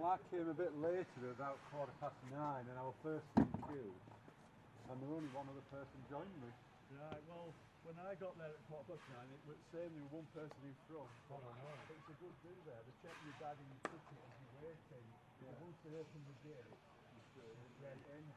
I came a bit later, about 9:15, and I was first in queue, and there was only one other person joined me. Right, well, when I got there at 9:15, it was saying there was one person in front. Oh, no. It's a good do there. They check your bag and your ticket as you're waiting. Yeah. And once they open the gate, it's straight in.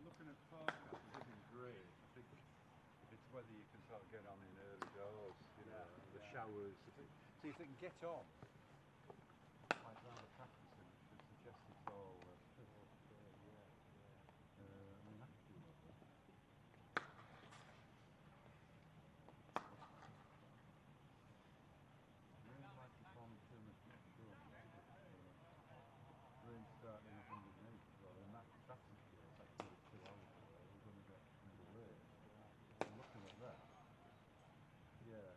Looking at forecasts, it isn't great. I think it's whether you can sort of get on in early doors, the showers. So if they can get on, like round the practicing, it suggests it's all I mean, that's doable. Rain like the form of too much sure. Rain starting in 108 as well, and that's the case, like 2 hours ago, we're going to get underway. And looking at that, yeah,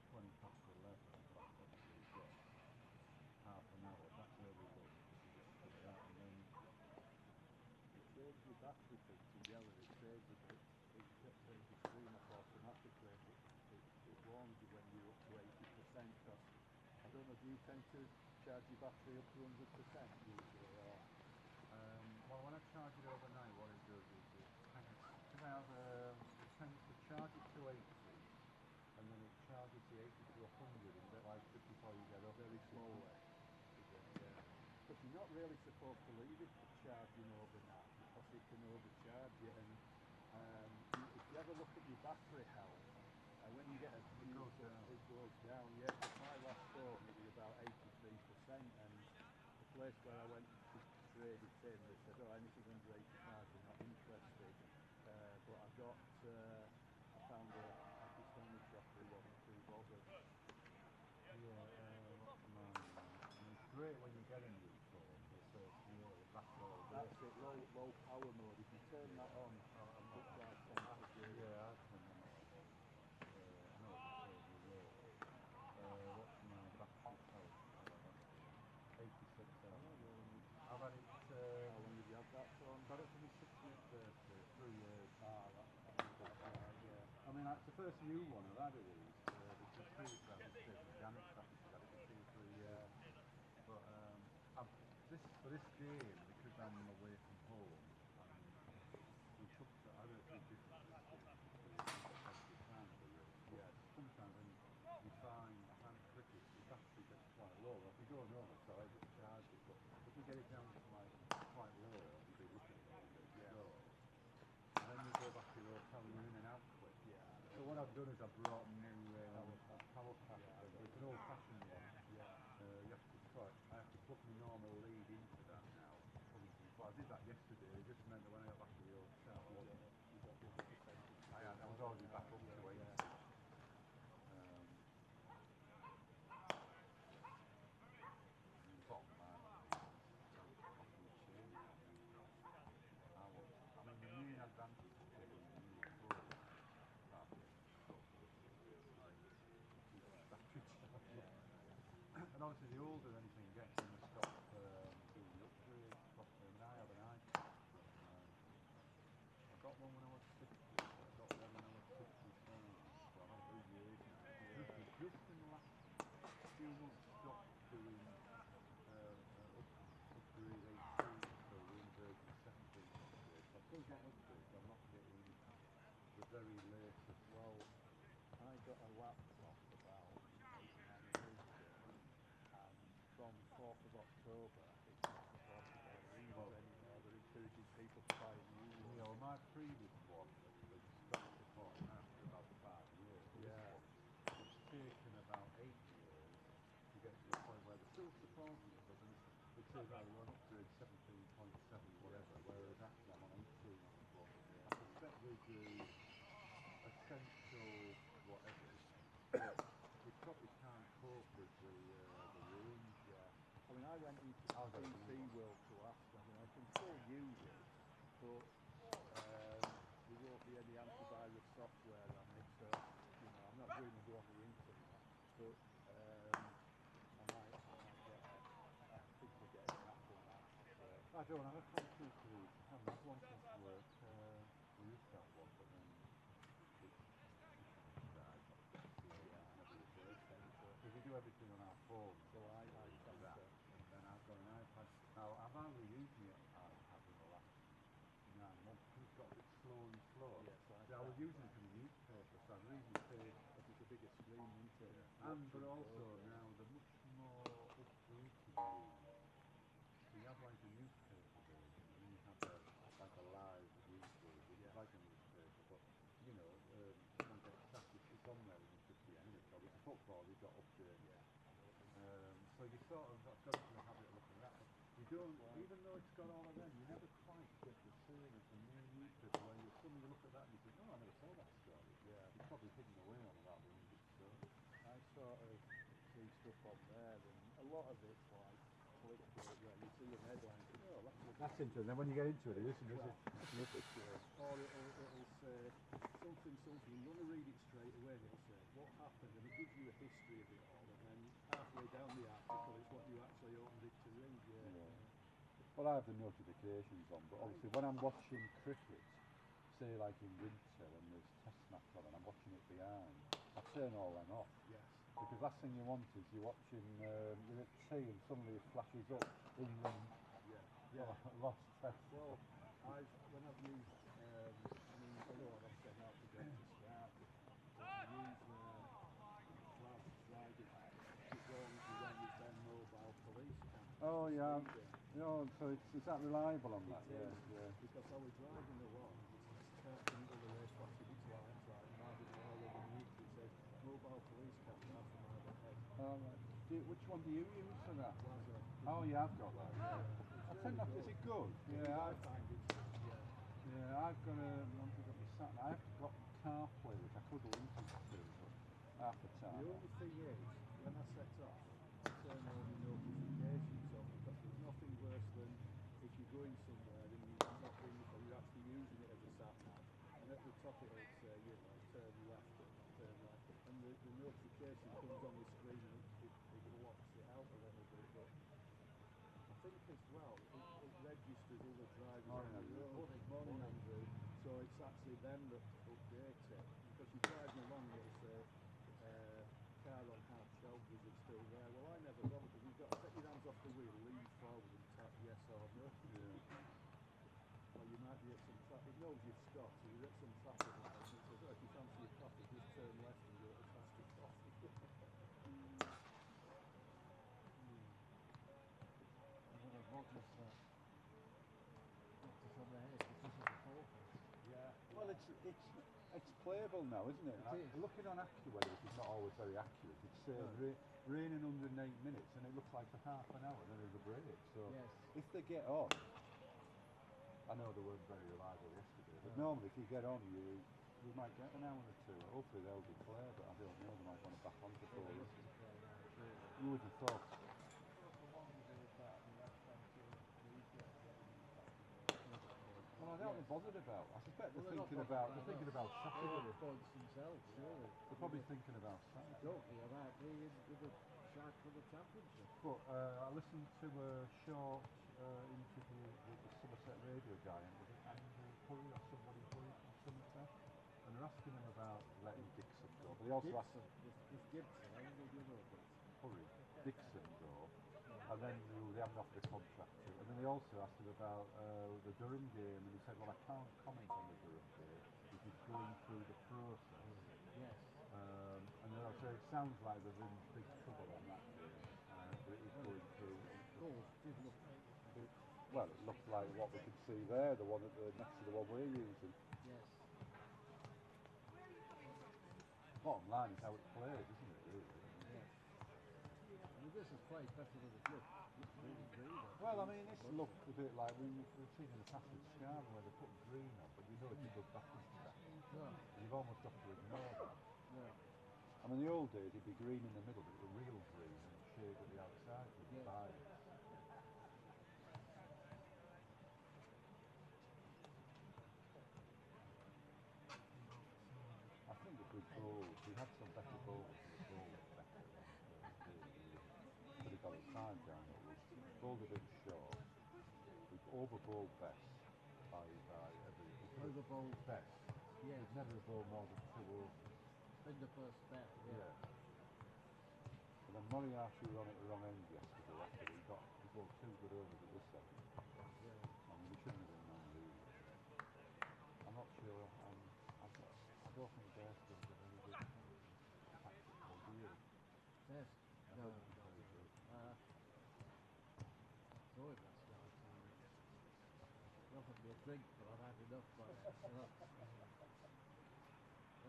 20 past 11, that's obviously we've got half an hour, that's where we go, we get to that, and then it saves your battery thing together, it saves it, it turns the screen off automatically, it warns you when you're up to 80%, because I don't know, do you tend to charge your battery up to 100% usually, or? Well, when I charge it overnight, what it does is it tends to charge it to 80, and then it charges the 80 to 100 in bit like just before you get up. Very slowly. Yeah. But you're not really supposed to leave it charging overnight, because it can overcharge you, and if you ever look at your battery health, when you get it goes down, yeah. But my last phone, it was about 83%, and the place where I went to trade it in, they said, oh, anything under 85, we're not interested. But I found a Pakistani shop who wasn't too bothered. It's great when you get a new phone for the first year, that's all. That's it, low power mode. If you turn that on, it's like 10 degrees. Yeah, I've turned them on. I know what you're saying, you will. What's my battery health? 86 hours. I've had it. How long have you had that phone? Got it for my 60th birthday, 3 years. Yeah. I mean, it's the first new one I've had of these. The previous one was the Janet practice, had it for 2 or 3 years. But for this game, because I'm away from home, we took to, I don't know if you did this game, sometimes when you find cricket, the battery gets quite low. If you go home, so I just charge it, but if you get it down to like quite low, you'll be looking at it all day. And then you go back to your hotel, you're in and out quick. I've done is I've brought new power pack. Yeah, It's an old-fashioned one. yeah. You have to I have to plug my normal lead into that now. Well, I did that yesterday. It just meant that when I got back to the hotel, I wasn't. You got the other percentage. I was already back up to 80. Yeah. Bottom line on these is often change on these ones. I mean, the main advantage of getting the new phone, apart from stuff, is battery charge. And obviously, the older anything gets, then they stop doing the upgrades properly. I mean, I have an iPad from. I got one when I was 50. I got one when I was 57. So I've had it for years now. Just in the last few months, stopped doing upgrade 18, so we're in version 17 upgrade. So I'm still getting upgrades, but I'm not getting the very latest. Well, I got a laptop about 8 or 9 years ago, and from 4th of October, it's not supported by readers anymore. They're encouraging people to buy a new one. Yeah, well, my previous one has stopped supporting that for about 5 years. Yeah. It's taken about 8 years to get to the point where they're still supporting it, but then it says, oh, you're on upgrade 17.7 whatever, whereas actually I'm on 18 on this one. I suspect they do essential whatever, but they probably can't cope with the range. Yeah. I mean, I went into I'll go PC to World to ask. I mean, I can still use it, but there won't be any antivirus software on it, so, I'm not going to go on the internet, but I might get I think we're getting an Apple Mac. I don't have a computer. I haven't had one since work. We used to have one, but then it died. Never replaced it. Because we do everything on our phone. So I do that. transfer. And then I've got an iPad. Now, I've only used my iPad in the last 9 months because it's got a bit slower and slower. Yeah, so I was using it for the newspaper, so I'm reading the page. Because it's a bigger screen, isn't it? But also now they're much more updated reads. So you have like a newspaper version, and then you have like a live news version, which is like a newspaper, but someone gets sacked, it's on there within 58 minutes. Or with the football, you've got updates. So you sort of got into the habit of looking at that, but you don't, even though it's got all of them, you never quite get the same as the main newspaper where you suddenly look at that and you think, oh, I never saw that story. Yeah. It's probably hidden away on about 100 stories. I sort of see stuff on there, and a lot of it's like clickbait, where you see an headline, and think, oh, That's interesting. Then when you get into it, isn't it? Or it'll say something. You want to read it straight away, and it'll say what happened, and it gives you a history of it all. And then halfway down the article, it's what you actually opened it to read. Yeah. Well, I have the notifications on, but obviously when I'm watching cricket, say like in winter when there's test match on and I'm watching it behind, I turn all them off. Yes. Because last thing you want is you're watching, you're at tea and suddenly it flashes up England lost test. Well, when I've used, although I'm obviously not forget to start it, but I use whilst driving home, it warns you when there's then mobile police cameras. Oh yeah. Speeding. So is that reliable on that? It is, Yeah. because I was driving along, it's turning into the race watching its lights, like driving all over Newton. It says mobile police camera half a mile ahead. Oh, right. Which one do you use for that? Wazo. Oh, you have got that. Yeah. I think that is it good? Yeah. I find it. Yeah, I've got I've got CarPlay which I could link it to, but half the time. The only thing is, when I set off, I turn all my notifications off, because there's nothing worse than if you're going somewhere and you're not in, or you're actually using it as a sat nav, and at the top it'll say, turn left or turn right, and the notification comes on the screen and it blocks it out a little bit, but I think as well, it registers other drivers on the road. Morning, Andrew. So it's actually them that update it, because you're driving along and it'll say, car on hard shoulders, it's still there. Well, I never bother, because you've got to take your hands off the wheel, lean forward and tap yes or no. Or you might be at some traffic, it knows you've stopped, so you're at some traffic lights, and it says, oh, if you fancy a coffee, just turn left and go to faster coffee. Well, it's It's playable now, isn't it? It is. Looking on AccuWeather, which is not always very accurate, it's No. raining 108 minutes, and it looks like for half an hour, then there's a break. So Yes. if they get on, I know they weren't very reliable yesterday, but No. normally if you get on, we might get an hour or two. Hopefully they'll declare, but I don't know. They might want to back on to Well, 4. they must declare now, surely. You would have thought. Well, I don't know what they're bothered about. I suspect Well, they're not thinking bothered about us. sacking They want it. points themselves, surely. They're probably thinking about sacking it. Talking about being with a shout for the championship. But I listened to a short interview with the Somerset radio guy, and was it Andrew Hurry or somebody Hurry from Somerset? And they're asking him about letting Dixon go. But they also asked It's Gibson, I think it's the other one. Hurry, Dixon go, and then they haven't offered a contract to. And then they also asked him about the Durham game, and he said, well, I can't comment on the Durham game. It is going through the process. Yes. And then I say it sounds like they're in big trouble on that game, but it is going through. Goals did look. Well, it looks like what we can see there, the one at the next to the one we're using. Yes. Bottom line is how it plays, isn't it, really? Yes. I mean, this is played better than it looked. Looks really green. Well, I mean, this looked a bit like we've seen in the past with Scarborough where they put green on, but you know it's a good backing track. No. You've almost got to ignore that. No. I mean, the old days it'd be green in the middle, but it was real green and shade at the outside with the bias. I think if we had some better bowlers, we bowled better on the first day. We could have got the time down, but we bowled a bit short. We've over-bowled best by every... Over-bowled best. Yes. We've never bowled more than 2 overs. In the first spell, yeah. And then Moriarty were on at the wrong end yesterday after we bowled 2 good overs at this end. Yeah. I mean, we shouldn't have been on really. I'm not sure. I don't think Bearskill's a very good tactical, do you? Yes. I don't think it's very good. Saw him last night. He offered me a drink, but I've had enough by now.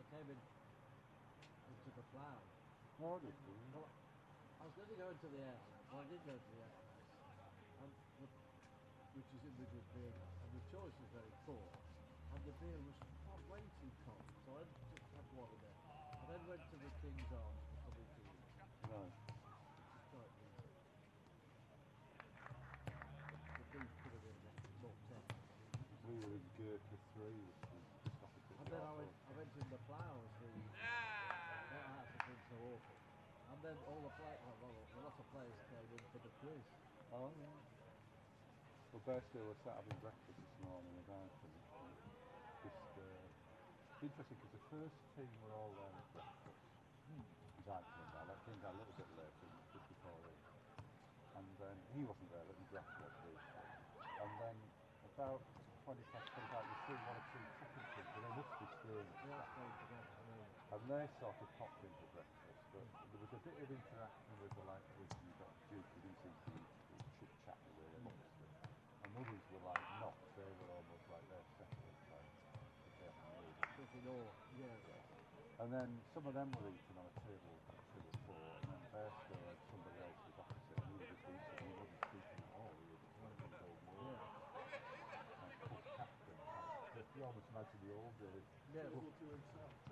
I came into the plough. Oh, did you? Well, I was going to go into the airhouse. Well, I did go into the airhouse, which is in the good beer garden, and the choice was very poor, and the beer was way too cold. So I just had one of them. I then went to the King's Arms for something to eat. Right. It's quite decent. The beef could have been a bit more tender. We were in Gurkha 3, which was just opposite And then I Yorkshire. went in the ploughs. That house had been so awful. And then all the a lot of players came in for the quiz. Oh, yeah. Well, Bearskill was sat having breakfast this morning with Anthony. It's interesting because the first team were all there at breakfast. As I came down. I came down a little bit later, just before him. And then he wasn't there, but McGrath was briefly. And then about 20 past 25, we see 1 or 2 second teams, so they must be staying. And they sort of popped in for breakfast, but there was a bit of interaction with the with you got Duke, you didn't see Duke chit chat away obviously. And others were like not, they were almost like they're separate, like if they haven't moved. And then some of them were eating on a table 2 or 4, and then Bearskill had somebody else was opposite, and he was just eating, he wasn't speaking at all, he was just letting them go more. Like club captain type. You almost imagine the old days.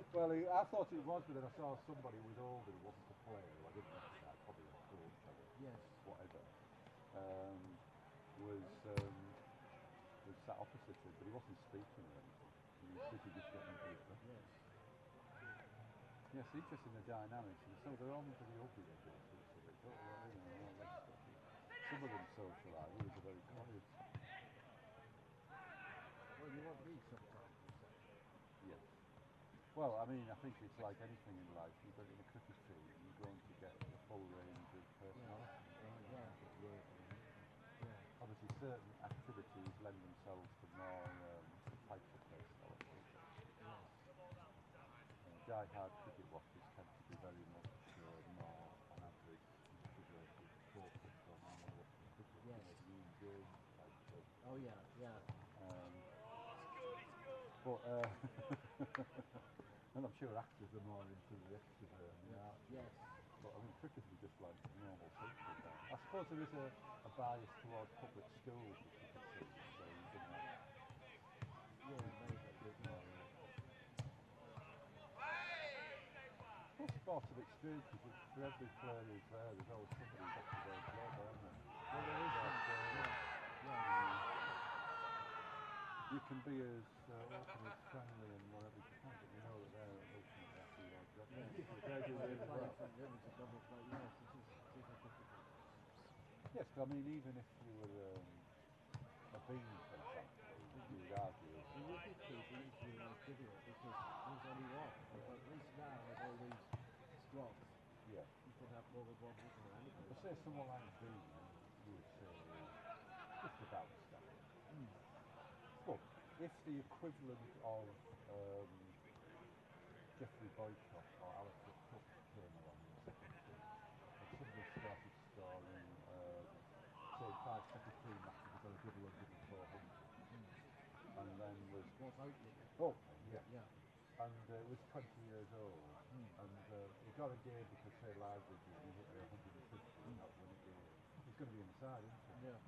Well, I thought it was, but then I saw somebody who was older who wasn't a player, who I didn't recognise, probably a coach or whatever, was sat opposite him, but he wasn't speaking or anything. He was busy just getting into his breakfast. Yes, interesting the dynamics, and so they're all pretty ugly against each other. Don't they? You know, all that stuff. Some of them socialise, others are very quiet. Well, you want me sometimes, you say. Yes. Well, I mean, I think it's like anything in life. You've got in a cricket team, you're going to get a full range of personality. Obviously, certain activities lend themselves to more types of personality. Die-hard cricket watchers tend to be very much more, on average, introverted, focused on how they're watching cricket. You know, the Ian Jones type. But and I'm sure actors are more into the extrovert and the art. Yes. But I mean, cricketers are just like normal people. I suppose there is a bias towards public schools, which you can see. So you're going to have Yeah, maybe. a bit more. Plus, sports a bit strange because for every player who's there's always somebody who's up to their job, aren't there? Well, there is that. You can be as open as friendly and whatever you can, but you know that they're ultimately after your job. Yeah. They do Well, really playing well. for them is a double play. Yes, it is difficult. Yes, I mean, even if you were a bean, for example, you would argue. The wicket keeper is the most difficult because there's only one. But at least now with all these slots, Yeah. you can have more than one wicket or anything. But say someone like Bean, you would say just about standard. But if the equivalent of Jeffrey Boycott or Alistair Cook came along in the second team, and somebody started scoring, say 5 second team matches, they got a double 100 and 400, and then was What's opening? opening, yeah. Yeah. And was 20 years old, and he got a game because say Lively did, he hit 150 and that win a game. He's going to be inside, isn't he? Yeah.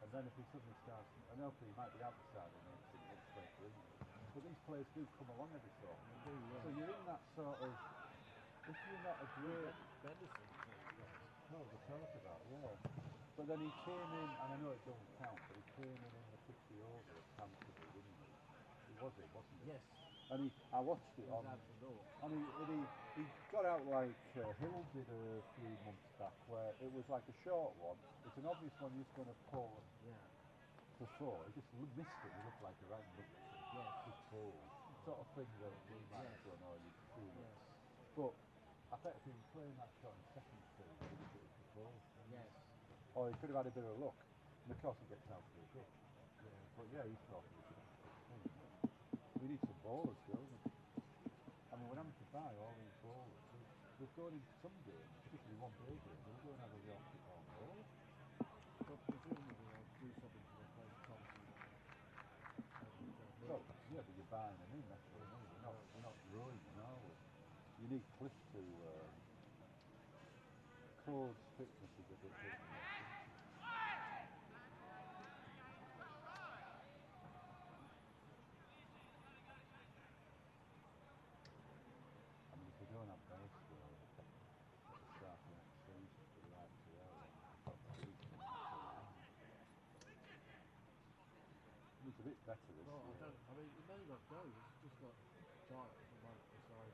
And then if he suddenly starts, and okay, he might be out the side and next thing he wants to play for England. But these players do come along every so often. They do, yeah. So you're in that sort of, if you're not a great, Benderson, for instance. no, the talk about, yeah. But then he came in, and I know it doesn't count, but he came in the 50 over at Canterbury, didn't he? It was it, wasn't it? Yes. And I watched it He was on, out the door. and he got out like Hill did a few months back, where it was like a short one. It's an obvious one you're just going to pull Yeah. for four. He just missed it. He looked like a right nutter. Yes. Just ball. Sort of thing that he might Yes. have done, or you'd see it. Yes. But I bet if he was playing that shot in second team, he'd have hit it for four. Yes. Or he could have had a bit of luck. And of course he gets out for a good. Yeah. But yeah, he's thought it was a good thing. We need some ballers, don't we? I mean, we're having to buy all these ballers. We're going into some games, particularly one day games, we'll go and have a Yorkshire born bowler. But presumably they'll do something to replace Thompson and Well, yeah, but you're buying them in, that's what I mean. We're not growing them, are we? You need Cliff to Claude's fitness is a bit hit and miss. I mean, if we don't have Bairstow at the start of next season for the IPL, then we can talk about losing him until the end. He's a bit better this well, year. I mean, he may not go. It's just got Giles who might decide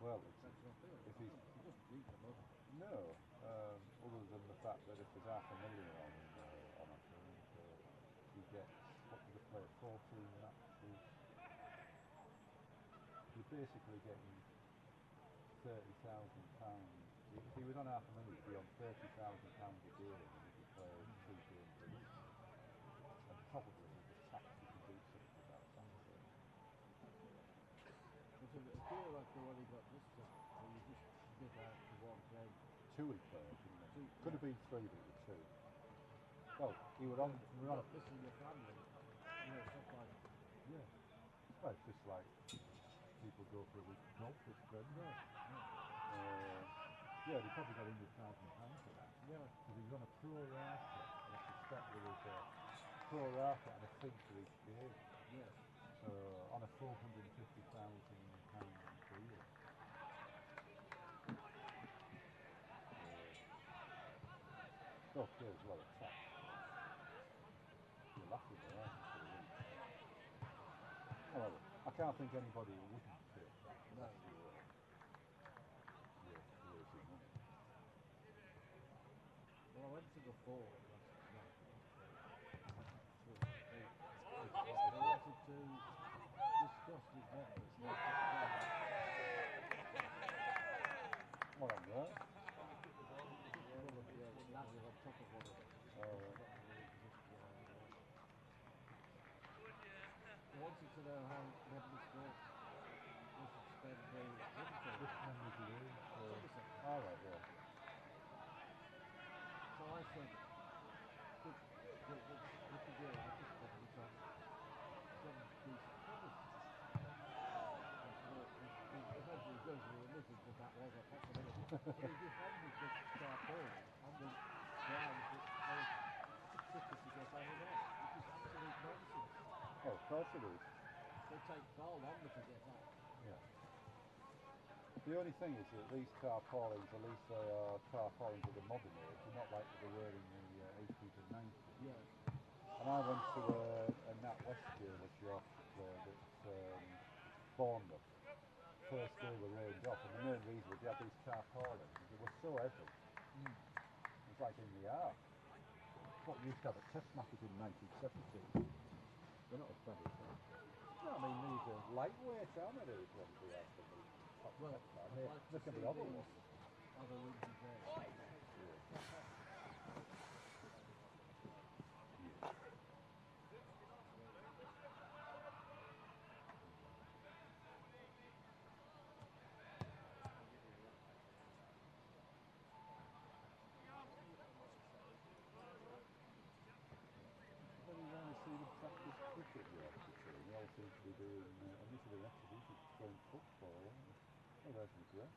Well, that's not fair. if he's He doesn't need the money. no, other than the fact that if there's $500,000 on offer, and he gets, what does he play, 14 matches, you're basically getting £30,000. If he was on $500,000, he'd be on £30,000 a game, and he'd be playing 2 games a week. And probably with the tax, you can do something about that. It's a deal like the one he got this time, where you just nip out to one game. 2 he played, didn't he? Two, Could have been 3, but it was 2. Well, he was on. We were on. Not missing your family. You know, stuff like Yeah. Well, it's just like people go for a week of golf with friends. yeah. Yeah, they probably got £100,000 for that. Yeah. Because he was on a pro rata. I suspect there was a pro rata and a thing for each game. Yes. So on a £450,000 deal. Okay, there's a lot of tax. You're laughing there, aren't you, for the week? However, I can't think anybody who wouldn't take that No. unless you were raising money. Well, I went to the four last night. They wanted to discuss with members not just What on there? one of the landed on top of one of them. They wanted to know how members thought they should spend the visitor. Which members are in? Somerset. Alright, yeah. So I said, with the deal I just put, which some decent as I possibly can. But if you hand me the tarpaulin and the grounds, it's very tricky to get on and off, which is absolute nonsense. Oh, of course it is. They take far longer to get off. Yeah. The only thing is that these tarpaulins, at least they are tarpaulins of the modern age, they're not like they were in the 80s and 90s. Yes. And I went to a Nat West game at Yorkshire played at Bournemouth. First day we rained off, and the main reason was they had these tarpaulins. They were so heavy. It was like in the ark. What we used to have at test matches in 1970. They're not as bad as that. No, I mean these are lightweight, aren't they? These ones we have for the top Well, test match. I'd like to There can see be other these ones. other winter days. Yeah. Very rarely see them practice cricket, Yorkshire team. They all seem to be doing, and this is an exhibition, playing football, aren't they? Oh, there's McGrath.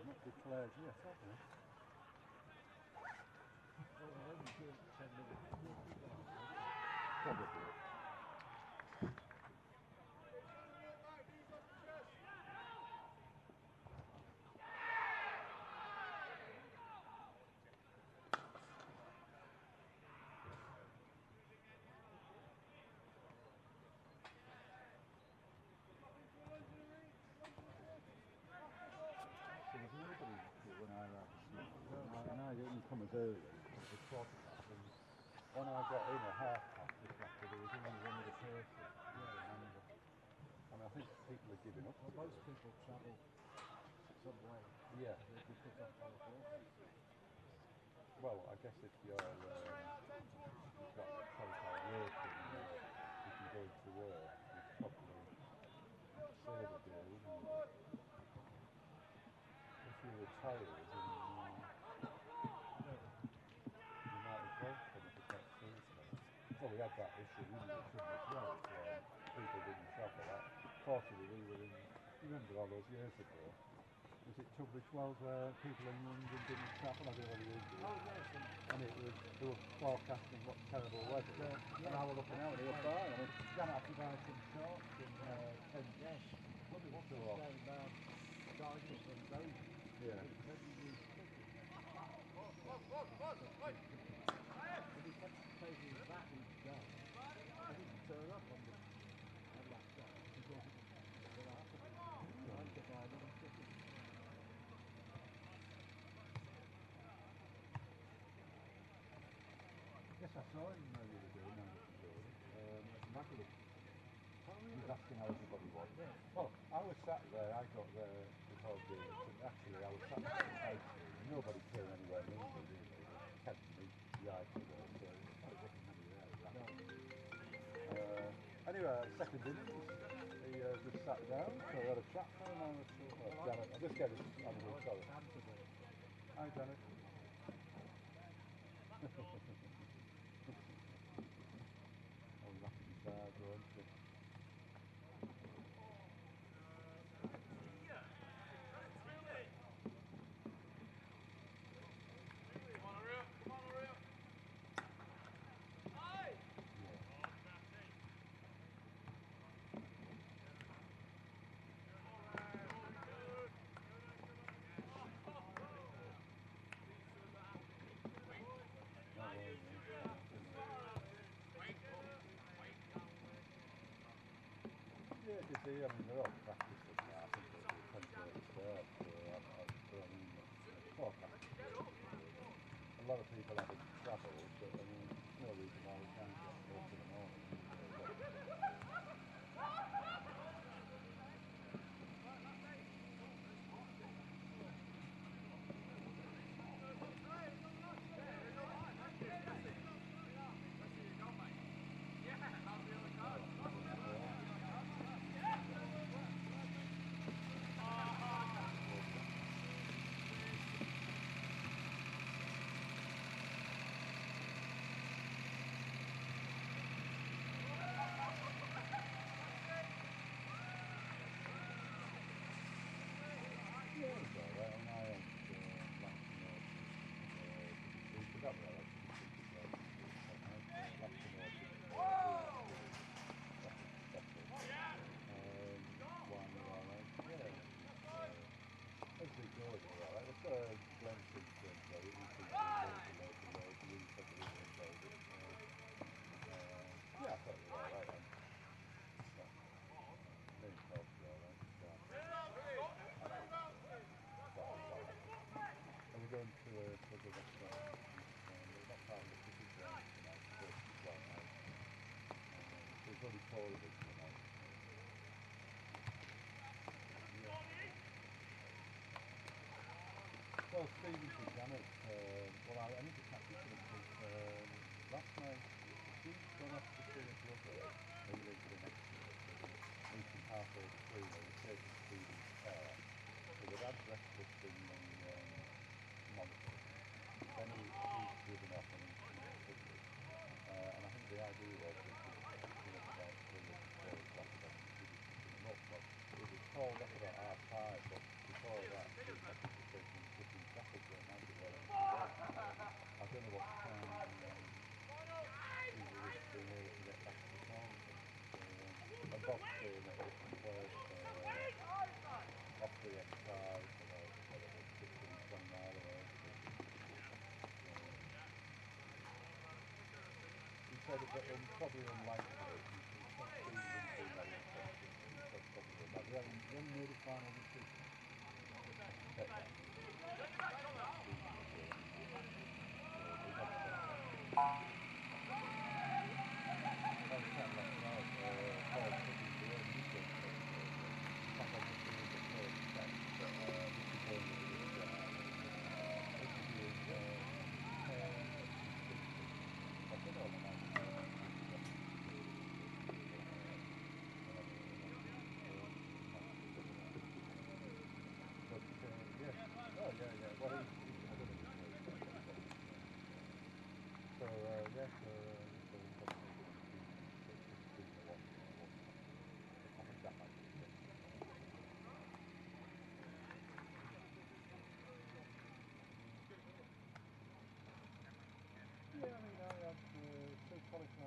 Not declared yet, have they? Well, they're only doing 10 minutes. Probably. There was nobody when I arrived this morning, and I didn't come as early, it was 4 past, and when I got in at 1/2 past, just after, there was only one other person. And I think people are giving up. Well, most people travel some way. Yeah. And they'd be put off by the forecast. Well, I guess if you've got 25 working, you can go into work, you'd probably save a day, wouldn't you? If you're retired, then you might as well come if it's not too we had that issue in the summer as well. People didn't shop at that. Fortunately, we were in, you remember all those years ago, was it Tunbridge Wells where people in London didn't shop? And I don't know whether you did. Oh yes, And it was, they were forecasting what terrible weather. yeah. And I was looking out and they were fine. I mean, you're going to have to buy some shorts and yes. bloody What's too his hot. name? Cider from those. Yeah. When you use cricket. And he kept taking his back each day. He didn't turn up on that day because it was going to happen. I had to buy another ticket. Yes, I saw him the other day, now that you go. At Magley. Oh, He really? was asking how everybody was. Yeah. Well, I was sat there, I got there before the actually I was sat there outside, nobody came anywhere near me really. It was 10 to meet the eye today, so it wasn't many there. No. Anyway, second innings, he just sat down, so I had a chat for an hour or two. Janet, I just get his Andrew, sorry. Hi Janet. I was laughing his eyes, wasn't she? Yeah, you see, I mean, they're all practicing now. I think it'll be a temporary start, so I mean, forecasting is good. A lot of people haven't travelled, but I mean, there's no reason why we can't get most of the morning. Going to a restaurant. We're not part of the cooking ground tonight, so it's quite nice. There's only 4 of us tonight. Well, speaking to Janet, well, I need to catch up with her because last night she's gone off to see a brother who lives in Exeter. Meeting halfway between her, was taking Stephen's car. So they'd had breakfast in the monitor. Then he's driven off and he's public. And I think the idea was that he'd come up about 3 or 4 o'clock and she'd be picking him up. But it was called off about 5:30, but before that the message was saying he was stuck in traffic, so it might be well into the road. I don't know what time he was being able to get back to Somerset. So, and Bob's staying at a different place off the M5, about whatever, 15, 20 mile away. He said that probably unlikely. He said Steve didn't seem very interested. He said probably unlikely. We haven't made a final decision. Take that.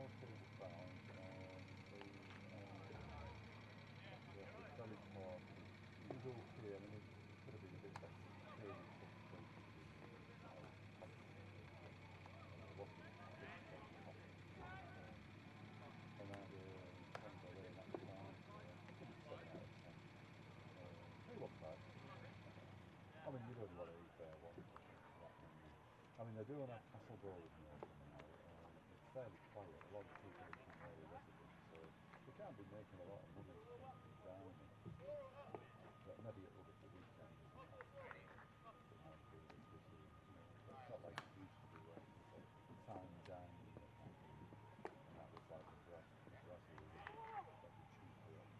penalties are found, the very poor. He was okay. I mean, he could have been a bit better. Clearly, substituted his contributed, but there wasn't a big strong competition. And I had 10 Berlin at the time, so I give it 7 out of 10. It was bad. I mean, you don't want to eat there, what that many. I mean, they're doing a castle bowling now. It's fairly quiet. A lot of people in Canary residents, so they can't be making a lot of money from dining. But maybe it'll be the weekend, isn't it? It might be a bit busy, it's not like it used to be where it was like fine dining that you could eat, and that was like the brasserie that you cheaper on.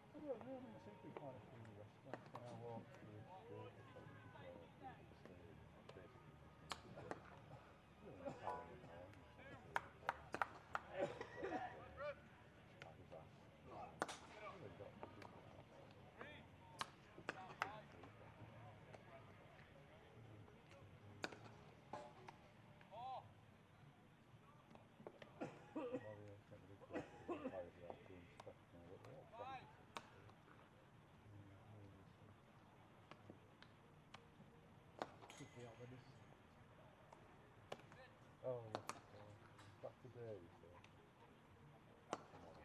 I don't know, there seems to be quite a few restaurants when I walked through today, because this is where people were staying, basically just near the station. Italian or some food places, restaurants. I was asked, they've got different options. Good food there. Well, yeah, it's not a big place, but they're tired about doing stuff now, but they're all property, so. Should be out with this. Oh, yes, back today, you say? Tomorrow.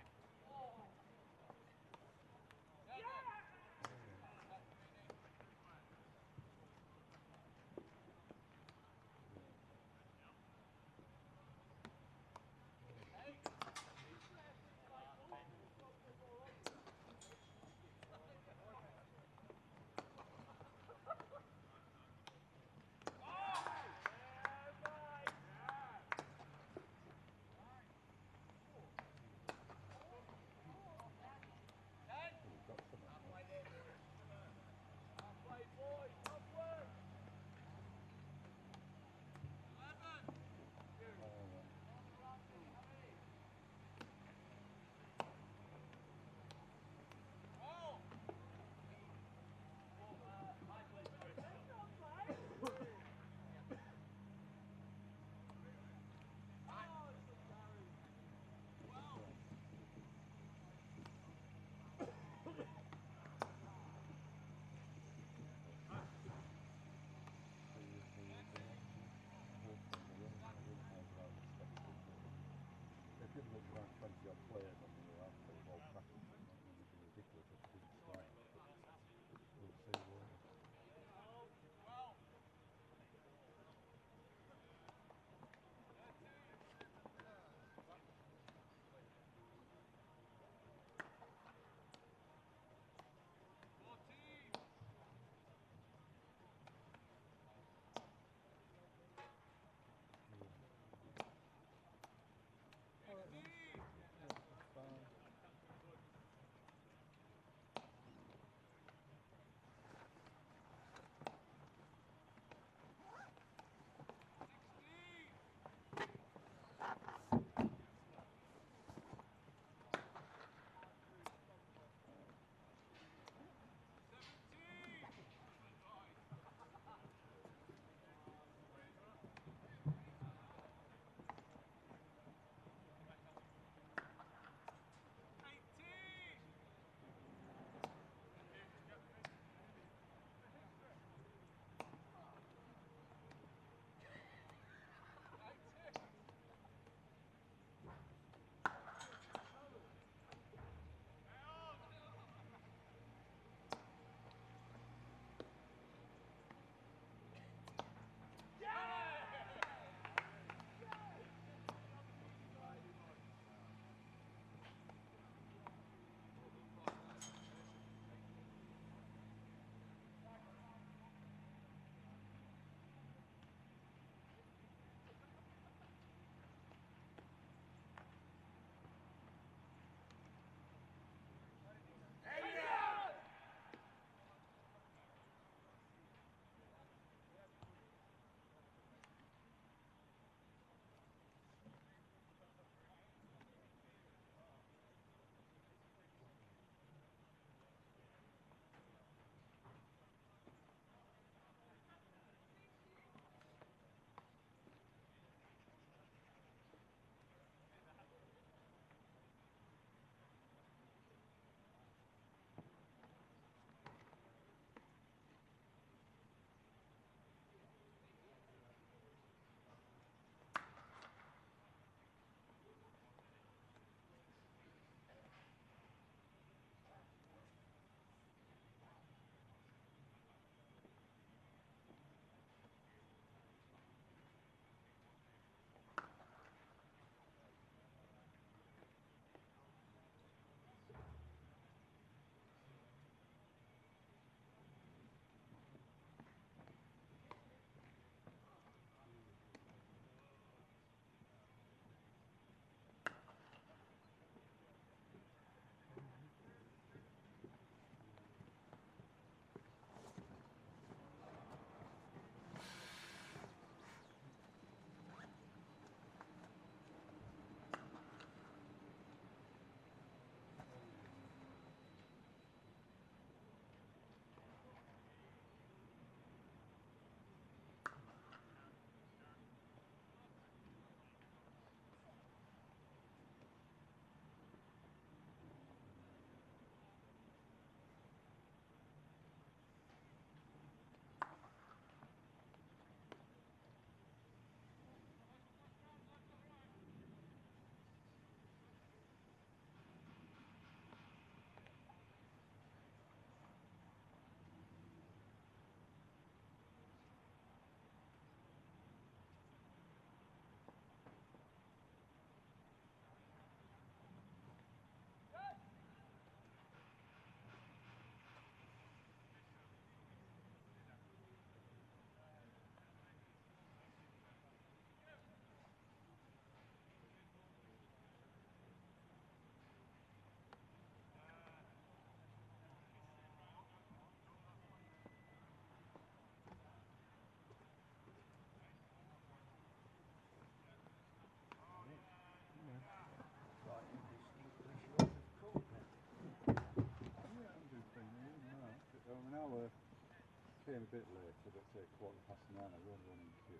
came a bit later, but say 9:15, I was only one in queue.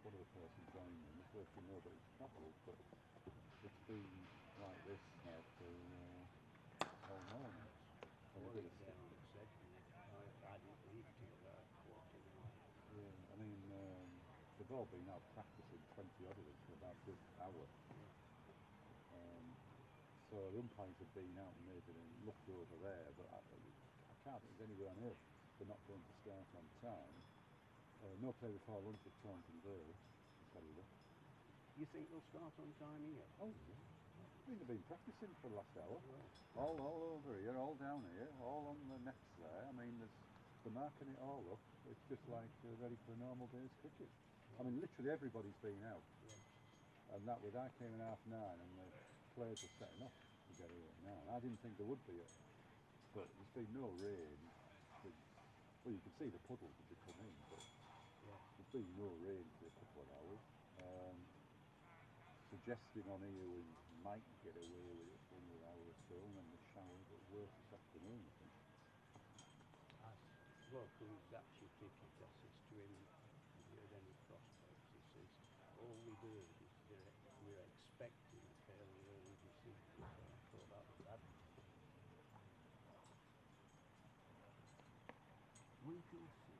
One other person joined me, and just let you know that it's travelled, but it's been like this now for all morning. And a bit of down at Sedgwick. I didn't leave till about 9:15. yeah, I mean, they've all been out practising 20 odd of them for about a good hour. So the umpires have been out and maybe looked over there, but I can't think there's anywhere on earth they're not going to start on time. No play before lunch at Taunton Vale, I'll tell you that. You think they'll start on time here? Oh, yeah. I mean, they've been practising for the last hour. Right. All over here, all down here, all on the nets there. I mean, they're marking it all up. It's just like ready for a normal day's cricket. I mean, literally everybody's been out. Yeah. And that was, I came at 9:30 and the players were setting up to get here at 9. I didn't think there would be, but there's been no rain. Well, you can see the puddles as you come in, but there's been no rain for a couple of hours. Suggesting on here we might get away with it for another hour or so, and then the showers at work this afternoon, I think. Bloke who's actually ticket assist to him, if you had any prospects, he says all we do is we're expecting a fairly early decision, so I thought that was admirable. We shall see.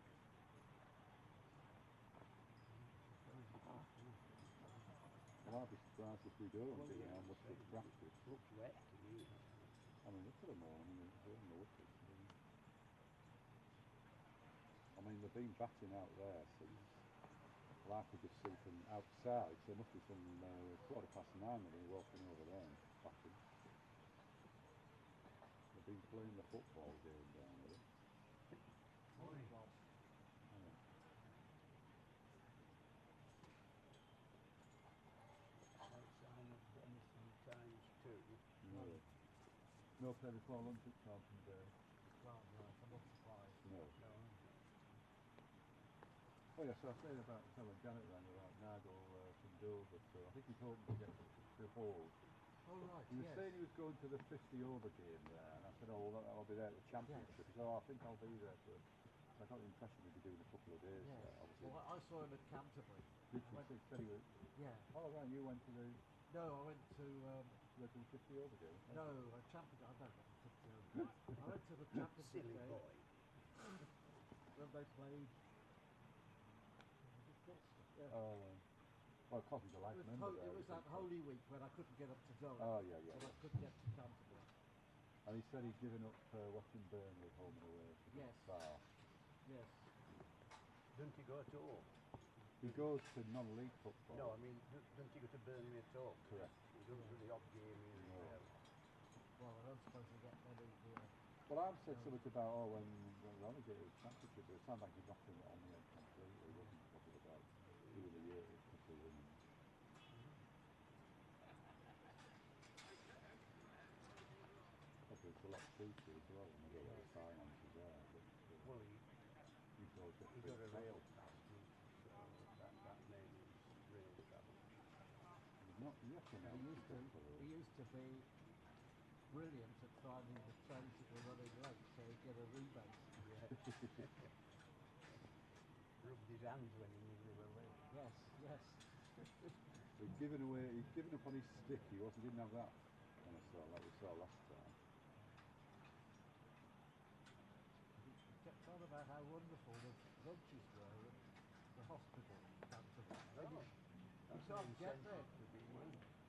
Well, I'd be surprised if we don't, given how much we've practiced. Looks wet to me. I mean, look at them all. I mean, they're on the wicket. I mean, they've been batting out there since, well, I could just see from outside, so it must be from 9:15 when they're walking over there and batting. They've been playing the football game down here. Volleyball. Times two. No play before lunch at Taunton Vale. Well, right, I'm not surprised. No. Oh yeah, so I was saying about telling Janet then about Nigel from Dover, so I think he's hoping to get the hold. Oh right, He was saying he was going to the 50 over game there, and I said, oh well, I'll be there at the championship. He said, oh, I think I'll be there for it. So I got the impression he'd be doing a couple of days there, obviously. Well, I saw him at Canterbury. Did you said he was? Yeah. Oh right, you went to the... No, I went to... You went to the 50 over game? No, I don't know, 50 over game. I went to the championship Silly game. boy. When they played... Well, because he's a life member there. It was that Holy Week when I couldn't get up to Durham. Oh, yeah. So I couldn't get to Canterbury. And he said he'd given up watching Burnley at home and away. Yes. Far. Yes. Doesn't he go at all? He goes to non-league football. No, I mean, doesn't he go to Burnley at all? Correct. He doesn't do the odd game here and there. Well, I don't suppose they get many here. Well, I've said something about, when the relegated championship, but it sounded like he knocked him on the head completely. He wasn't bothered about doing the year with couple of innings. Probably it's a lot cheaper as well, and there's a lot of finances there. But, Well, he got a rail pass, so that name is rail travel. Not yet. He used to be brilliant at finding the trains that were running late, so he'd get a rebate. Yeah. Rubbed his hands when he knew they were late. Yes. He'd given up on his stick. He didn't have that on a saw like we saw last time. He kept on about how wonderful the lunches were at the hospital in Canterbury. You can't get there.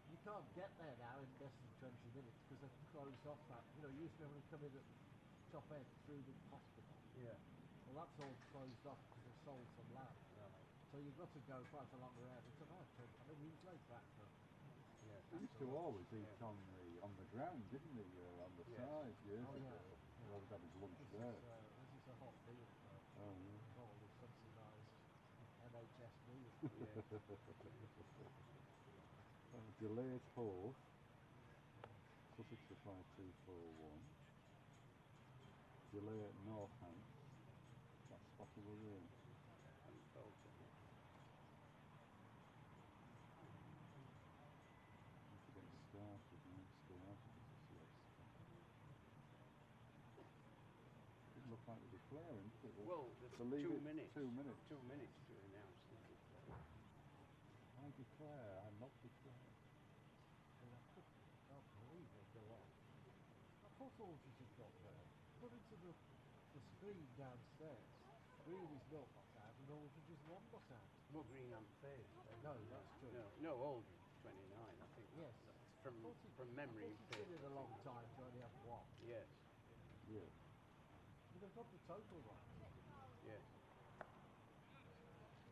You can't get there now in less than 20 minutes because they've closed off that. You used to be able to come in at the top end through the hospital. Yeah. Well, that's all closed off because they've sold some land. Right. So you've got to go quite a long round. It's about 20. I mean, he was late back for. Yeah. He used to always eat on the ground, didn't he? On the side, years ago. He always had his lunch there. This is a hot meal for all the subsidised NHS meals. Delayed Hove. Sussex supply 241. Delay at Northants. That's possible rain. And Bolton. Getting started now. Stay out of this didn't look like they'd be flaring, did it? Well, To leave 2 it minutes. 2 minutes. 2 minutes to announce the declare. I declare I'm not declared. Well, I can't believe they go on. Of course Aldridge has got there. Put into the screen downstairs. Green is not out and Aldridge is 1 not out. Well, Green and Faith. No, that's true. No, Aldridge 29, I think. Yes. From memory, He's been in a long time to only have 1. Yes, Yeah. But they've got the total right. yes.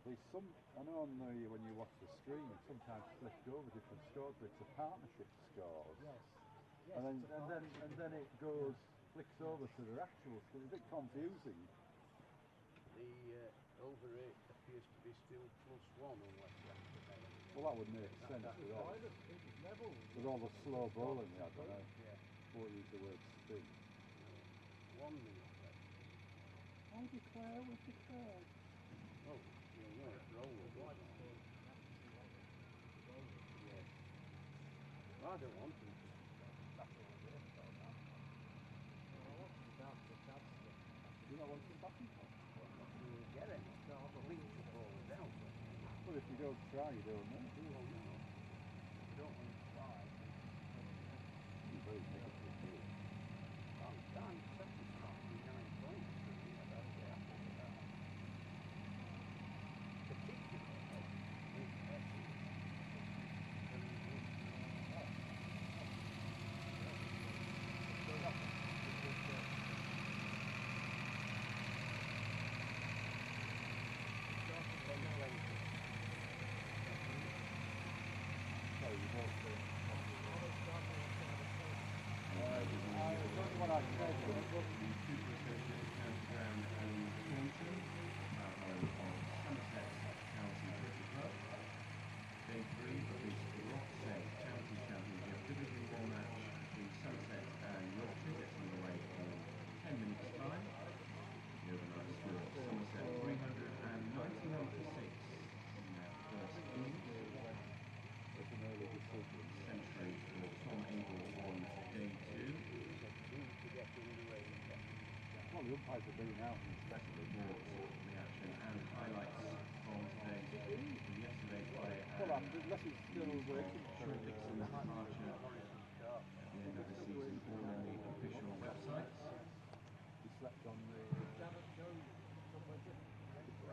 There's some, I know on the, when you watch the screen, it's sometimes flipped over different scores, but it's a partnership scores. Yes. Yes. And then, it's a and then it goes, flicks over to their actual score. It's a bit confusing. The over 8 appears to be still +1 unless left to make. Well, that would make sense It with all, was level. with all the slow bowling they had, I Yeah. won't use the word spin. 1 minute left. I declare we declare. Oh, you'll know it's rolling, White doesn't it? score. Rolling. Yes. Well, I don't want them to declare. That's all they've got now. Well, I wanted to bounce the chance to get Do you not want some batting points? Well, not to get any. No, I'm not Leave the ball down. Well, if you don't try, you don't know. Well, no. You don't want to try. You're very negative, do you? I'm satisfied with 9 points for me. I'm very happy with that. Particularly with Essex. So you both say. What I said was, The Cooper Associates County Ground and Taunton, home of Somerset County Cricket Club. Day 3 of this Yorkshire County Championship Division 1 match between Somerset and Yorkshire gets underway in 10 minutes' time. The overnight score, Somerset 391 for 6 in their first innings. it's an early decision. Century for Tom Abel on day 2. To get underway in 10 minutes. Well, the umpires have been out and Best inspected. reports, reaction and highlights from today's from yesterday play Well, and unless it's still news of waiting for Sean Dixon's departure Morrison's car. at the end of the season, all on the official websites. He slept on the. Janet go somewhere different.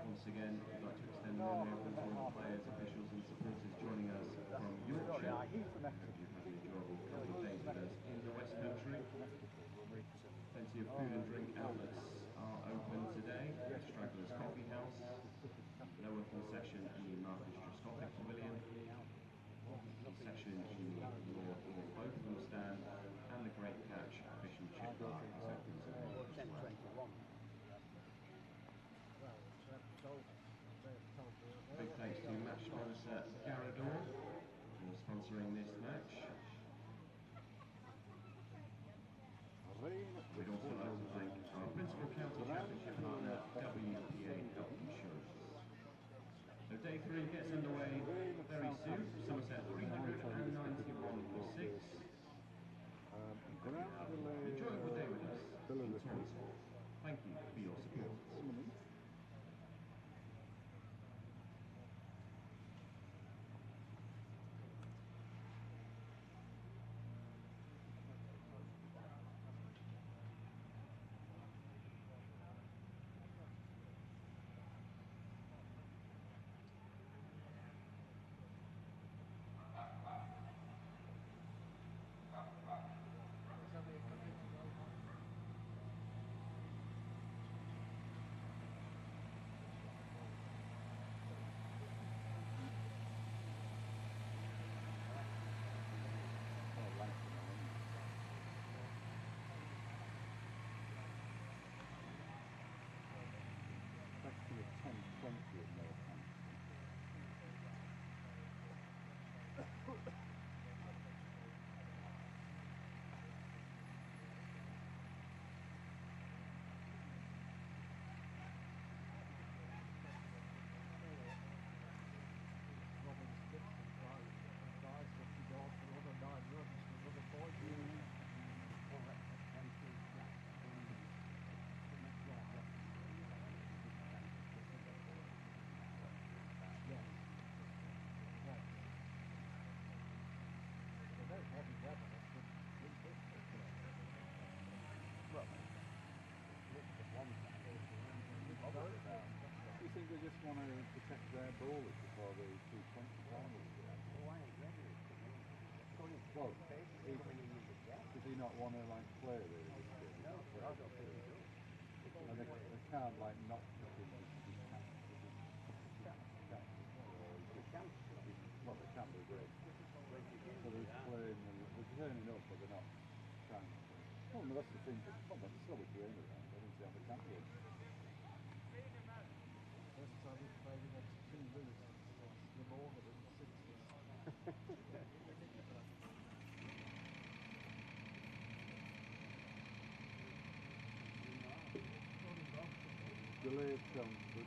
Once again, we'd like to extend a warm welcome to all the players, officials and supporters joining us from Yorkshire. I He's from hope Exeter. you've had an enjoyable couple of days with us in the West Country. Plenty of food and drink outlets are open today. The Stragglers Coffee House, lower concession in the Marcus-Troscopic Pavilion, the session in the Lord Ian Botham stand, and the Great Catch Fish and Chip Bar is open today as well. 10:21. Well, they haven't told us. They have told me. Big thanks to match sponsor Garador for sponsoring this match. We'd also like to thank our principal county championship partner, WPA Health Insurance. So day 3 gets underway very soon. Somerset 391 for 6. Enjoy a good day with us in Taunton. Thank you for your support. just want to protect their bowlers before the T20 finals. Well, does he not want to like play really this game? No, I don't think he does. And they can't like not pick him as well, they can do great. So they're playing and they're turning up, but they're not trying to play. Well, no, that's the thing. Well, that's still a game around. I didn't see how they can do it. First time we've played in next 2 minutes since the morning in the 60s. Delayed sounds good.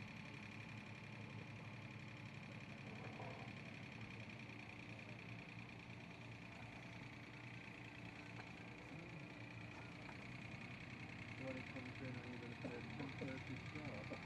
When it comes in, are you going to play 10:30 start?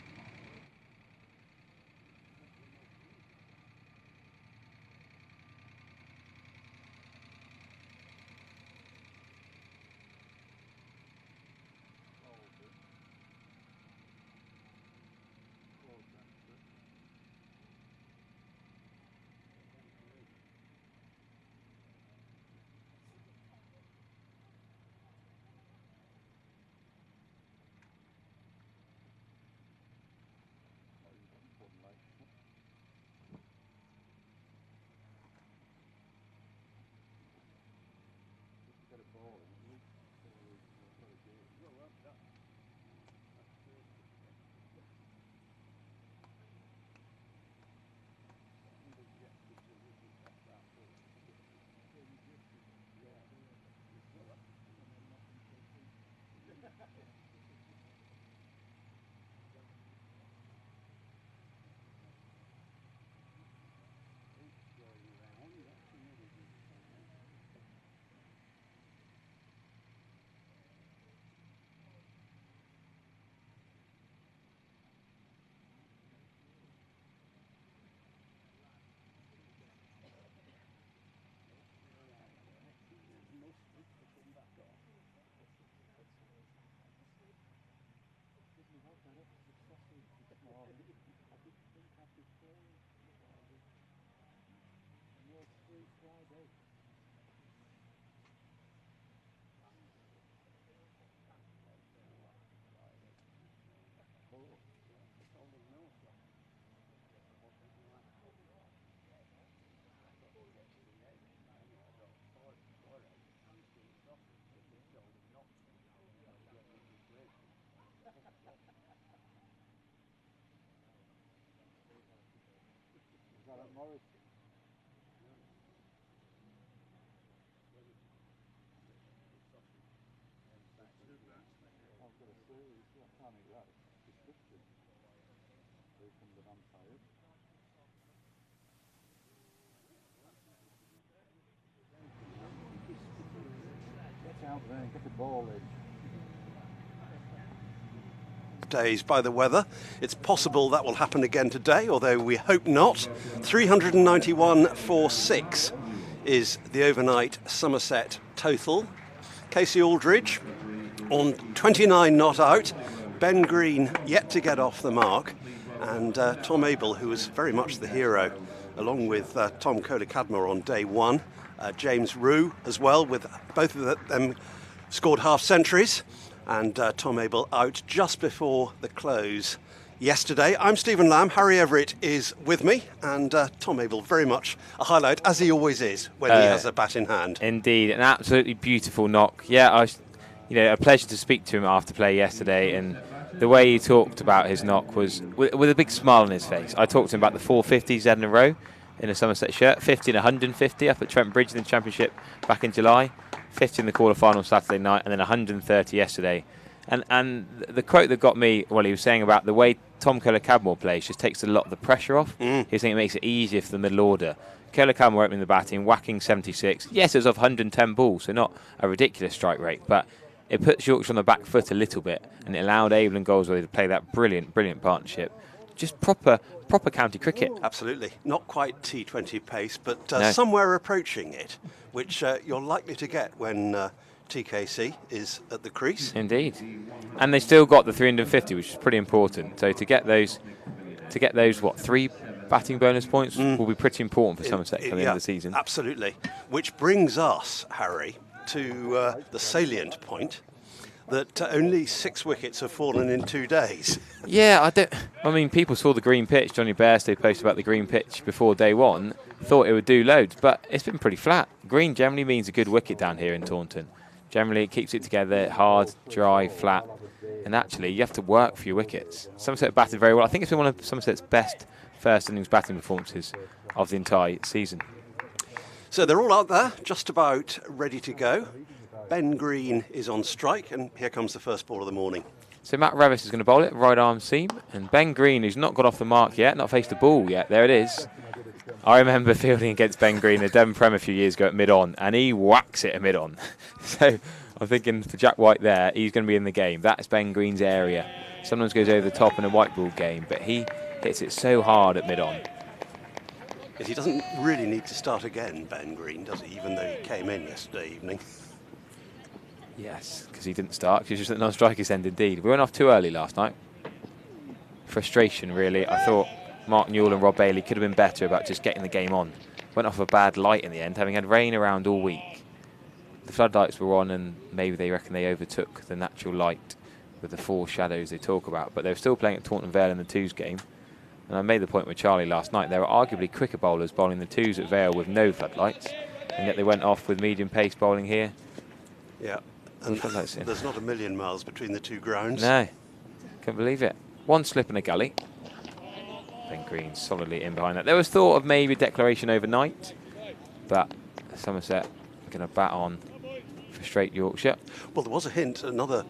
Morris. I've got a series, I can't eat that. It's description. Here comes the vampire. Get out there and get the ball in. Days by the weather. It's possible that will happen again today, although we hope not. 391 for 6 is the overnight Somerset total. Casey Aldridge on 29 not out. Ben Green yet to get off the mark. And Tom Abel, who was very much the hero, along with Tom Kohler-Cadmore on day 1. James Rue as well, with both of them scored half centuries. And Tom Abel out just before the close yesterday. I'm Stephen Lamb. Harry Everett is with me, and Tom Abel very much a highlight, as he always is when he has a bat in hand. Indeed, an absolutely beautiful knock. Yeah, a pleasure to speak to him after play yesterday, and the way he talked about his knock was with a big smile on his face. I talked to him about the 450s in a row in a Somerset shirt, 50 and 150 up at Trent Bridge in the Championship back in July. 50 in the quarter-final Saturday night, and then 130 yesterday. And the quote that got me, well, he was saying about the way Tom Kohler-Cadmore plays just takes a lot of the pressure off. He was saying it makes it easier for the middle order. Kohler-Cadmore opening the batting, whacking 76. Yes, it was off 110 balls, so not a ridiculous strike rate, but it puts Yorkshire on the back foot a little bit, and it allowed Abel and Goldsworthy to play that brilliant partnership. Just proper county cricket. Absolutely. Not quite T20 pace, but No. somewhere approaching it, which you're likely to get when TKC is at the crease. Indeed. And they still got the 350, which is pretty important. So to get those to get those, 3 batting bonus points will be pretty important for Somerset coming into the season. Absolutely. Which brings us, Harry, to the salient point that only 6 wickets have fallen in 2 days. Yeah, I mean, people saw the green pitch. Johnny Bairstow posted about the green pitch before day 1. Thought it would do loads, but it's been pretty flat. Green generally means a good wicket down here in Taunton. Generally, it keeps it together, hard, dry, flat. And actually, you have to work for your wickets. Somerset batted very well. I think it's been one of Somerset's best first innings batting performances of the entire season. So they're all out there, just about ready to go. Ben Green is on strike, and here comes the first ball of the morning. So Matt Revis is going to bowl it, right arm seam. And Ben Green, who's not got off the mark yet, not faced the ball yet. There it is. I remember fielding against Ben Green at Devon Prem a few years ago at mid-on, and he whacks it at mid-on. So I'm thinking for Jack White there, he's going to be in the game. That's Ben Green's area. Sometimes goes over the top in a white ball game, but he hits it so hard at mid-on. He doesn't really need to start again, Ben Green, does he, even though he came in yesterday evening? Yes, because he didn't start, because he was just at non-strikers end indeed. We went off too early last night. Frustration, really. I thought Mark Newell and Rob Bailey could have been better about just getting the game on. Went off a bad light in the end, having had rain around all week. The floodlights were on, and maybe they reckon they overtook the natural light with the 4 shadows they talk about. But they were still playing at Taunton Vale in the 2s game. And I made the point with Charlie last night, there were arguably quicker bowlers bowling the 2s at Vale with no floodlights, and yet they went off with medium pace bowling here. Yeah, and there's not a million miles between the 2 grounds. No, couldn't believe it. 1 slip in a gully. Ben Green solidly in behind that. There was thought of maybe a declaration overnight, but Somerset going to bat on for straight Yorkshire. Well, there was a hint, another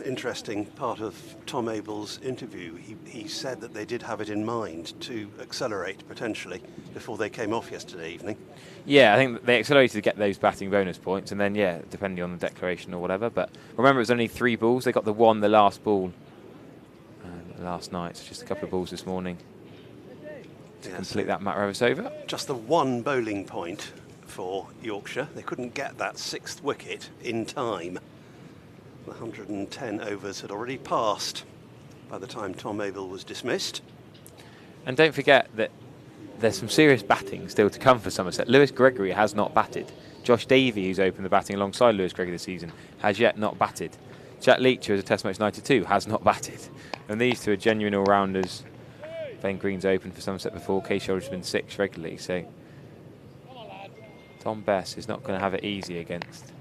interesting part of Tom Abel's interview. He said that they did have it in mind to accelerate potentially before they came off yesterday evening. Yeah, I think they accelerated to get those batting bonus points, and then, yeah, depending on the declaration or whatever. But remember, it was only 3 balls. They got the last ball last night, so just a couple of balls this morning to complete that Matt Revis over. Just the 1 bowling point for Yorkshire. They couldn't get that 6th wicket in time. The 110 overs had already passed by the time Tom Abel was dismissed. And don't forget that there's some serious batting still to come for Somerset. Lewis Gregory has not batted. Josh Davey, who's opened the batting alongside Lewis Gregory this season, has yet not batted. Jack Leach, who has a Test match 92, has not batted. And these 2 are genuine all-rounders. Ben Green's opened for Somerset before. Case Shoulder's been 6 regularly, so Dom Bess is not going to have it easy against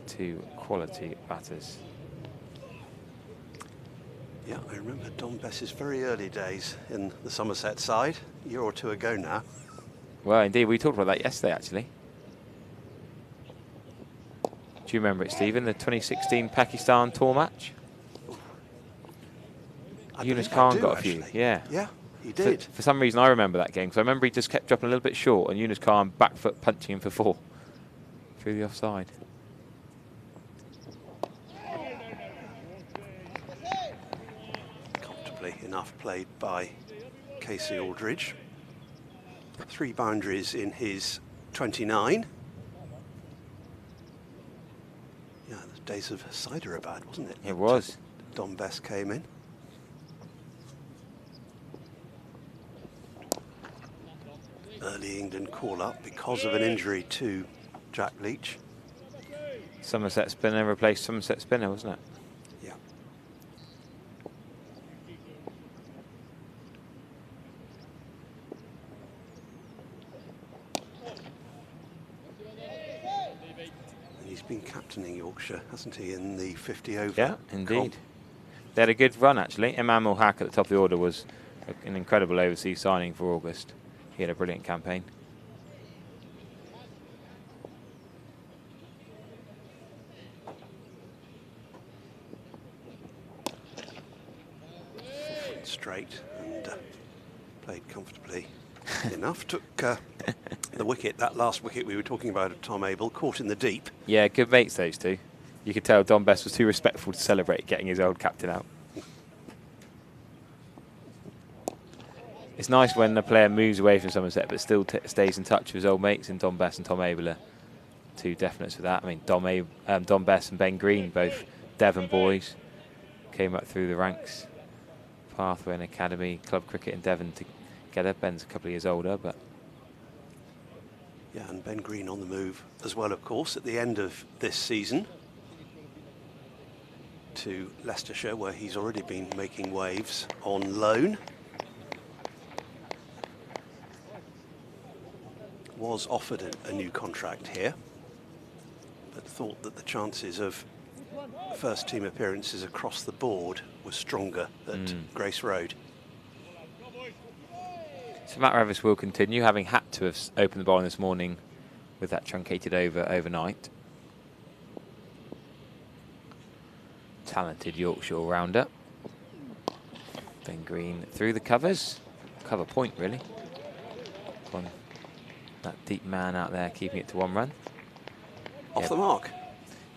2 quality batters. Yeah, I remember Dom Bess's very early days in the Somerset side, a year or 2 ago now. Well, indeed, we talked about that yesterday, actually. Do you remember it, Stephen, the 2016 Pakistan tour match? Yunus Khan got a few, yeah. Yeah, he did. For some reason, I remember that game, because I remember he just kept dropping a little bit short, and Yunus Khan back foot punching him for 4 through the offside. Comfortably enough played by Casey Aldridge. 3 boundaries in his 29. Yeah, the days of Cider bad, wasn't it? It was. Dom Bess came in. Early England call-up because of an injury to Jack Leach. Somerset spinner replaced Somerset spinner, wasn't it? Yeah. And he's been captaining Yorkshire, hasn't he, in the 50 over? Yeah, indeed. They had a good run, actually. Imam Ul-Haq at the top of the order was an incredible overseas signing for August. He had a brilliant campaign. Straight and played comfortably enough. Took the wicket, that last wicket we were talking about of Tom Abel, caught in the deep. Yeah, good mates, those 2. You could tell Dom Bess was too respectful to celebrate getting his old captain out. It's nice when a player moves away from Somerset but still stays in touch with his old mates, and Dom Bess and Tom Abel are 2 definites for that. I mean, Dom Bess and Ben Green, both Devon boys, came up through the ranks Pathway and Academy Club Cricket in Devon together. Ben's a couple of years older, but yeah, and Ben Green on the move as well, of course, at the end of this season to Leicestershire, where he's already been making waves on loan. Was offered a new contract here, but thought that the chances of first team appearances across the board were stronger at Grace Road. So Matt Revis will continue, having had to have opened the bowling this morning with that truncated over overnight. Talented Yorkshire all-rounder. Ben Green through the covers. Cover point, really. On that deep man out there, keeping it to 1 run. Off the mark.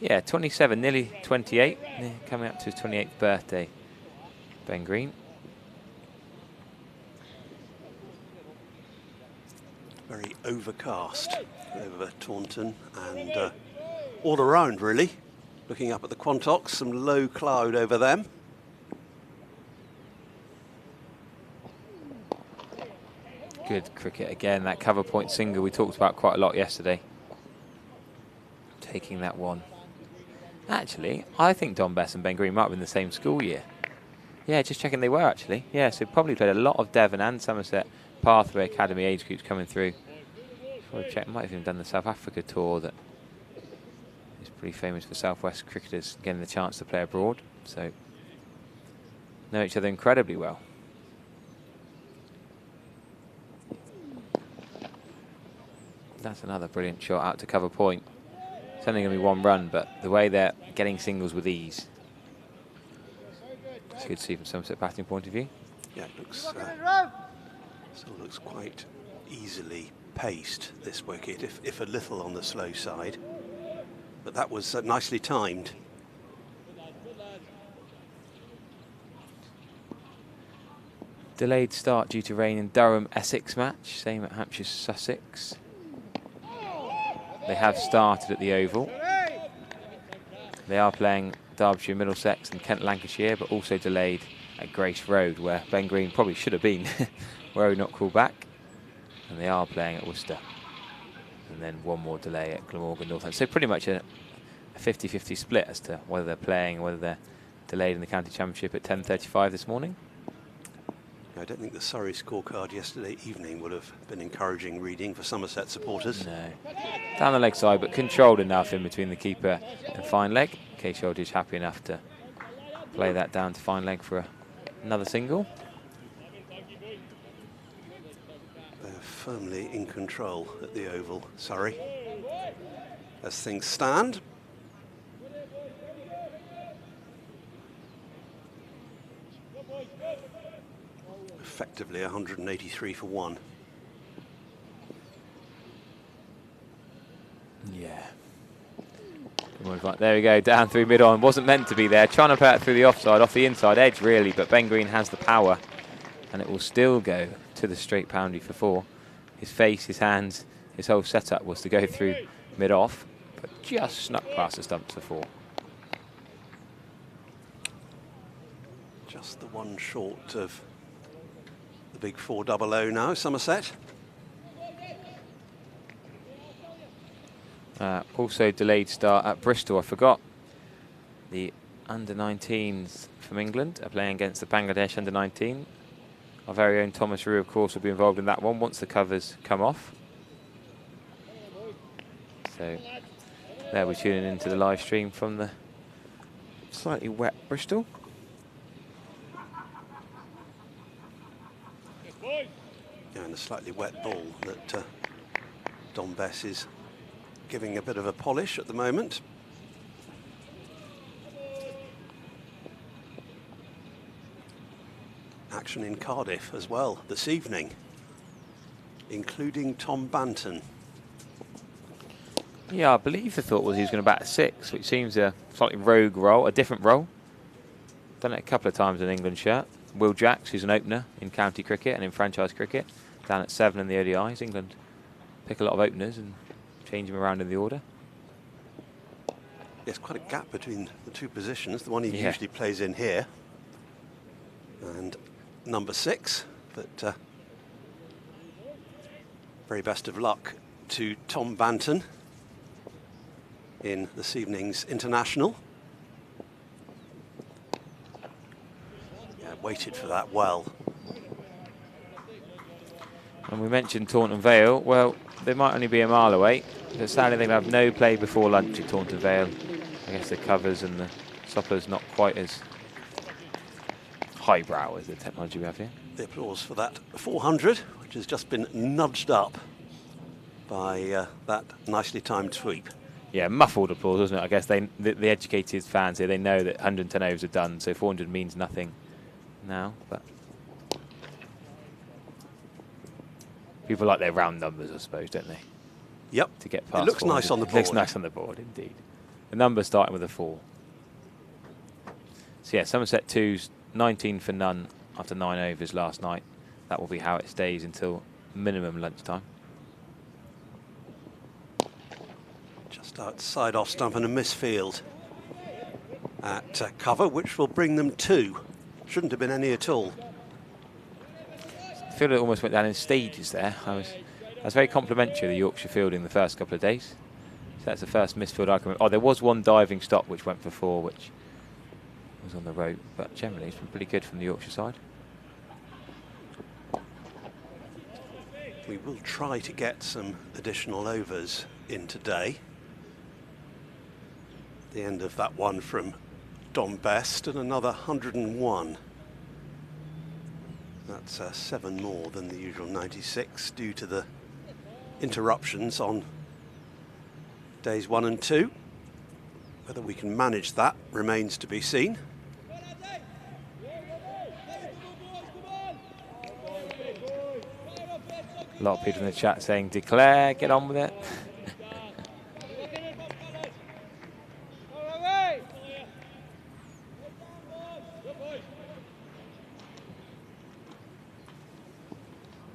Yeah, 27, nearly 28. Coming up to his 28th birthday, Ben Green. Very overcast over Taunton and all around, really. Looking up at the Quantocks, some low cloud over them. Good cricket again. That cover point single we talked about quite a lot yesterday. Taking that one. Actually, I think Don Bess and Ben Green might have been the same school year. Yeah, just checking they were actually. Yeah, so probably played a lot of Devon and Somerset Pathway Academy age groups coming through. Probably check, might have even done the South Africa tour that is pretty famous for Southwest cricketers getting the chance to play abroad. So know each other incredibly well. That's another brilliant shot out to cover point. It's only going to be 1 run, but the way they're getting singles with ease. It's good to see from Somerset batting point of view. Yeah, it looks, still looks quite easily paced, this wicket, if a little on the slow side. But that was nicely timed. Delayed start due to rain in Durham-Essex match, same at Hampshire-Sussex. They have started at the Oval. They are playing Derbyshire, Middlesex and Kent, Lancashire, but also delayed at Grace Road, where Ben Green probably should have been, were he not called back. And they are playing at Worcester. And then 1 more delay at Glamorgan, Northampton. So pretty much a 50-50 split as to whether they're playing, whether they're delayed in the county championship at 10:35 this morning. I don't think the Surrey scorecard yesterday evening would have been encouraging reading for Somerset supporters. No. Down the leg side, but controlled enough in between the keeper and fine leg. Case Aldridge happy enough to play that down to fine leg for another single. They're firmly in control at the Oval, Surrey, as things stand. Effectively 183 for 1. Yeah. There we go, down through mid-on. Wasn't meant to be there. Trying to play it through the offside, off the inside edge, really. But Ben Green has the power. And it will still go to the straight boundary for 4. His face, his hands, his whole setup was to go through mid-off. But just snuck past the stumps for 4. Just the 1 short of the big 400 now, Somerset. Also delayed start at Bristol. I forgot. The under-19s from England are playing against the Bangladesh under-19. Our very own Thomas Rue, of course, will be involved in that one once the covers come off. So there we're tuning into the live stream from the slightly wet Bristol. And a slightly wet ball that Don Bess is giving a bit of a polish at the moment. Action in Cardiff as well this evening, including Tom Banton. Yeah, I believe the thought was he was going to bat at 6, which seems a slightly rogue role, a different role. Done it a couple of times in England shirt. Will Jacks, who's an opener in county cricket and in franchise cricket, down at 7 in the ODIs. England pick a lot of openers and change them around in the order. There's quite a gap between the 2 positions. The one he usually plays in here, and number 6, but very best of luck to Tom Banton in this evening's international. Yeah, waited for that well. And we mentioned Taunton Vale. Well, they might only be a mile away, but sadly they'll have no play before lunch at Taunton Vale. I guess the covers and the stoppers not quite as highbrow as the technology we have here. The applause for that 400, which has just been nudged up by that nicely timed sweep. Yeah, muffled applause, wasn't it? I guess the educated fans here, they know that 110 overs are done, so 400 means nothing now. But people like their round numbers, I suppose, don't they? Yep. To get past. It looks 400. nice on the board. It looks nice on the board, indeed. The number starting with a 4. So yeah, Somerset 2's 19 for none after 9 overs last night. That will be how it stays until minimum lunchtime. Just outside off stump and a misfield at cover, which will bring them 2. Shouldn't have been any at all. I feel it almost went down in stages there. I was very complimentary of the Yorkshire fielding the first couple of days. So that's the first misfield I can remember. Oh, there was one diving stop which went for 4, which was on the rope, but generally it's been pretty good from the Yorkshire side. We will try to get some additional overs in today. The end of that one from Dom Best and another 101. That's 7 more than the usual 96 due to the interruptions on days 1 and 2. Whether we can manage that remains to be seen. A lot of people in the chat saying, declare, get on with it.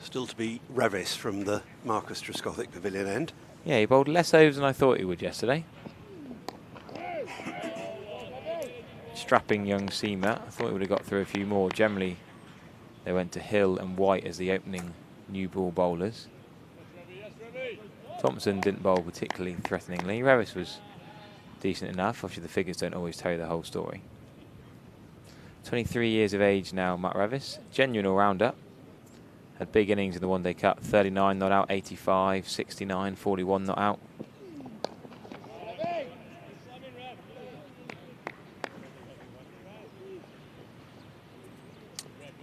Still to be Revis from the Marcus Trescothick Pavilion end. Yeah, he bowled less overs than I thought he would yesterday. Strapping young seamer. I thought he would have got through a few more. Generally, they went to Hill and White as the opening new ball bowlers. Thompson didn't bowl particularly threateningly. Revis was decent enough. Obviously, the figures don't always tell you the whole story. 23 years of age now, Matt Revis. Genuine all-rounder. Had big innings in the one-day cut. 39 not out, 85, 69, 41 not out.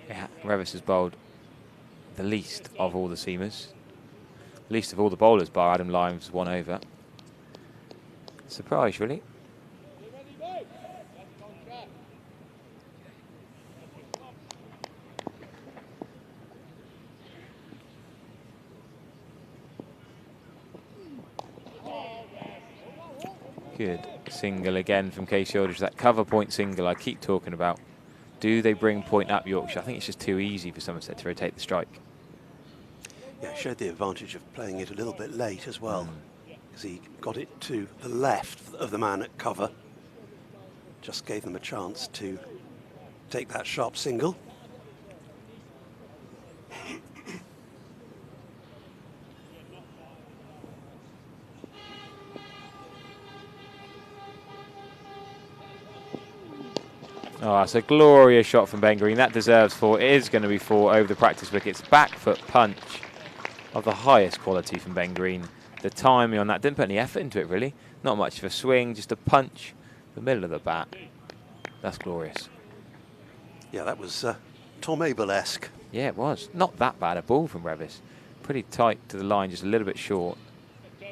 Yeah, Revis has bowled the least of all the seamers. Least of all the bowlers, bar Adam Lyons, 1 over. Surprise, really. Good single again from Casey Aldridge. That cover point single I keep talking about. Do they bring point up Yorkshire? I think it's just too easy for Somerset to rotate the strike. Yeah, showed the advantage of playing it a little bit late as well, because he got it to the left of the man at cover. Just gave them a chance to take that sharp single. Oh, that's a glorious shot from Ben Green. That deserves 4. It is going to be 4 over the practice wickets. Back foot punch of the highest quality from Ben Green. The timing on that, didn't put any effort into it really. Not much of a swing, just a punch, the middle of the bat. That's glorious. Yeah, that was Tom Abel-esque. Yeah, it was. Not that bad a ball from Revis. Pretty tight to the line, just a little bit short.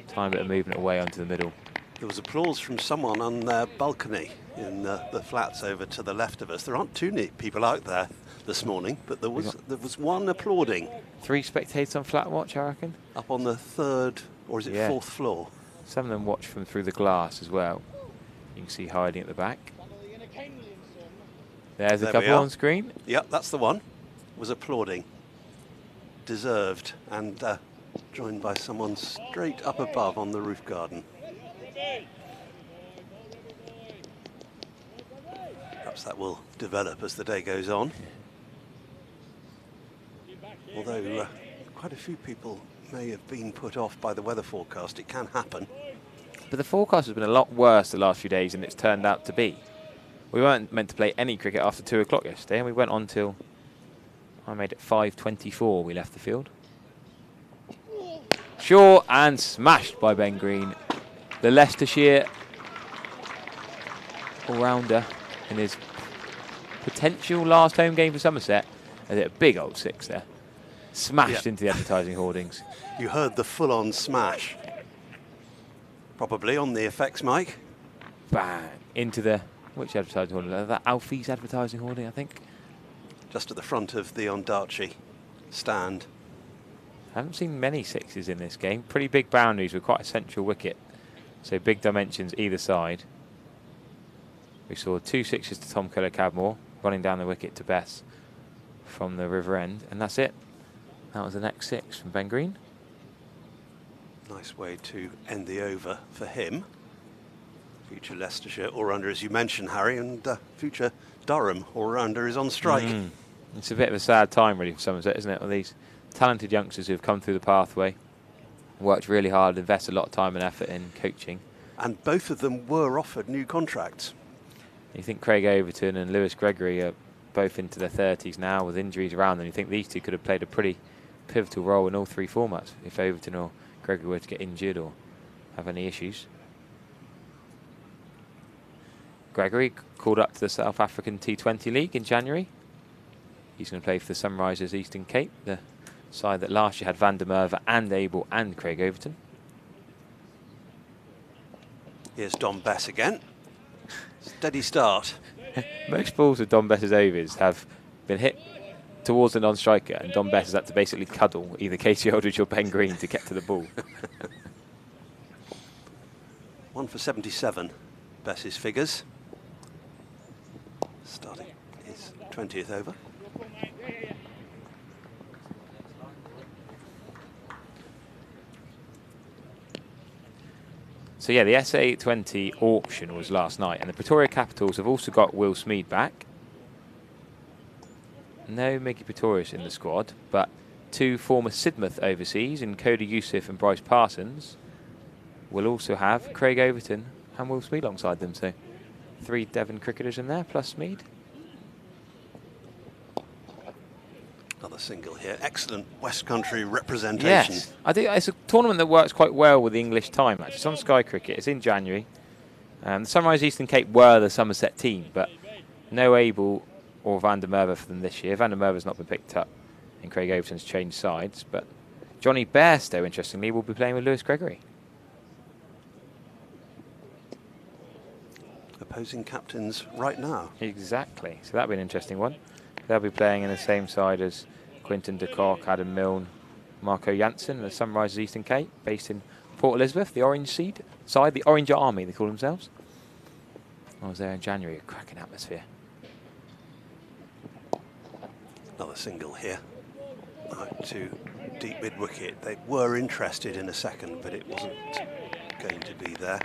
Time bit of movement away onto the middle. There was applause from someone on their balcony in the flats over to the left of us. There aren't too many people out there this morning, but there was one applauding. 3 spectators on flat watch, I reckon. Up on the 3rd, or is it 4th floor? Some of them watch from through the glass as well. You can see hiding at the back. There's a couple on screen. Yep, that's the one. Was applauding. Deserved, and joined by someone straight up above on the roof garden. Perhaps that will develop as the day goes on. although quite a few people may have been put off by the weather forecast. It can happen. But the forecast has been a lot worse the last few days than it's turned out to be. We weren't meant to play any cricket after 2 o'clock yesterday, and we went on till, I made it 5:24 we left the field. Short and smashed by Ben Green. The Leicestershire all-rounder in his potential last home game for Somerset. Has hit a big old 6 there. Smashed into the advertising hoardings. You heard the full-on smash. Probably on the effects mic. Bang! Into the, which advertising hoarding? The Alfie's advertising hoarding, I think. Just at the front of the Ondarchi stand. I haven't seen many 6s in this game. Pretty big boundaries with quite a central wicket. So big dimensions either side. We saw 2 6s to Tom Keller-Cadmore, running down the wicket to Bess from the river end. And that's it. That was the next 6 from Ben Green. Nice way to end the over for him. Future Leicestershire all-rounder, as you mentioned, Harry, and future Durham all-rounder is on strike. It's a bit of a sad time, really, for Somerset, isn't it? All these talented youngsters who have come through the pathway, worked really hard, invested a lot of time and effort in coaching. And both of them were offered new contracts. You think Craig Overton and Lewis Gregory are both into their 30s now with injuries around them. You think these two could have played a pretty pivotal role in all 3 formats if Overton or Gregory were to get injured or have any issues. Gregory called up to the South African T20 League in January. He's going to play for the Sunrisers Eastern Cape, the side that last year had Van der Merwe and Abel and Craig Overton. Here's Don Bess again. Steady start. Most balls of Don Bess's overs have been hit towards the non-striker, and Don Bess has had to basically cuddle either Casey Aldridge or Ben Green to get to the ball. 1 for 77, Bess's figures. Starting his 20th over. So yeah, the SA20 auction was last night, and the Pretoria Capitals have also got Will Smead back. No Mickey Pretorius in the squad, but 2 former Sidmouth overseas in Cody Youssef and Bryce Parsons will also have Craig Overton and Will Smead alongside them. So 3 Devon cricketers in there, plus Smead. Another single here. Excellent West Country representation. Yes, I think it's a tournament that works quite well with the English time, actually. It's on Sky Cricket. It's in January. The Sunrise Eastern Cape were the Somerset team, but no Abel or Van der Merwe for them this year. Van der Merwe's not been picked up, and Craig Overton's changed sides. But Johnny Bairstow, interestingly, will be playing with Lewis Gregory. Opposing captains right now. Exactly. So that'll be an interesting one. They'll be playing in the same side as Quinton de Kock, Adam Milne, Marco Janssen, the Sunrisers Eastern Cape, based in Port Elizabeth, the Orange side, the Orange Army, they call themselves. I was there in January, a cracking atmosphere. Another single here. Out to deep mid-wicket. They were interested in a second, but it wasn't going to be there.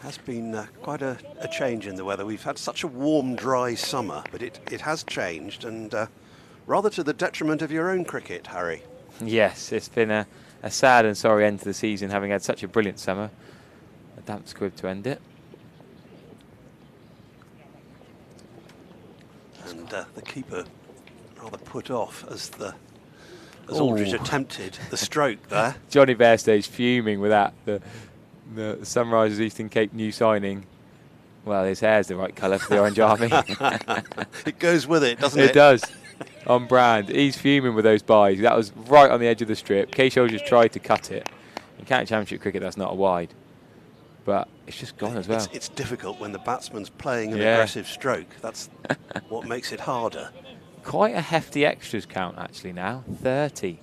Has been quite a change in the weather. We've had such a warm, dry summer, but it has changed, and rather to the detriment of your own cricket, Harry. Yes, it's been a sad and sorry end to the season, having had such a brilliant summer. A damp squib to end it. And the keeper rather put off as Aldridge attempted the stroke there. Johnny Bairstow's fuming with that. The Sunrisers Eastern Cape new signing. Well, his hair's the right colour for the Orange Army. It goes with it, doesn't it? It does. On brand. He's fuming with those byes. That was right on the edge of the strip. Casey Aldridge tried to cut it. In county championship cricket, that's not a wide. But it's just gone as well. It's difficult when the batsman's playing an aggressive stroke. That's what makes it harder. Quite a hefty extras count, actually, now. 30.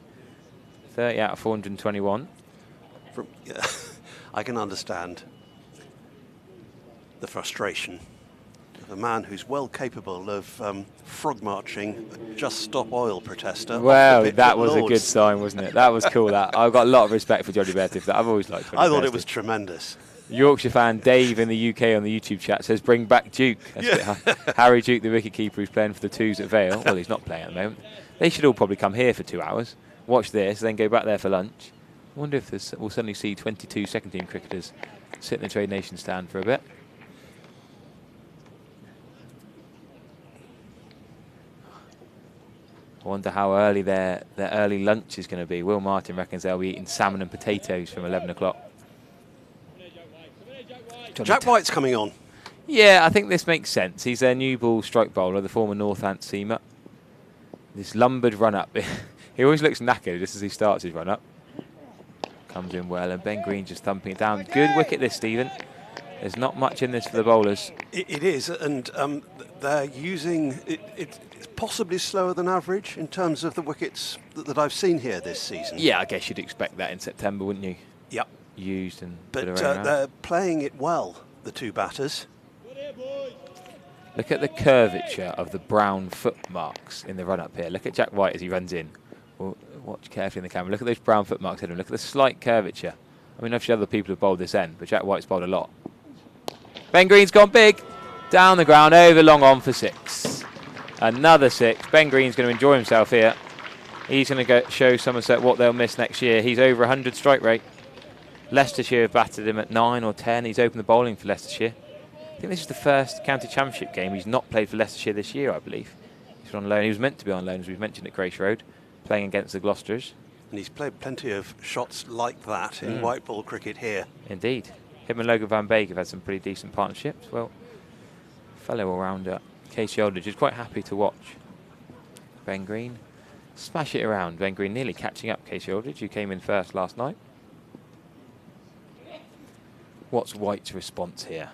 30 out of 421. I can understand the frustration of a man who's well capable of frog marching a Just Stop Oil protester. Well, that was a good sign, wasn't it? That was cool. That I've got a lot of respect for Johnny Bairstow for that. I've always liked Johnny I thought Bairstow. it was tremendous. Yorkshire fan Dave in the UK on the YouTube chat says, bring back Duke. Harry Duke, the wicketkeeper who's playing for the Twos at Vale. Well, he's not playing at the moment. They should all probably come here for 2 hours, watch this, then go back there for lunch. I wonder if we'll suddenly see 22 second-team cricketers sit in the Trade Nation stand for a bit. I wonder how early their early lunch is going to be. Will Martin reckons they'll be eating salmon and potatoes from 11 o'clock. Jack White's coming on. Yeah, I think this makes sense. He's their new ball strike bowler, the former Northants seamer. This lumbered run-up. He always looks knackered just as he starts his run-up. Comes in well, and Ben Green just thumping it down. Good wicket this, Stephen. There's not much in this for the bowlers. It is, and they're using it. It's possibly slower than average in terms of the wickets that I've seen here this season. Yeah, I guess you'd expect that in September, wouldn't you? Yep. Used and but they're playing it well, the two batters. Look at the curvature of the brown footmarks in the run-up here. Look at Jack White as he runs in. Well, watch carefully in the camera. Look at those brown footmarks in him. Look at the slight curvature. I mean, obviously other people have bowled this end, but Jack White's bowled a lot. Ben Green's gone big. Down the ground, over long on for 6. Another 6. Ben Green's going to enjoy himself here. He's going to show Somerset what they'll miss next year. He's over 100 strike rate. Leicestershire have battered him at 9 or 10. He's opened the bowling for Leicestershire. I think this is the first county championship game he's not played for Leicestershire this year, I believe. He's on loan. He was meant to be on loan, as we've mentioned, at Grace Road, playing against the Gloucesters. And he's played plenty of shots like that in white ball cricket here. Indeed. Him and Logan van Beek have had some pretty decent partnerships. Well, fellow all-rounder Casey Aldridge is quite happy to watch Ben Green smash it around. Ben Green nearly catching up Casey Aldridge, who came in first last night. What's White's response here?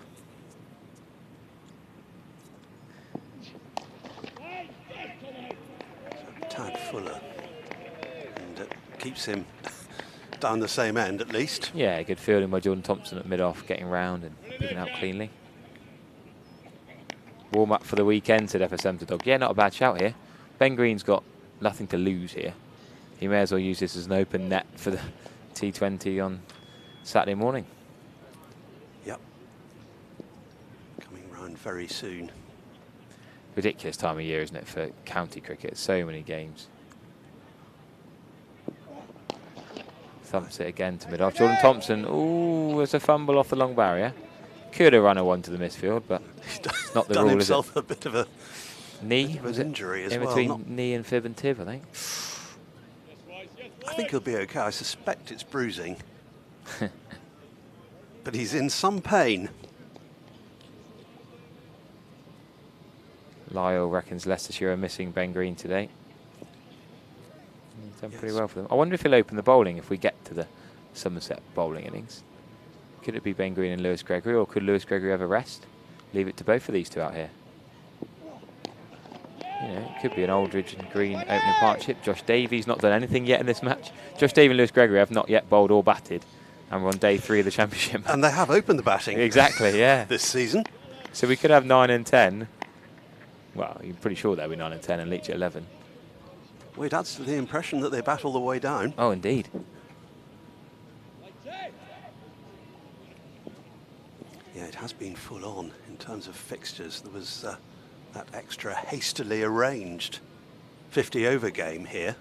Tad fuller, and it keeps him down the same end at least. Yeah, good fielding by Jordan Thompson at mid-off, getting round and picking out cleanly. Warm up for the weekend, said FSM to Dog. Yeah, not a bad shout here. Ben Green's got nothing to lose here. He may as well use this as an open net for the T20 on Saturday morning. Yep. Coming round very soon. Ridiculous time of year, isn't it, for county cricket? So many games. Thumps it again to mid-off. Jordan Thompson, ooh, there's a fumble off the long barrier. Could have run a one to the midfield, but it's not the rule, is it? Himself a bit of a knee, was injury as well. In between knee and fib and tib, I think. I think he'll be okay. I suspect it's bruising. But he's in some pain. Lyle reckons Leicestershire are missing Ben Green today. He's done pretty well for them. I wonder if he'll open the bowling if we get to the Somerset bowling innings. Could it be Ben Green and Lewis Gregory, or could Lewis Gregory have a rest? Leave it to both of these two out here. You know, it could be an Aldridge and Green opening partnership. Josh Davies not done anything yet in this match. Josh Davies and Lewis Gregory have not yet bowled or batted, and we're on day 3 of the championship. And they have opened the batting. Exactly, yeah. This season. So we could have 9 and 10. Well, you're pretty sure they'll be 9 and 10 and Leach at 11. Well, it adds to the impression that they bat all the way down. Oh, indeed. Yeah, it has been full on in terms of fixtures. There was that extra hastily arranged 50-over game here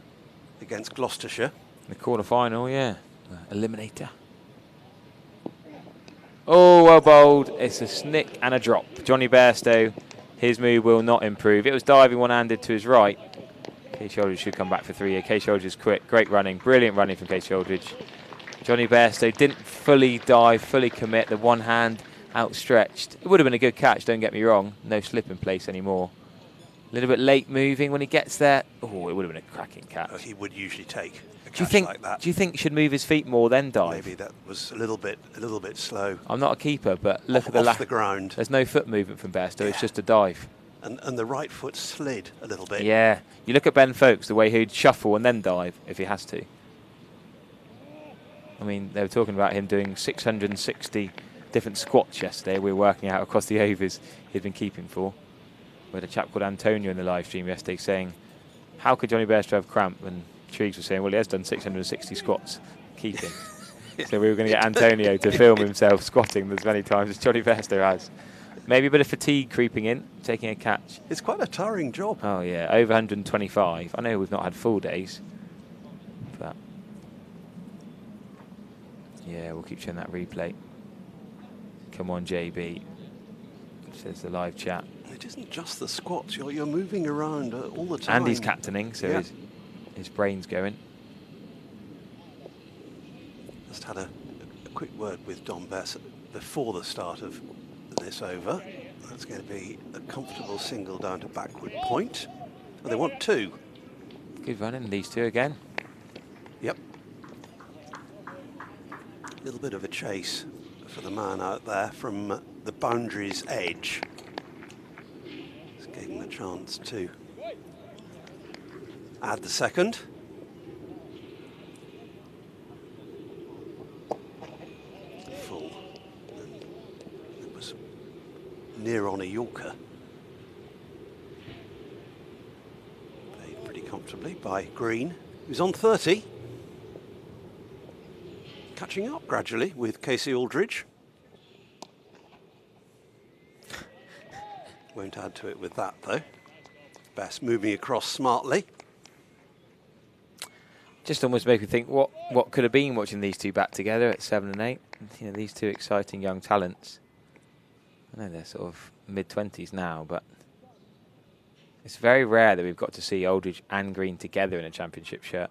against Gloucestershire. The quarter-final, yeah. Eliminator. Oh, well bowled. It's a snick and a drop. Johnny Bairstow, his move will not improve. It was diving one-handed to his right. Casey Aldridge should come back for 3 here. Casey Aldridge is quick. Great running. Brilliant running from Casey Aldridge. Johnny Bairstow didn't fully dive, fully commit. The one hand outstretched. It would have been a good catch, don't get me wrong. No slip in place anymore. A little bit late moving when he gets there. Oh, it would have been a cracking catch. Oh, he would usually take a catch like that. Do you think he should move his feet more then dive? Maybe that was a little bit slow. I'm not a keeper, but look at the off the ground. There's no foot movement from Bairstow. It's just a dive. And the right foot slid a little bit. Yeah. You look at Ben Folkes, the way he'd shuffle and then dive if he has to. I mean, they were talking about him doing 660 different squats yesterday. We were working out across the overs he'd been keeping for. We had a chap called Antonio in the live stream yesterday saying, how could Johnny Bairstow have cramp? And Triggs was saying, well, he has done 660 squats keeping. So we were going to get Antonio to film himself squatting as many times as Johnny Bairstow has. Maybe a bit of fatigue creeping in, taking a catch. It's quite a tiring job. Oh, yeah, over 125. I know we've not had full days, but yeah, we'll keep showing that replay. Come on, JB, says the live chat. It isn't just the squats, you're moving around all the time. And he's captaining, so his brain's going. Just had a quick word with Don Bess before the start of this over. That's going to be a comfortable single down to backward point. Oh, they want 2. Good running, these two again. Yep. A little bit of a chase for the man out there from the boundary's edge. Just gave him a chance to add the second. Full. And it was near on a Yorker. Played pretty comfortably by Green, who's on 30. Catching up gradually with Casey Aldridge. Won't add to it with that though. Best moving across smartly. Just almost make me think what could have been watching these two back together at 7 and 8. You know, these two exciting young talents. I know they're sort of mid-20s now, but it's very rare that we've got to see Aldridge and Green together in a championship shirt.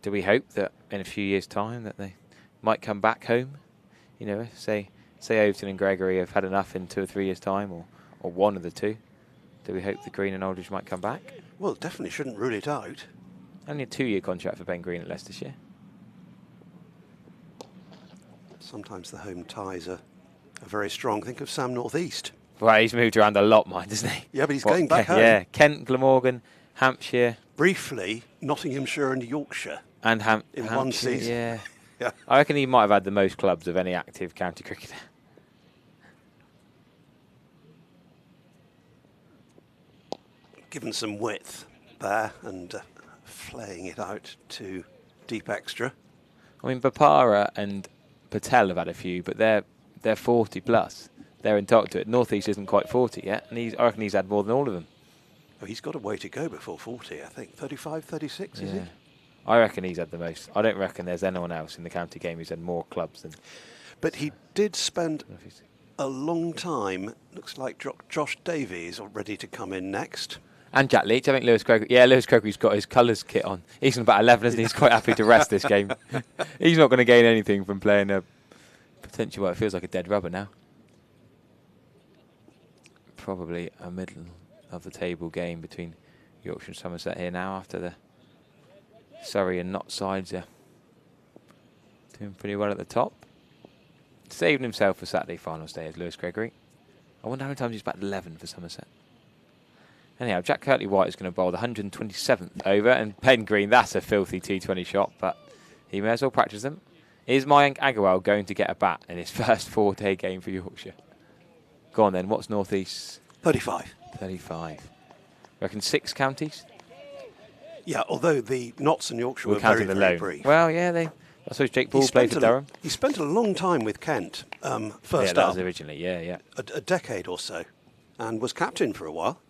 Do we hope that in a few years' time that they might come back home? You know, say Overton and Gregory have had enough in 2 or 3 years' time, or one of the two. Do we hope that Green and Aldridge might come back? Well, definitely shouldn't rule it out. Only a 2-year contract for Ben Green at Leicestershire. Sometimes the home ties are very strong. Think of Sam North East. Well, he's moved around a lot, mind, isn't he? Yeah, but he's going back home. Yeah, Kent, Glamorgan, Hampshire. Briefly, Nottinghamshire and Yorkshire. And in Hampshire, one season. Yeah. Yeah. I reckon he might have had the most clubs of any active county cricketer. Given some width there and flaying it out to deep extra. I mean, Bapara and Patel have had a few, but they're 40 plus. They're entitled to it. North East isn't quite 40 yet, and I reckon he's had more than all of them. Oh, he's got a way to go before 40, I think. 35, 36, is he? I reckon he's had the most. I don't reckon there's anyone else in the county game who's had more clubs than... But he did spend a long time. Looks like Josh Davies are ready to come in next. And Jack Leach. I think Lewis Gregory. Yeah, Lewis Gregory's got his colours kit on. He's on about 11, isn't he? He's quite happy to rest this game. He's not going to gain anything from playing a potential, well, it feels like a dead rubber now. Probably a middle of the table game between Yorkshire and Somerset here now after the Surrey and Nott sides are doing pretty well at the top. Saving himself for Saturday finals day as Lewis Gregory. I wonder how many times he's batted 11 for Somerset. Anyhow, Jack Kirtley-White is going to bowl the 127th over, and Ben Green, that's a filthy T20 shot, but he may as well practice them. Is Mayank Agarwal going to get a bat in his first 4-day game for Yorkshire? Go on then, what's North East? 35. 35. Reckon 6 counties? Yeah, although the Notts and Yorkshire were very, very brief. Well, yeah, I suppose Jake Ball played for Durham. He spent a long time with Kent, first that was originally, yeah. A decade or so, and was captain for a while.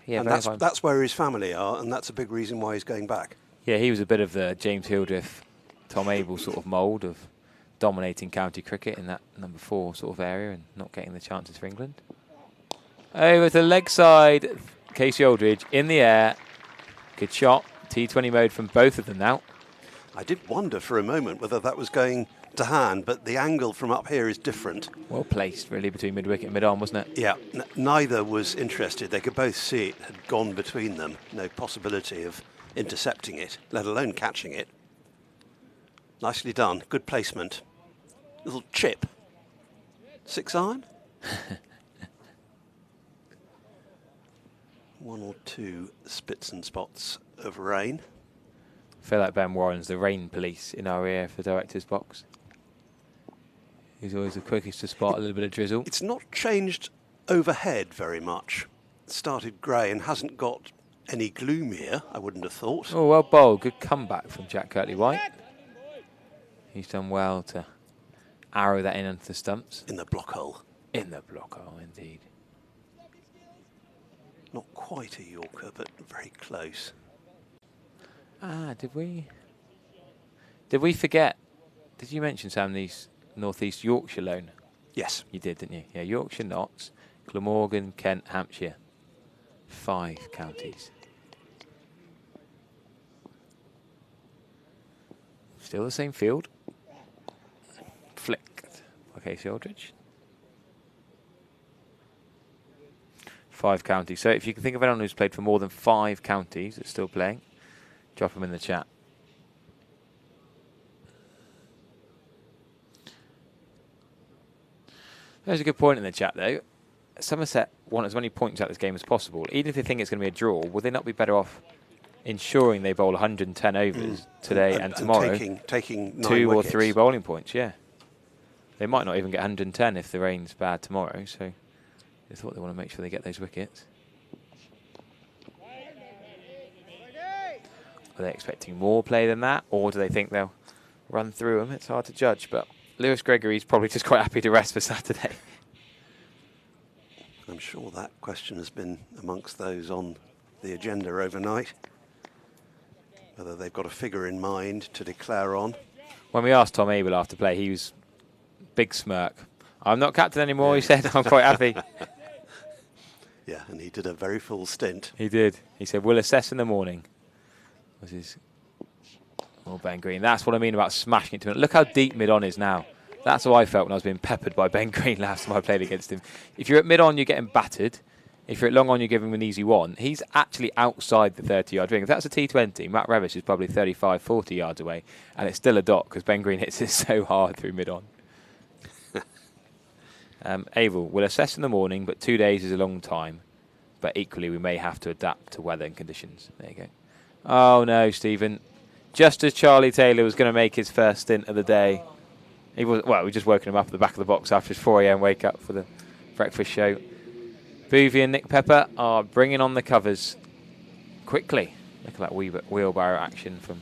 Yeah, and that's where his family are, and that's a big reason why he's going back. Yeah, he was a bit of the James Hildreth, Tom Abel sort of mould of dominating county cricket in that number 4 sort of area and not getting the chances for England. Over to the leg side, Casey Aldridge in the air. Good shot. T20 mode from both of them now. I did wonder for a moment whether that was going to hand, but the angle from up here is different. Well placed, really, between mid-wicket and mid-on, wasn't it? Yeah, neither was interested. They could both see it had gone between them. No possibility of intercepting it, let alone catching it. Nicely done. Good placement. Little chip. 6-iron? 1 or 2 spits and spots of rain. I feel like Ben Warren's the rain police in our ear for the director's box. He's always the quickest to spot a little bit of drizzle. It's not changed overhead very much. started grey and hasn't got any gloomier, I wouldn't have thought. Oh, well bowled. Good comeback from Jack Kirtley-White. He's done well to arrow that in onto the stumps. In the block hole. In the block hole, indeed. Not quite a Yorker, but very close. Ah, did we forget? Did you mention, Sam, these North East Yorkshire loan? Yes. You did, didn't you? Yeah, Yorkshire, Notts, Glamorgan, Kent, Hampshire. 5 counties. Still the same field. Flicked by Casey Aldridge. 5 counties. So if you can think of anyone who's played for more than 5 counties that's still playing, drop them in the chat. There's a good point in the chat, though. Somerset want as many points out of this game as possible. Even if they think it's going to be a draw, would they not be better off ensuring they bowl 110 overs today and tomorrow? Taking 9 2 or wickets. 3 bowling points, yeah. They might not even get 110 if the rain's bad tomorrow, so they thought they want to make sure they get those wickets. Are they expecting more play than that, or do they think they'll run through them? It's hard to judge, but Lewis Gregory's probably just quite happy to rest for Saturday. I'm sure that question has been amongst those on the agenda overnight. Whether they've got a figure in mind to declare on. When we asked Tom Abel after play, he was big smirk. I'm not captain anymore, he said. I'm quite happy. Yeah, and he did a very full stint. He did. He said, we'll assess in the morning. Was his... Oh, Ben Green. That's what I mean about smashing it to him. Look how deep mid-on is now. That's how I felt when I was being peppered by Ben Green last time I played against him. If you're at mid-on, you're getting battered. If you're at long-on, you're giving him an easy one. He's actually outside the 30-yard ring. If that's a T20, Matt Revish is probably 35, 40 yards away. And it's still a dot because Ben Green hits it so hard through mid-on. Abel, we'll assess in the morning, but 2 days is a long time. But equally, we may have to adapt to weather and conditions. There you go. Oh, no, Stephen. Just as Charlie Taylor was going to make his first stint of the day, he was, well, we just woken him up at the back of the box after his 4 a.m. wake up for the breakfast show. Boovy and Nick Pepper are bringing on the covers quickly. Look at that wheelbarrow action from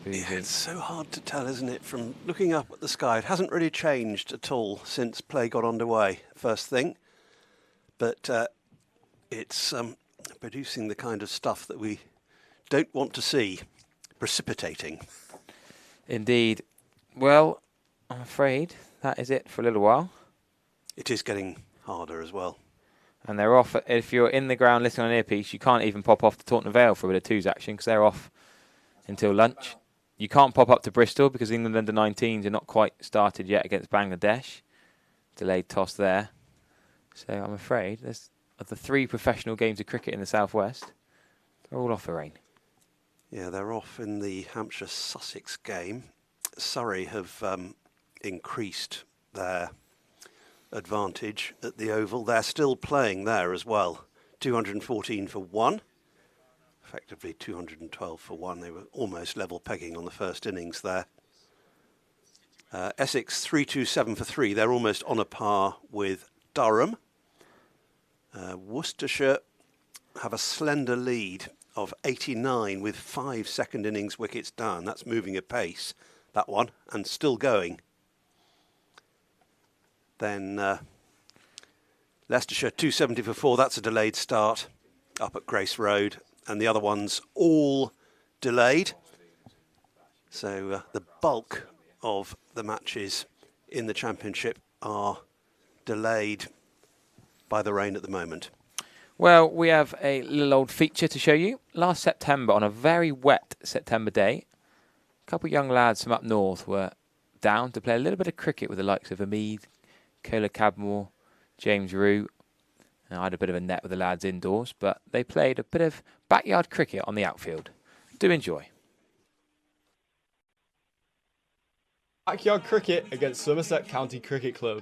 Boovy. Yeah, it's so hard to tell, isn't it, from looking up at the sky. It hasn't really changed at all since play got underway, first thing. But it's producing the kind of stuff that we don't want to see, precipitating. Indeed. Well, I'm afraid that is it for a little while. It is getting harder as well. And they're off. If you're in the ground listening on earpiece, you can't even pop off to Taunton Vale for a bit of twos action because they're off until lunch. You can't pop up to Bristol because England under-19s are not quite started yet against Bangladesh. Delayed toss there. So I'm afraid there's of the 3 professional games of cricket in the southwest, they're all off the rain. Yeah, they're off in the Hampshire-Sussex game. Surrey have increased their advantage at the Oval. They're still playing there as well. 214 for 1. Effectively 212 for 1. They were almost level pegging on the first innings there. Essex 327 for 3. They're almost on a par with Durham. Worcestershire have a slender lead of 89 with 5 second innings wickets down. That's moving at pace, that one, and still going. Then Leicestershire 270 for 4. That's a delayed start up at Grace Road. And the other ones all delayed. So the bulk of the matches in the Championship are delayed by the rain at the moment. Well, we have a little old feature to show you. Last September, on a very wet September day, a couple of young lads from up north were down to play a little bit of cricket with the likes of Hamid, Cola Cadmore, James Rue. And I had a bit of a net with the lads indoors, but they played a bit of backyard cricket on the outfield. Do enjoy. Backyard cricket against Somerset County Cricket Club.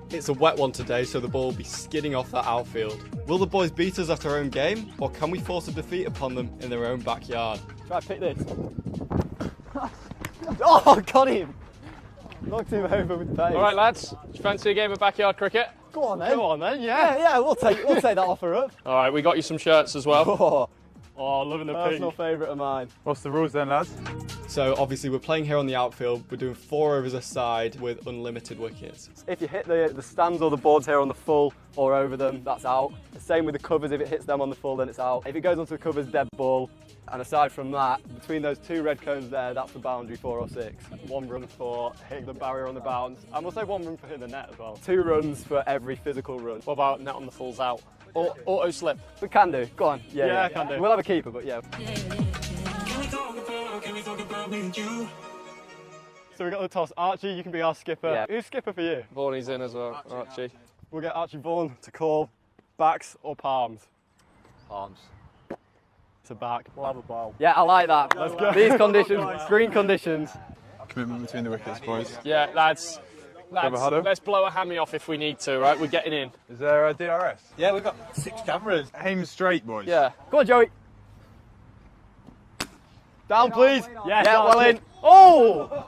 It's a wet one today, so the ball will be skidding off that outfield. Will the boys beat us at our own game, or can we force a defeat upon them in their own backyard? Try to pick this. Oh, got him! Knocked him over with pace. All right, lads. Do you fancy a game of backyard cricket? Go on then. Go on then, yeah. We'll take that offer up. All right, we got you some shirts as well. Oh, loving the personal favourite of mine. What's the rules then, lads? So obviously we're playing here on the outfield. We're doing 4 overs a side with unlimited wickets. If you hit the stands or the boards here on the full or over them, that's out. The same with the covers. If it hits them on the full, then it's out. If it goes onto the covers, dead ball. And aside from that, between those 2 red cones there, that's the boundary, 4 or 6. 1 run for hitting the barrier on the bounce. And we'll say 1 run for hitting the net as well. 2 runs for every physical run. What about net on the fulls out? Or auto slip? We can do. Go on. Yeah, can do. We'll have a keeper, but yeah. So we got the toss. Archie, you can be our skipper. Yeah. Who's skipper for you? Vaughan's in as well, Archie. We'll get Archie Vaughan to call backs or palms. Palms. It's a back. We'll have a ball. Yeah, I like that. Let's go. These conditions, green conditions. Commitment between the wickets, boys. Yeah, lads, let's blow a hammy off if we need to, right? We're getting in. Is there a DRS? Yeah, we've got 6 cameras. Aim straight, boys. Yeah. Go on, Joey. Down, please. Yes, yeah, well in. Oh!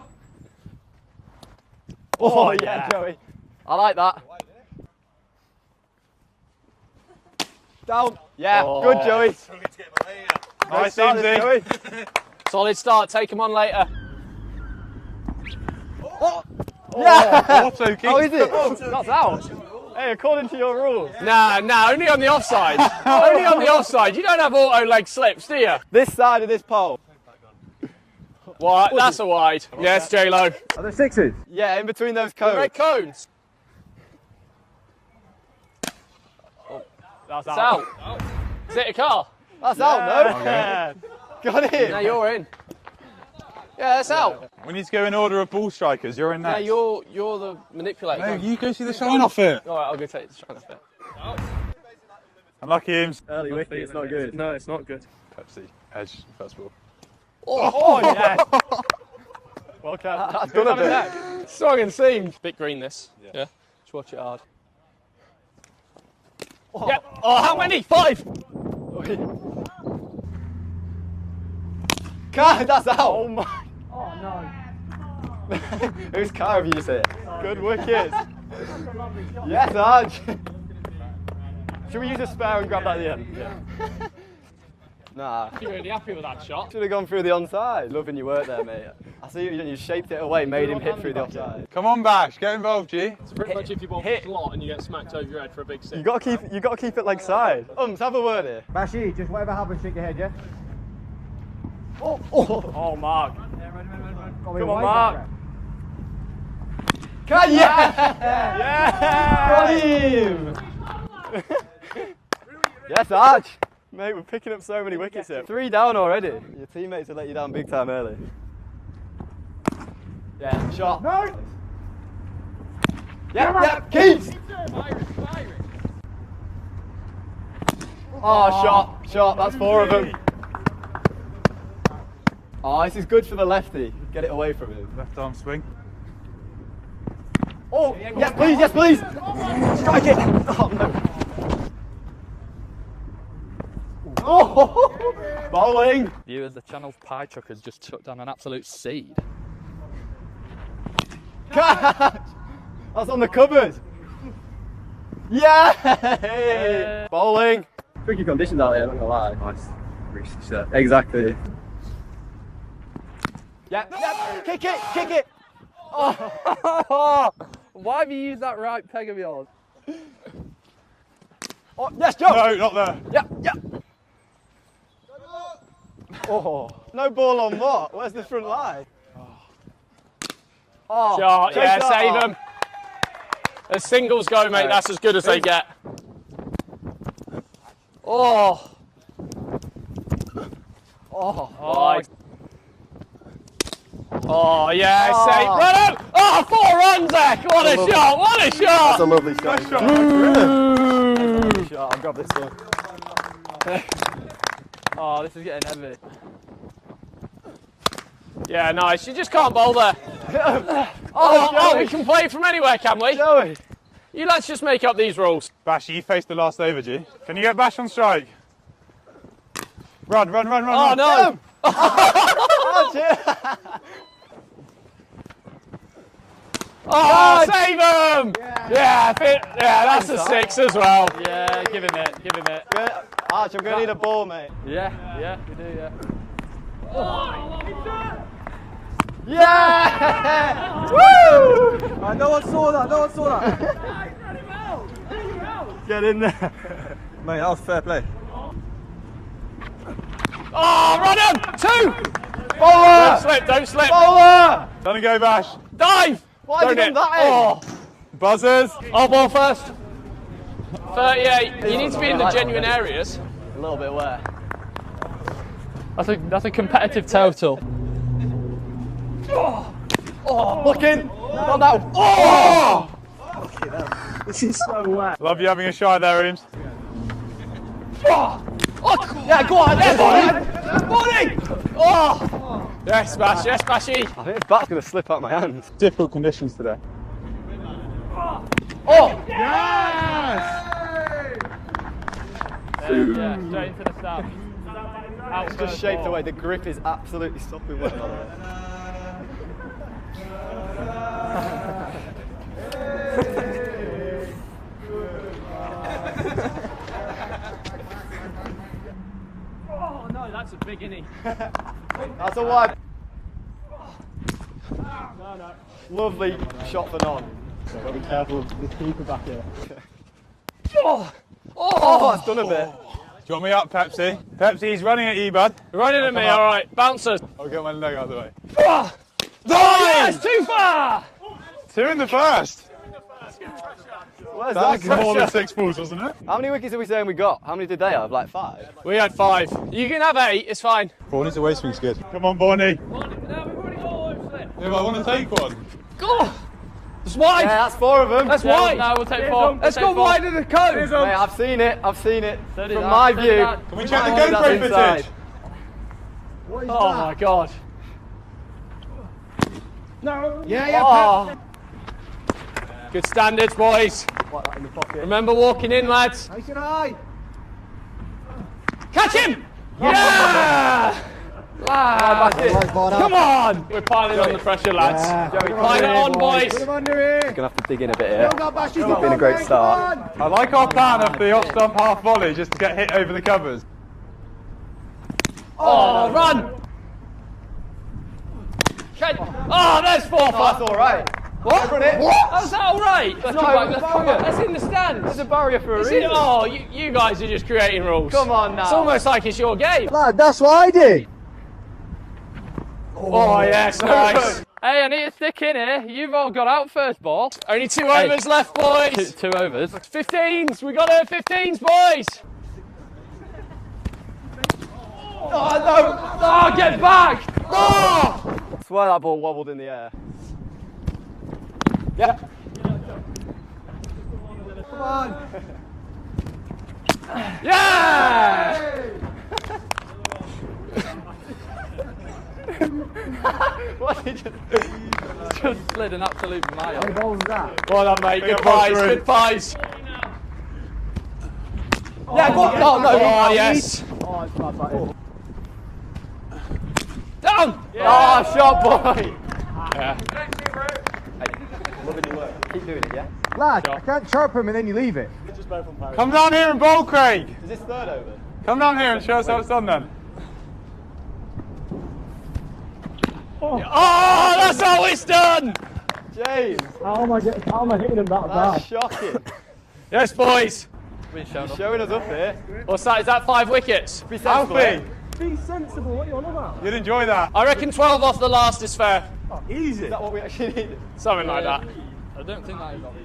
Oh, yeah, Joey. I like that. Down. Yeah, good, Joey. Nice, Joey. Solid start. Take him on later. Yeah. Auto kick. How is it? That's out. Hey, according to your rules. Nah, only on the offside. Only on the offside. You don't have auto leg slips, do you? This side of this pole. What? That's a wide. Yes, J-Lo. Are there 6s? Yeah, in between those cones. Red cones. That's It's out. Is it a car? That's out, no? Okay. Got it. No, you're in. Yeah, that's out. We need to go in order of ball strikers. You're in No, next. you're the manipulator. No, you go see the shine off it. All right, I'll go take the shine off it. Unlucky, Eames. Early wicket, it's not good. No, it's not good. Pepsi. Edge, first ball. Oh, yes. Well kept. That's done a bit. Strong and seamed. Bit green this. Yeah. Just watch it hard. Oh. Yeah. Oh, how many? 5. God, that's out. Oh my. Oh no. Whose car have you just hit? Good wickets. Yes, Arch. Should we use a spare and grab that at the end? Yeah. Nah. You're really happy with that shot. Should have gone through the onside. Loving your work there, mate. I see you shaped it away, made him hit through the offside. Come on, Bash. Get involved, G. It's pretty much if you ball slot and you get smacked over your head for a big six. You got to keep it leg side. Have a word here. Bashi, just whatever happens, shake your head, yeah? Oh, Mark. Come on, Mark. Yeah! Got him! Yes, Arch. Mate, we're picking up so many wickets here. 3 down already. Your teammates will let you down big time early. Yeah, shot. No! Yeah, keeps! Oh, shot. That's 4 of them. Oh, this is good for the lefty. Get it away from him. Left arm swing. Oh, yes please! Strike it! Oh, no. Oh, bowling! You as the channel's pie chuckers just took down an absolute seed. Catch! That's on the cupboard! Yeah! Bowling! Tricky conditions out there, I'm not gonna lie. Nice. Reset. Exactly. Yeah, kick it! Oh, why have you used that right peg of yours? Oh, yes, Joe! No, not there. Yeah. Oh, no ball on what? Where's the front line? Oh, Shot, yeah, save them. As singles go, mate, that's as good as they get. Oh, yeah, save. Run out! Oh, 4 runs, Zach! What a shot! What a shot! That's a lovely shot. Nice shot. Lovely shot. I'll grab this one. Oh, this is getting heavy. Yeah, nice. You just can't bowl there. Oh, we can play from anywhere, can we? Joey. You let's just make up these rules. Bash, you faced the last over, G. Can you get Bash on strike? Run. Oh, no! Oh, save him! Yeah, that's a 6 as well. Yeah, give him it, give him it. Arch, I'm going to need a ball, mate. Yeah, we do, yeah. Yeah! Woo! Right, no one saw that, no one saw that. Get in there. Mate, that was fair play. Oh, run him! 2! Bowler! Don't slip! Bowler! Don't go, Bash. Dive! Why have you done that in? Oh, Buzzers. I'll ball first. 38. You need to be in the genuine areas. A little bit where? That's a competitive total. Looking! Not that. Oh! This is so wet. Love you having a shy there, Eames. Yeah, go on, there, Bonnie! Oh! Yes, Bash, yes, Bashy. I think his bat's going to slip out my hands. Difficult conditions today. Oh! Yeah, straight into the stab. It's just shaped away. The grip is absolutely sopping wet on it. Oh no, that's a big inning. That's a wide. No. Lovely shot for none. Gotta be careful with the keeper back here. Oh, that's done a bit. Do you want me up, Pepsi? Pepsi, he's running at you, bud. Running at me, alright. Bouncers. I'll get my leg out of the way. Oh, yes, too far! 2 in the first. Where's That's that more than pressure? 6 balls, wasn't it? How many wickets are we saying we got? How many did they have? Like 5? We had 5. You can have 8, it's fine. Barney's away swing's good. Come on, Barney. No, we've already got all over it. Yeah, but I want to take one. Go! It's wide! Yeah, that's 4 of them. That's wide! No, we'll take 4. Let's go wide of the coast! Mate, I've seen it. I've seen it. So did From I, my so view. did I. Can we check the Oh, that's GoPro inside. footage? Oh my god. Oh. Good standards, boys. What, that in the pocket? Remember walking in, lads. Nice and high. Catch him! Yeah! Lads. Come on! We're piling on the pressure, lads. Pile it on, boys. Put him under here. Gonna have to dig in a bit here. Go, Bash, It's been a great start. I like our plan of the off stump half volley just to get hit over the covers. Oh, run! Oh, there's 4 Oh, that's all right. What? Run it. How's that all right? not- That's in the stands. There's a barrier for a Is it? reason. Oh, you guys are just creating rules. Come on now. It's almost like it's your game. Lad, that's what I did. Oh, yes, nice. Hey, I need a stick in here. You've all got out first ball. Only 2 overs left, boys. 2 overs. 15s. We got it. 15s, boys. Oh, no. Oh, get back. Oh. I swear that ball wobbled in the air. Yeah. Come on. Yeah. What did you Just slid an absolute mile. How ball was that? Well done, mate. Good Yeah, ball pies. through. Good pies. Yeah, go on. Oh, no. Oh, yes. Oh, it's bad, that is. Down. Oh, shot boy. Yeah. Loving your work. Keep doing it, yeah? Lad, I can't chirp him and then you leave it. Come down here and bowl, Craig. Is this third over? Come down here and show us how it's done then. Oh, that's how it's done. James, How am I hitting him that that's shocking. Yes, boys. Been shown You're showing us up here. What's that? Is that 5 wickets? Be sensible. Alfie, Be sensible, what are you on about? you'd enjoy that. I reckon 12 off the last is fair. Easy. Is that what we actually need? Something like that. I don't think that is on you.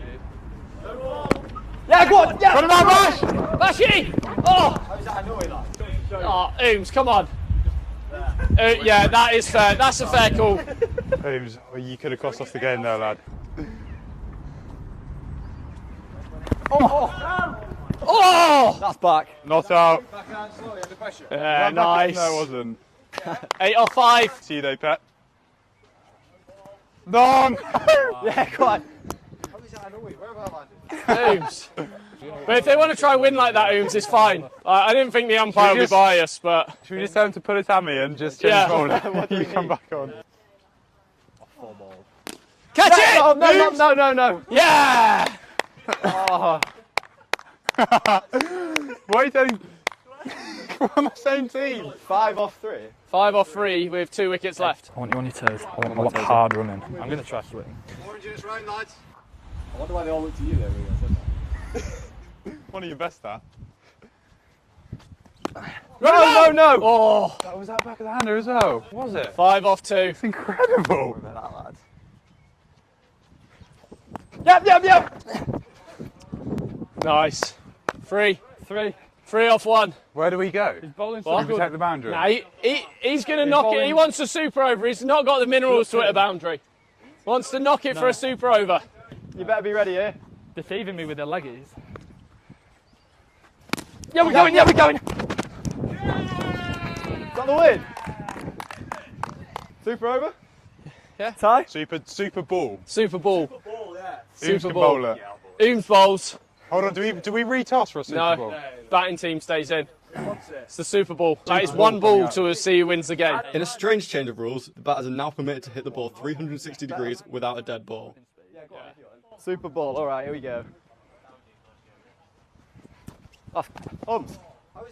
Yeah, go on. Yeah. Run him out, Bash. Bashy! Oh! How's that annoying, lad? Oh, Ooms, come on. Yeah, that is fair. That's a fair call. Eames, well, you could have cost us the game there, lad. Oh! That's back. Not out. Yeah, nice. No, it wasn't. 8 off 5. See you, Pep. No! Yeah, go on. Ooms. But if they want to try and win like that, Ooms, it's fine. I didn't think the umpire would be biased, but... Should we just tell him to put his hammy and just change Yeah. bowling? You come back on. Catch it! Oh, no. Yeah! Oh. Why are you telling? We're on the same team. 5 off 3. 5 off 3 with 2 wickets left. I want you on your toes. I want a lot hard running. I'm going to try swing. Orange in its round, lads. I wonder why they all look to you there. One of your best, that. No! Oh! That was that back of the hander as well. Was it? 5 off 2. It's incredible. That lad. Yep. Nice. 3. 3. 3 off 1. Where do we go? He's bowling What? so good. Protect the boundary. Nah, he's going to knock it. He wants a super over. He's not got the minerals to hit a boundary. Wants to knock it for a super over. You better be ready here. Deceiving me with their leggies. Yeah, we're going. Got the win. Super over? Yeah. Tie? Super ball. Super ball. Who's Super can ball. bowl it? Ooms bowls. Hold on, do we retoss for a Super Bowl? No. Batting team stays in. It's the Super Bowl. That is 1 ball to see who wins the game. In a strange change of rules, the batters are now permitted to hit the ball 360 degrees without a dead ball. Super Bowl, alright, here we go. Oh,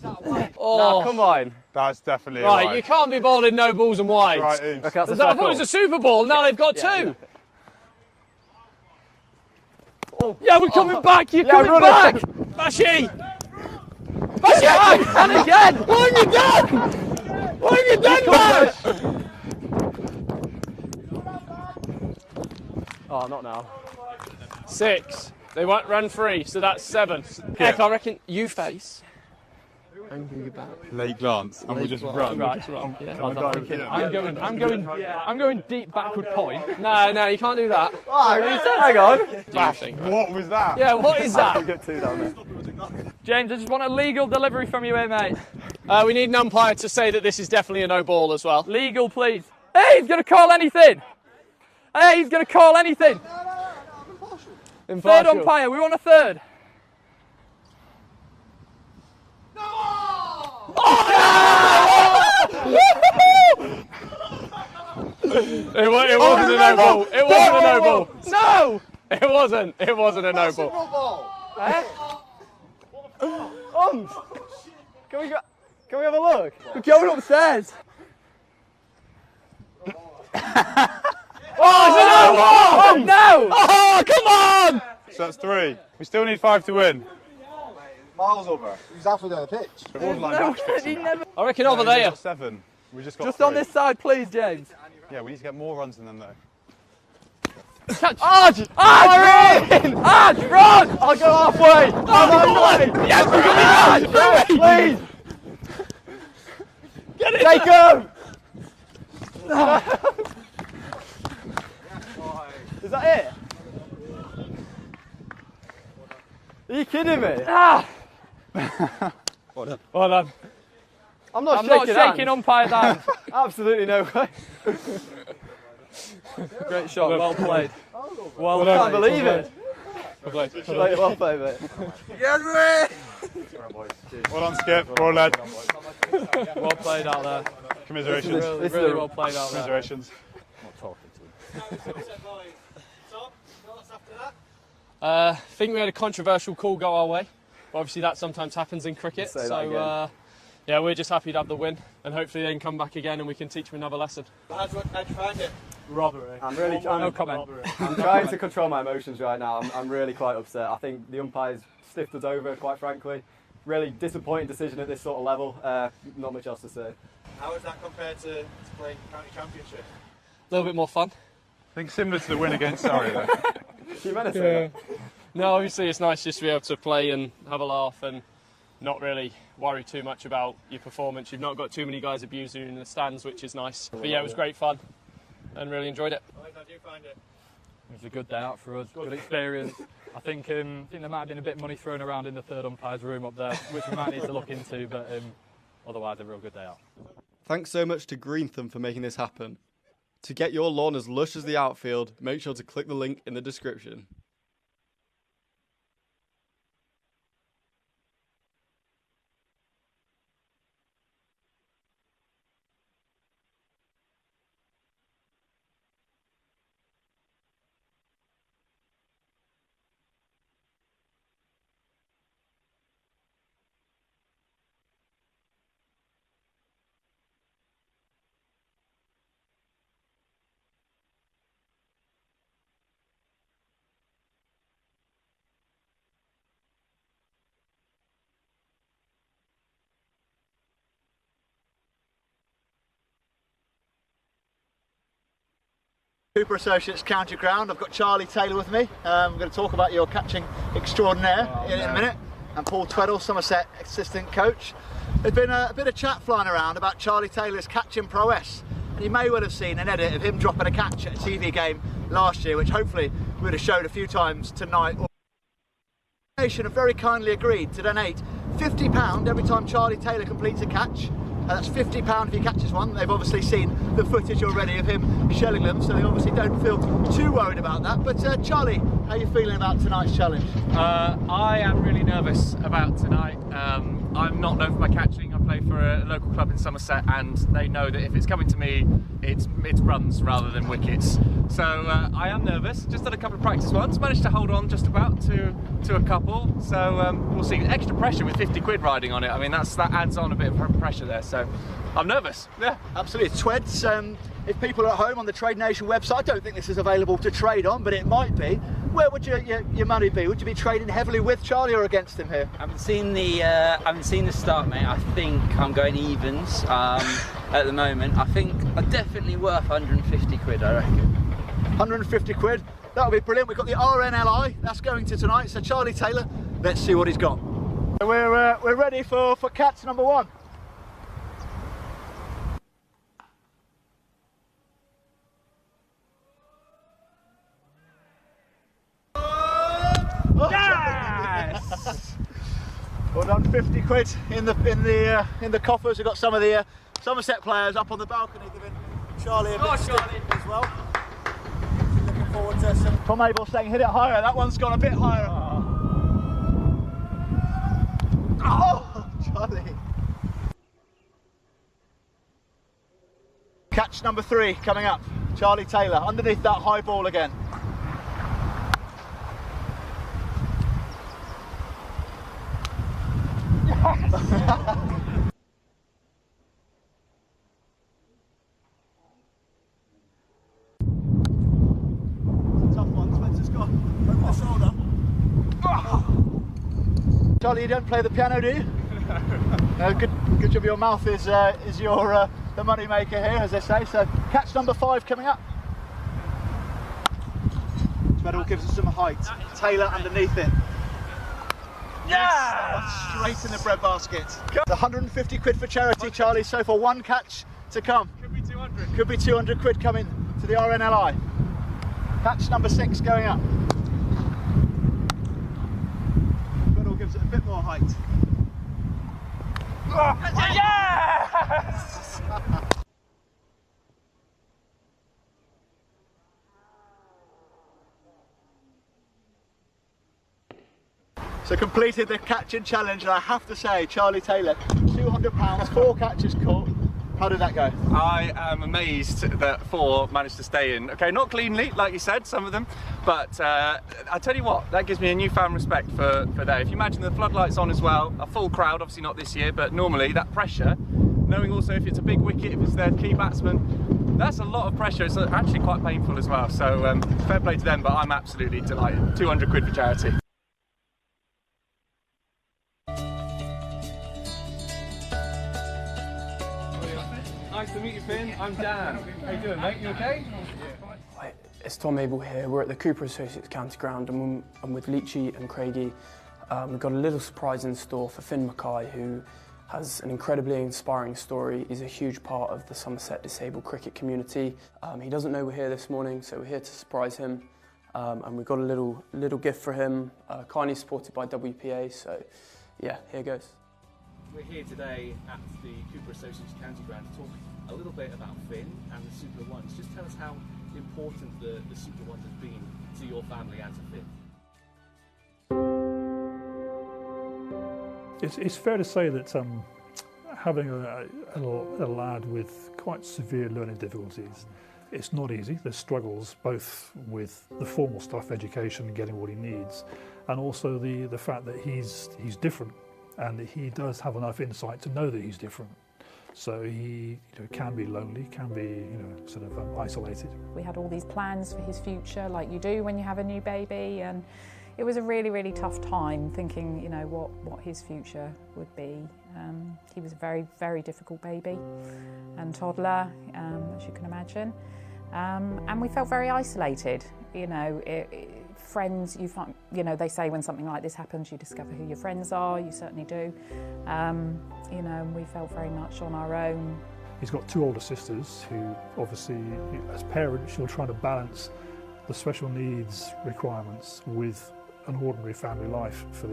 Nah, come on. That's definitely right, you can't be bowling no balls and wides. Right, Ooms. Okay, that's a I thought it circle. was a Super Bowl, now they've got 2. Yeah, we're coming back, you're coming back! Bashy! Bashy! And again! What have you done? What have you done, Bash? Oh, not now. 6. They won't run 3, so that's 7. Heck, I reckon you face. And you back. Late glance, and we'll just run. Right. I'm going deep backward point. No, you can't do that. Hang on. What was that? Yeah, what is that? Get 2 down there. James, I just want a legal delivery from you here, mate. We need an umpire to say that this is definitely a no ball as well. Legal, please. Hey, he's going to call anything. Impartial. Third umpire, we want a third. It wasn't a no ball. It wasn't a no ball. No! It wasn't a no ball. Can we have a look? We're going upstairs. Oh, it's a no ball! Oh, no! Oh, come on! So that's 3. We still need 5 to win. Miles over. He's halfway down the pitch. It wasn't like match fixing. I reckon over there. 7. We just got Just 3. on this side, please, James. Yeah, we need to get more runs than them though. Arj, run! I'll go halfway. I'm halfway. Yes, we're going to Please. Get it! Take him. Is that it? Are you kidding me? Well done. I'm not shaking hands. umpire down. Absolutely no way. Great shot, well played. I can't believe it. Well played, mate. Well done, Skip. Well led. Well played out there. Commiserations. Really well played out there. Commiserations. I think we had a controversial call go our way. But obviously that sometimes happens in cricket. Say that again. Yeah, we're just happy to have the win, and hopefully they can come back again and we can teach them another lesson. How'd you find it? Robbery. No comment. I'm trying to control my emotions right now. I'm really quite upset. I think the umpires stiffed us over, quite frankly. Really disappointing decision at this sort of level. Not much else to say. How is that compared to playing county championship? A little bit more fun. I think similar to the win against Surrey though. She meant to say that. No, obviously it's nice just to be able to play and have a laugh and not really worry too much about your performance. You've not got too many guys abusing you in the stands, which is nice. But yeah, it was great fun and really enjoyed it. How did you find it? It was a good day out for us, good experience. I think there might have been a bit of money thrown around in the third umpire's room up there, which we might need to look into, but otherwise a real good day out. Thanks so much to Greentham for making this happen. To get your lawn as lush as the outfield, make sure to click the link in the description. Cooper Associates County Ground. I've got Charlie Taylor with me. We're going to talk about your catching extraordinaire in a minute. And Paul Tweddle, Somerset assistant coach. There's been a bit of chat flying around about Charlie Taylor's catching prowess. And you may well have seen an edit of him dropping a catch at a TV game last year, which hopefully we would have showed a few times tonight. The nation have very kindly agreed to donate £50 every time Charlie Taylor completes a catch. That's £50 if he catches one. They've obviously seen the footage already of him shelling them, so they obviously don't feel too worried about that. But Charlie, how are you feeling about tonight's challenge? I am really nervous about tonight. I'm not known for my catching. I play for a local club in Somerset, and they know that if it's coming to me, it's runs rather than wickets. So I am nervous. Just done a couple of practice ones. Managed to hold on just about to a couple. So we'll see. Extra pressure with 50 quid riding on it. I mean, that adds on a bit of pressure there. So I'm nervous. Yeah, absolutely. Tweds. If people are at home on the Trade Nation website, I don't think this is available to trade on, but it might be. Where would your money be? Would you be trading heavily with Charlie or against him here? I haven't seen the start, mate. I think I'm going evens at the moment. I think I'm definitely worth 150 quid, I reckon. 150 quid? That'll be brilliant. We've got the RNLI, that's going to tonight. So Charlie Taylor, let's see what he's got. We're ready for catch number one. Yes! Well done, 50 quid in the coffers. We've got some of the Somerset players up on the balcony giving Charlie a bit of stick as well. Looking forward to some. Tom Abel saying hit it higher. That one's gone a bit higher. Oh, Charlie! Catch number 3 coming up. Charlie Taylor underneath that high ball again. Charlie, you don't play the piano, do you? No. Good job. Your mouth is your the money maker here, as they say. So catch number 5 coming up. Tweddle gives us some height. Taylor underneath it. Yes! Straight in the bread basket. 150 quid for charity, Charlie. So for one catch to come. Could be 200. Could be 200 quid coming to the RNLI. Catch number 6 going up. Gives it a bit more height. Yes! So completed the catching challenge, and I have to say, Charlie Taylor, £200, 4 catches caught. How did that go? I am amazed that 4 managed to stay in. Okay, not cleanly, like you said, some of them, but I tell you what, that gives me a newfound respect for that. If you imagine the floodlights on as well, a full crowd, obviously not this year, but normally that pressure, knowing also if it's a big wicket, if it's their key batsman, that's a lot of pressure. It's actually quite painful as well. So fair play to them, but I'm absolutely delighted. 200 quid for charity. Nice to meet you, Finn. I'm Dan. How you doing, mate? You okay? Hi, it's Tom Abel here. We're at the Cooper Associates County Ground, and I'm with Leachy and Craigie. We've got a little surprise in store for Finn Mackay, who has an incredibly inspiring story. He's a huge part of the Somerset disabled cricket community. He doesn't know we're here this morning, so we're here to surprise him. And we've got a little gift for him, kindly supported by WPA. So, yeah, here goes. We're here today at the Cooper Associates County Ground to talk a little bit about Finn and the Super Ones. Just tell us how important the Super Ones has been to your family and to Finn. It's fair to say that having a lad with quite severe learning difficulties, it's not easy. There's struggles both with the formal stuff, education, and getting what he needs, and also the fact that he's different. And he does have enough insight to know that he's different. So he can be lonely, can be sort of isolated. We had all these plans for his future, like you do when you have a new baby, and it was a really, really tough time thinking, what his future would be. He was a very, very difficult baby and toddler, as you can imagine. And we felt very isolated. You know, friends, you find, you know, they say when something like this happens, you discover who your friends are. You certainly do. You know, and we felt very much on our own. He's got 2 older sisters who, obviously, as parents, she'll try to balance the special needs requirements with an ordinary family life for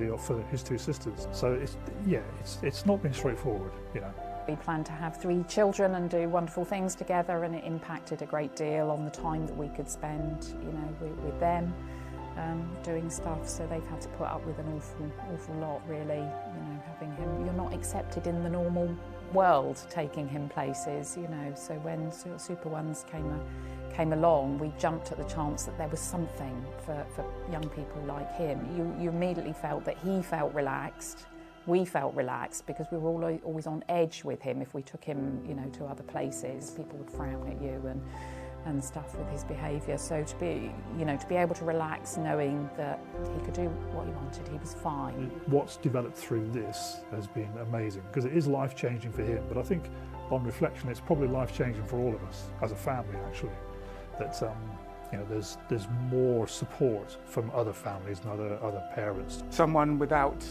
his 2 sisters. So it's not been straightforward, you know. We planned to have 3 children and do wonderful things together, and it impacted a great deal on the time that we could spend, you know, with them doing stuff. So they've had to put up with an awful lot, really. You know, having him, you're not accepted in the normal world, taking him places, you know. So when Super Ones came along, we jumped at the chance that there was something for young people like him. You immediately felt that he felt relaxed. We felt relaxed because we were always on edge with him. If we took him, you know, to other places, people would frown at you and stuff with his behaviour. So to be able to relax knowing that he could do what he wanted, he was fine. What's developed through this has been amazing because it is life-changing for him, but I think on reflection it's probably life-changing for all of us as a family, actually, that you know, there's more support from other families and other parents. Someone without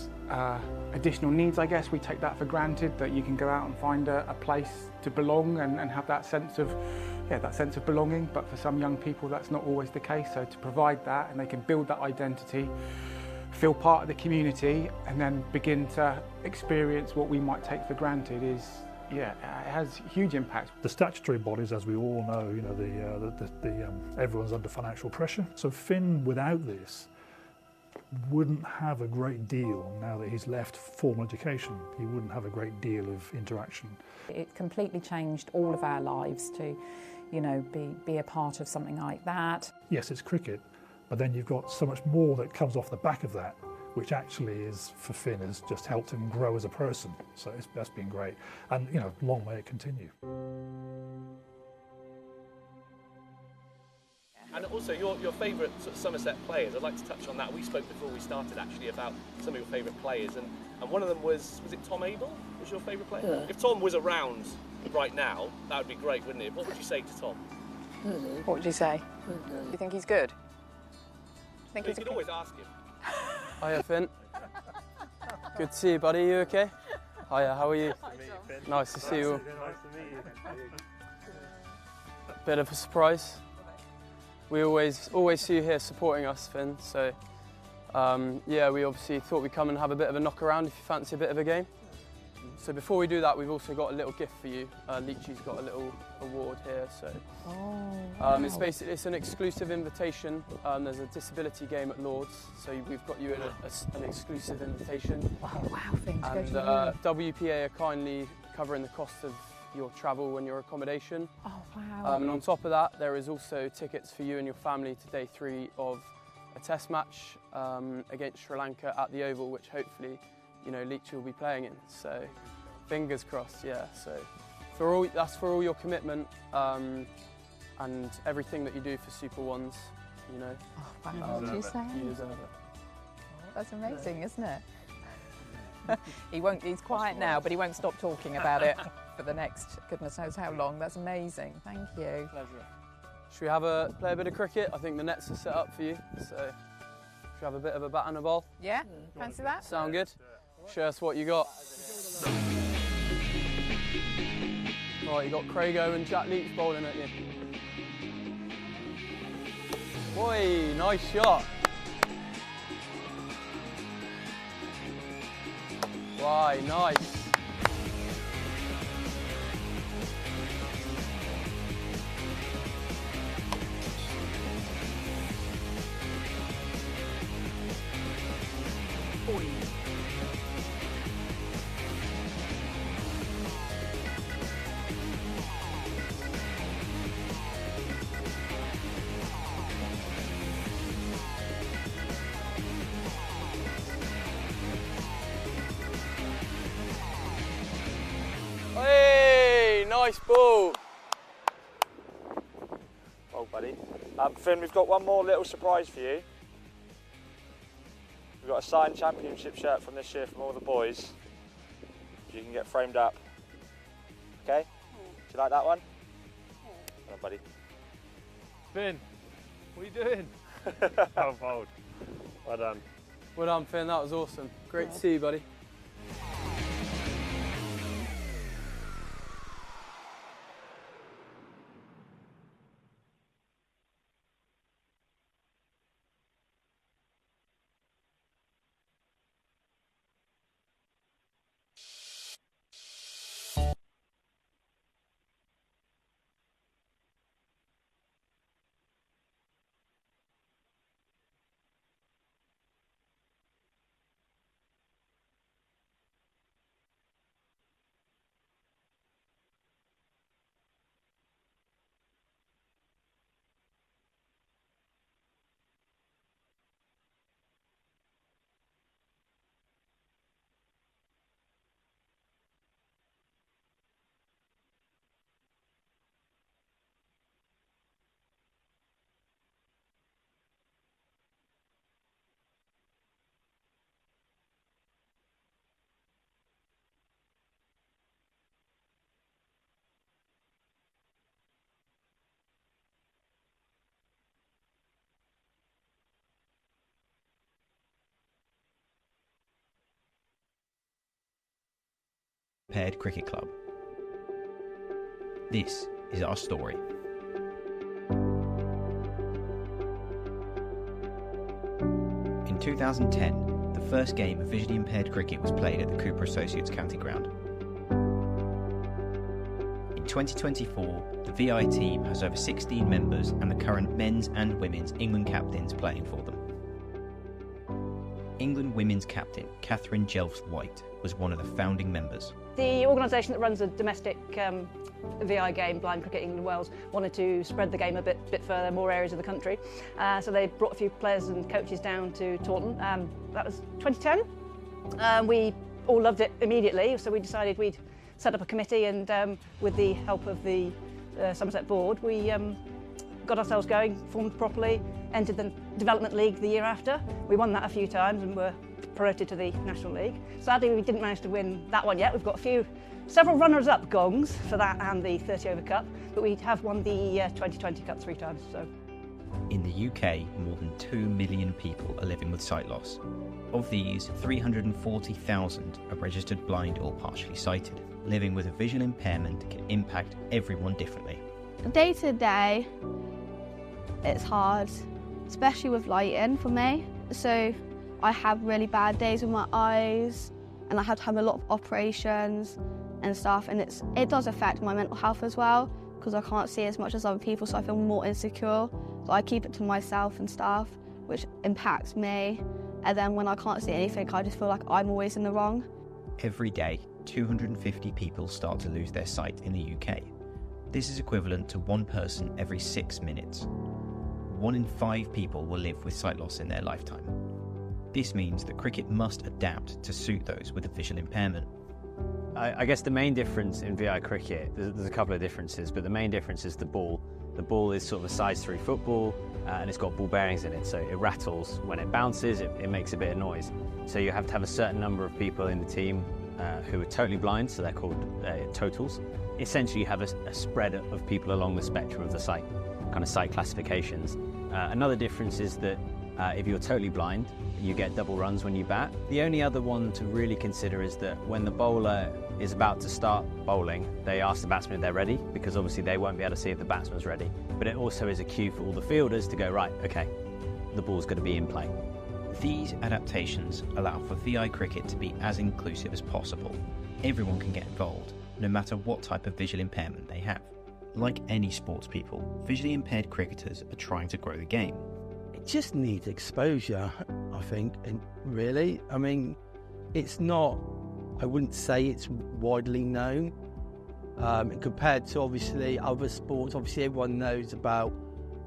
additional needs, I guess, we take that for granted, that you can go out and find a place to belong and have that sense of belonging. But for some young people, that's not always the case. So to provide that, and they can build that identity, feel part of the community, and then begin to experience what we might take for granted is, yeah, it has huge impact. The statutory bodies, as we all know, you know, everyone's under financial pressure. So Finn, without this, wouldn't have a great deal, now that he's left formal education, he wouldn't have a great deal of interaction. It completely changed all of our lives to, you know, be a part of something like that. Yes, it's cricket, but then you've got so much more that comes off the back of that, which actually is, for Finn, has just helped him grow as a person. So that's been great. And, you know, long may it continue. And also your favourite sort of Somerset players, I'd like to touch on that. We spoke before we started actually about some of your favourite players, and one of them was it Tom Abel was your favourite player? Yeah. If Tom was around right now, that would be great, wouldn't it? What would you say to Tom? What would you say? Do you think he's good? You could always ask him. Hiya, Finn. Good to see you, buddy. You okay? Hiya, how are you? Nice to see you. Nice to meet you. Bit of a surprise. We always see you here supporting us, Finn. So, yeah, we obviously thought we'd come and have a bit of a knock around if you fancy a bit of a game. So before we do that, we've also got a little gift for you. Leachy's got a little award here. So, it's an exclusive invitation. There's a disability game at Lord's, so we've got you an exclusive invitation. Wow, Finn, to and go to WPA are kindly covering the cost of your travel and your accommodation. Oh, wow. And on top of that, there is also tickets for you and your family to day 3 of a test match against Sri Lanka at the Oval, which hopefully, you know, Leachy will be playing in. So, fingers crossed, yeah. So, that's for all your commitment and everything that you do for Super Ones, you know. Oh, wow, what did you say? You deserve it. That's amazing, isn't it? He's quiet now, but he won't stop talking about it for the next goodness knows how long. That's amazing. Thank you. Pleasure. Should we play a bit of cricket? I think the nets are set up for you. So, should we have a bit of a bat and a ball? Yeah, fancy that? Sound good? Show us what you got. Right, you got Craigo and Jack Leach bowling at you. Boy, nice shot. Why, nice. Hey, nice ball. Well, buddy. Finn, we've got one more little surprise for you. We've got a signed championship shirt from this year from all the boys. You can get framed up. Okay? Do you like that one? Come on, buddy. Finn, what are you doing? Oh, bold. Well done. Well done, Finn. That was awesome. Great to see you, buddy. Impaired Cricket Club. This is our story. In 2010, the first game of visually impaired cricket was played at the Cooper Associates County Ground. In 2024, the VI team has over 16 members and the current men's and women's England captains playing for them. England women's captain Catherine Jelfs-White was one of the founding members. The organisation that runs a domestic VI game, Blind Cricket England Wales, wanted to spread the game a bit further, more areas of the country. So they brought a few players and coaches down to Taunton. That was 2010. We all loved it immediately, so we decided we'd set up a committee, and with the help of the Somerset board, we got ourselves going, formed properly, entered the Development League the year after. We won that a few times and were promoted to the National League. Sadly, we didn't manage to win that one yet. We've got several runners-up gongs for that and the 30 Over Cup, but we have won the 2020 Cup 3 times. So, in the UK, more than 2 million people are living with sight loss. Of these, 340,000 are registered blind or partially sighted. Living with a visual impairment can impact everyone differently. Day to day, it's hard, especially with lighting for me. So I have really bad days with my eyes, and I have to have a lot of operations and stuff, and it does affect my mental health as well, because I can't see as much as other people, so I feel more insecure. So I keep it to myself and stuff, which impacts me. And then when I can't see anything, I just feel like I'm always in the wrong. Every day, 250 people start to lose their sight in the UK. This is equivalent to one person every 6 minutes. 1 in 5 people will live with sight loss in their lifetime. This means that cricket must adapt to suit those with a visual impairment. I guess the main difference in VI cricket, there's a couple of differences, but the main difference is the ball. The ball is sort of a size 3 football, and it's got ball bearings in it, so it rattles when it bounces, it makes a bit of noise. So you have to have a certain number of people in the team who are totally blind, so they're called totals. Essentially you have a spread of people along the spectrum of the sight, kind of sight classifications. Another difference is that if you're totally blind, you get double runs when you bat. The only other one to really consider is that when the bowler is about to start bowling, they ask the batsman if they're ready, because obviously they won't be able to see if the batsman's ready. But it also is a cue for all the fielders to go, right, okay, the ball's going to be in play. These adaptations allow for VI cricket to be as inclusive as possible. Everyone can get involved, no matter what type of visual impairment they have. Like any sports people, visually impaired cricketers are trying to grow the game. It just needs exposure, I think, and really, I mean, it's not, I wouldn't say it's widely known compared to obviously other sports. Obviously everyone knows about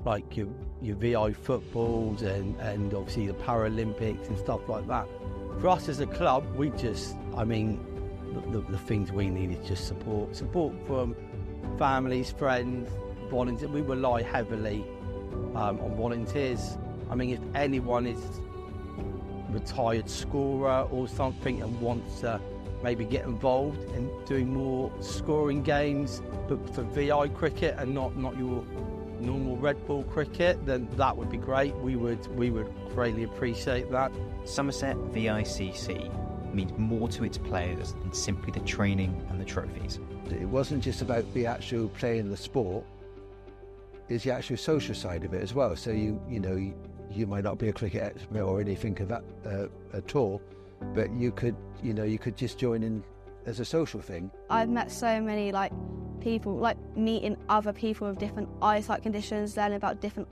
like your VI footballs and obviously the Paralympics and stuff like that. For us as a club, we just, I mean, the things we need is just support from families, friends, volunteers. We rely heavily on volunteers. I mean, if anyone is retired scorer or something and wants to maybe get involved in doing more scoring games, but for VI cricket and not your normal red ball cricket, then that would be great. We would greatly appreciate that. Somerset VICC means more to its players than simply the training and the trophies. It wasn't just about the actual playing the sport, it's the actual social side of it as well. So you might not be a cricket expert or anything of that at all, but you could just join in as a social thing. I've met so many people, meeting other people with different eyesight conditions, learning about different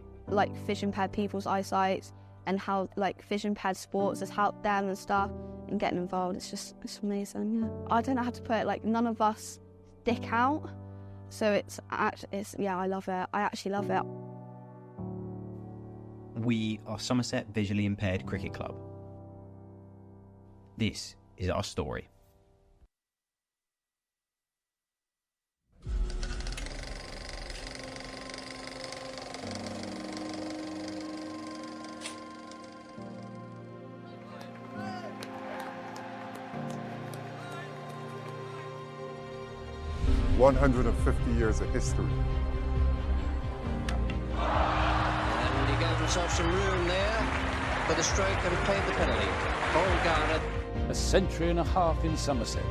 vision impaired people's eyesight and how vision impaired sports has helped them and stuff, and getting involved. It's amazing. Yeah. I don't know how to put it. None of us stick out, so I love it. I actually love it. We are Somerset Visually Impaired Cricket Club. This is our story. – 150 years of history. And he gave himself some room there for the stroke and paid the penalty. Paul Garner. A century and a half in Somerset.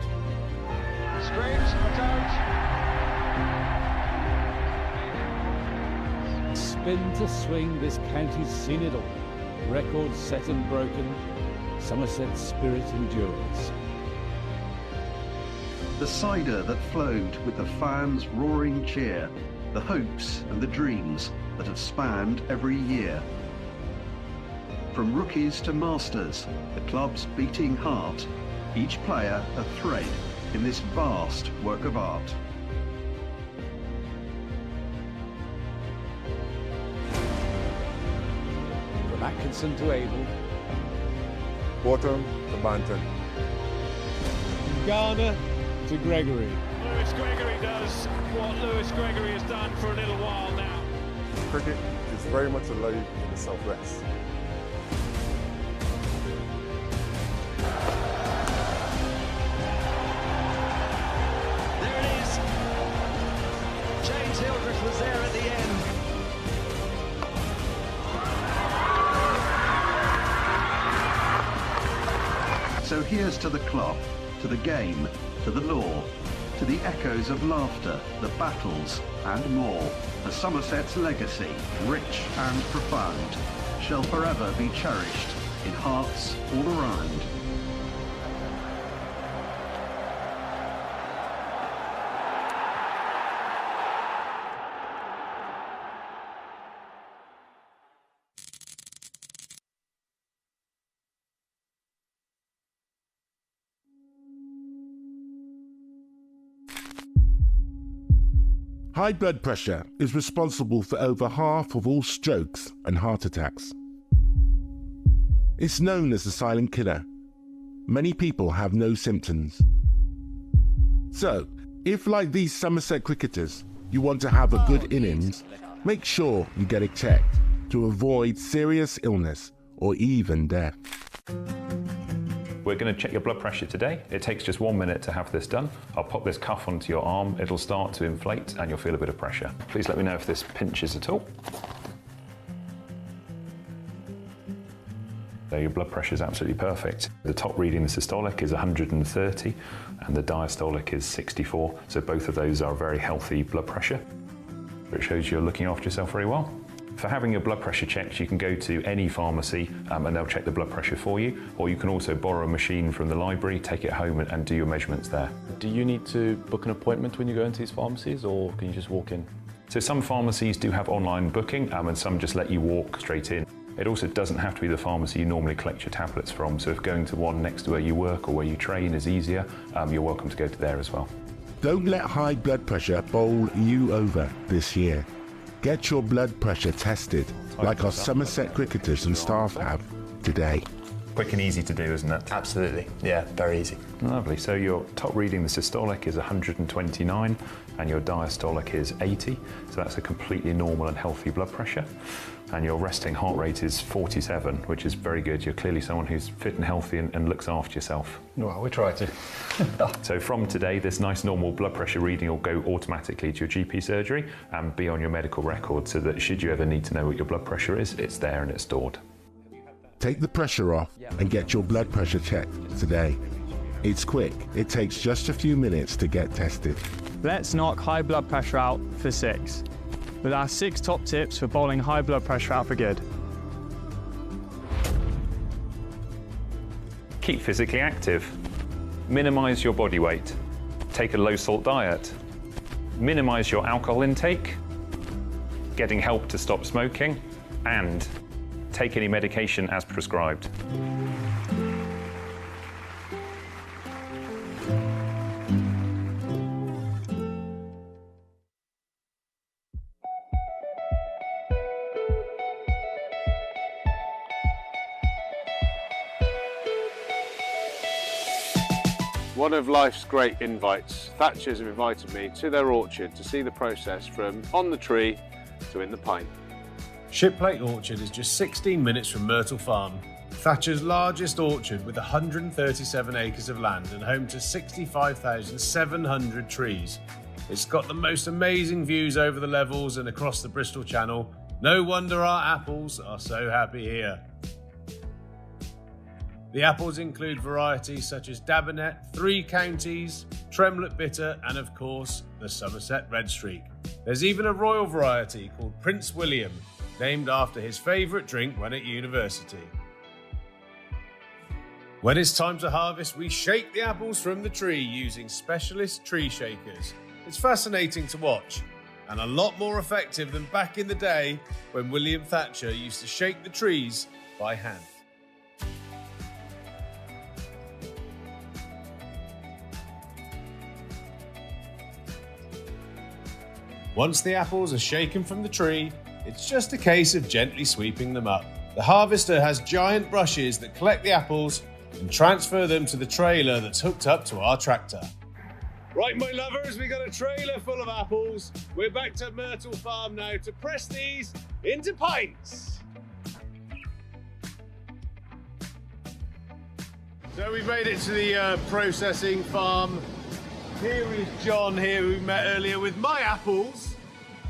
Straight, out. Spin to swing, this county's seen it all. Records set and broken, Somerset's spirit endures. The cider that flowed with the fans' roaring cheer, the hopes and the dreams that have spanned every year. From rookies to masters, the club's beating heart, each player a thread in this vast work of art. From Atkinson to Abel. Bottom to Banton. Garner to Gregory. Lewis Gregory does what Lewis Gregory has done for a little while now. Cricket is very much alive in the southwest. There it is. James Hildreth was there at the end. So here's to the club, to the game, to the law, to the echoes of laughter, the battles and more. A Somerset's legacy, rich and profound, shall forever be cherished in hearts all around. High blood pressure is responsible for over half of all strokes and heart attacks. It's known as the silent killer. Many people have no symptoms. So, if like these Somerset cricketers, you want to have a good innings, make sure you get it checked to avoid serious illness or even death. We're going to check your blood pressure today. It takes just 1 minute to have this done. I'll pop this cuff onto your arm. It'll start to inflate and you'll feel a bit of pressure. Please let me know if this pinches at all. So your blood pressure is absolutely perfect. The top reading, the systolic, is 130 and the diastolic is 64. So both of those are very healthy blood pressure. It shows you're looking after yourself very well. For having your blood pressure checked, you can go to any pharmacy and they'll check the blood pressure for you, or you can also borrow a machine from the library, take it home and do your measurements there. Do you need to book an appointment when you go into these pharmacies, or can you just walk in? So some pharmacies do have online booking and some just let you walk straight in. It also doesn't have to be the pharmacy you normally collect your tablets from, so if going to one next to where you work or where you train is easier, you're welcome to go to there as well. Don't let high blood pressure bowl you over this year. Get your blood pressure tested, like our Somerset cricketers and staff have today. Quick and easy to do, isn't it? Absolutely, yeah, very easy. Lovely. So your top reading, the systolic, is 129 and your diastolic is 80. So that's a completely normal and healthy blood pressure. And your resting heart rate is 47, which is very good. You're clearly someone who's fit and healthy and looks after yourself. Well, we try to. So from today, this nice normal blood pressure reading will go automatically to your GP surgery and be on your medical record, so that should you ever need to know what your blood pressure is, it's there and it's stored. Take the pressure off and get your blood pressure checked today. It's quick. It takes just a few minutes to get tested. Let's knock high blood pressure out for 6. With our 6 top tips for bowling high blood pressure out for good. Keep physically active. Minimise your body weight. Take a low salt diet. Minimise your alcohol intake. Getting help to stop smoking. And take any medication as prescribed. One of life's great invites, Thatchers have invited me to their orchard to see the process from on the tree to in the pint. Shipplate Orchard is just 16 minutes from Myrtle Farm, Thatcher's largest orchard with 137 acres of land and home to 65,700 trees. It's got the most amazing views over the levels and across the Bristol Channel. No wonder our apples are so happy here. The apples include varieties such as Dabinet, Three Counties, Tremlett Bitter and of course the Somerset Red Streak. There's even a royal variety called Prince William, named after his favourite drink when at university. When it's time to harvest, we shake the apples from the tree using specialist tree shakers. It's fascinating to watch and a lot more effective than back in the day when William Thatcher used to shake the trees by hand. Once the apples are shaken from the tree, it's just a case of gently sweeping them up. The harvester has giant brushes that collect the apples and transfer them to the trailer that's hooked up to our tractor. Right, my lovers, we got a trailer full of apples. We're back to Myrtle Farm now to press these into pints. So we've made it to the processing farm. Here is John here, who we met earlier, with my apples,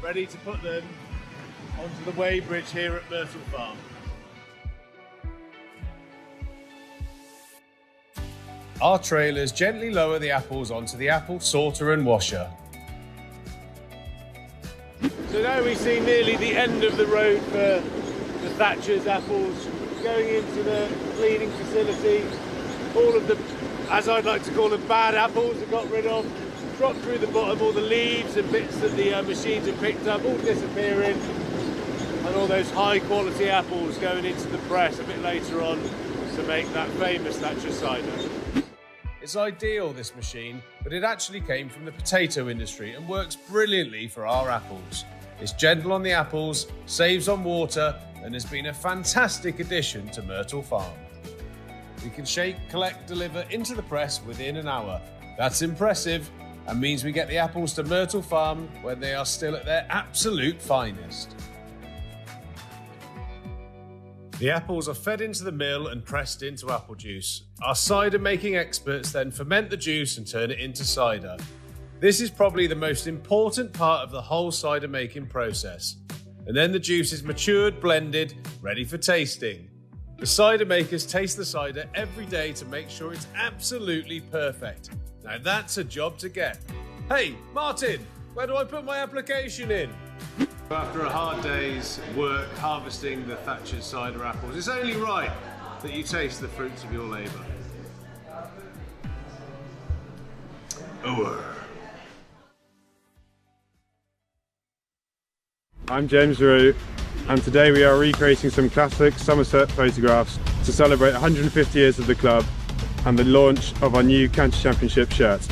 ready to put them onto the weighbridge here at Myrtle Farm. Our trailers gently lower the apples onto the apple sorter and washer. So now we see nearly the end of the road for the Thatcher's apples, going into the cleaning facility. All of the, as I'd like to call them, bad apples are got rid of, dropped through the bottom, all the leaves and bits that the machines have picked up, all disappearing, and all those high quality apples going into the press a bit later on to make that famous Thatcher cider. It's ideal, this machine, but it actually came from the potato industry and works brilliantly for our apples. It's gentle on the apples, saves on water, and has been a fantastic addition to Myrtle Farm. We can shake, collect, deliver into the press within an hour. That's impressive and means we get the apples to Myrtle Farm when they are still at their absolute finest. The apples are fed into the mill and pressed into apple juice. Our cider making experts then ferment the juice and turn it into cider. This is probably the most important part of the whole cider making process. And then the juice is matured, blended, ready for tasting. The cider makers taste the cider every day to make sure it's absolutely perfect. Now that's a job to get. Hey, Martin, where do I put my application in? After a hard day's work harvesting the Thatcher's cider apples, it's only right that you taste the fruits of your labour. I'm James Roux, and today we are recreating some classic Somerset photographs to celebrate 150 years of the club and the launch of our new County Championship shirt.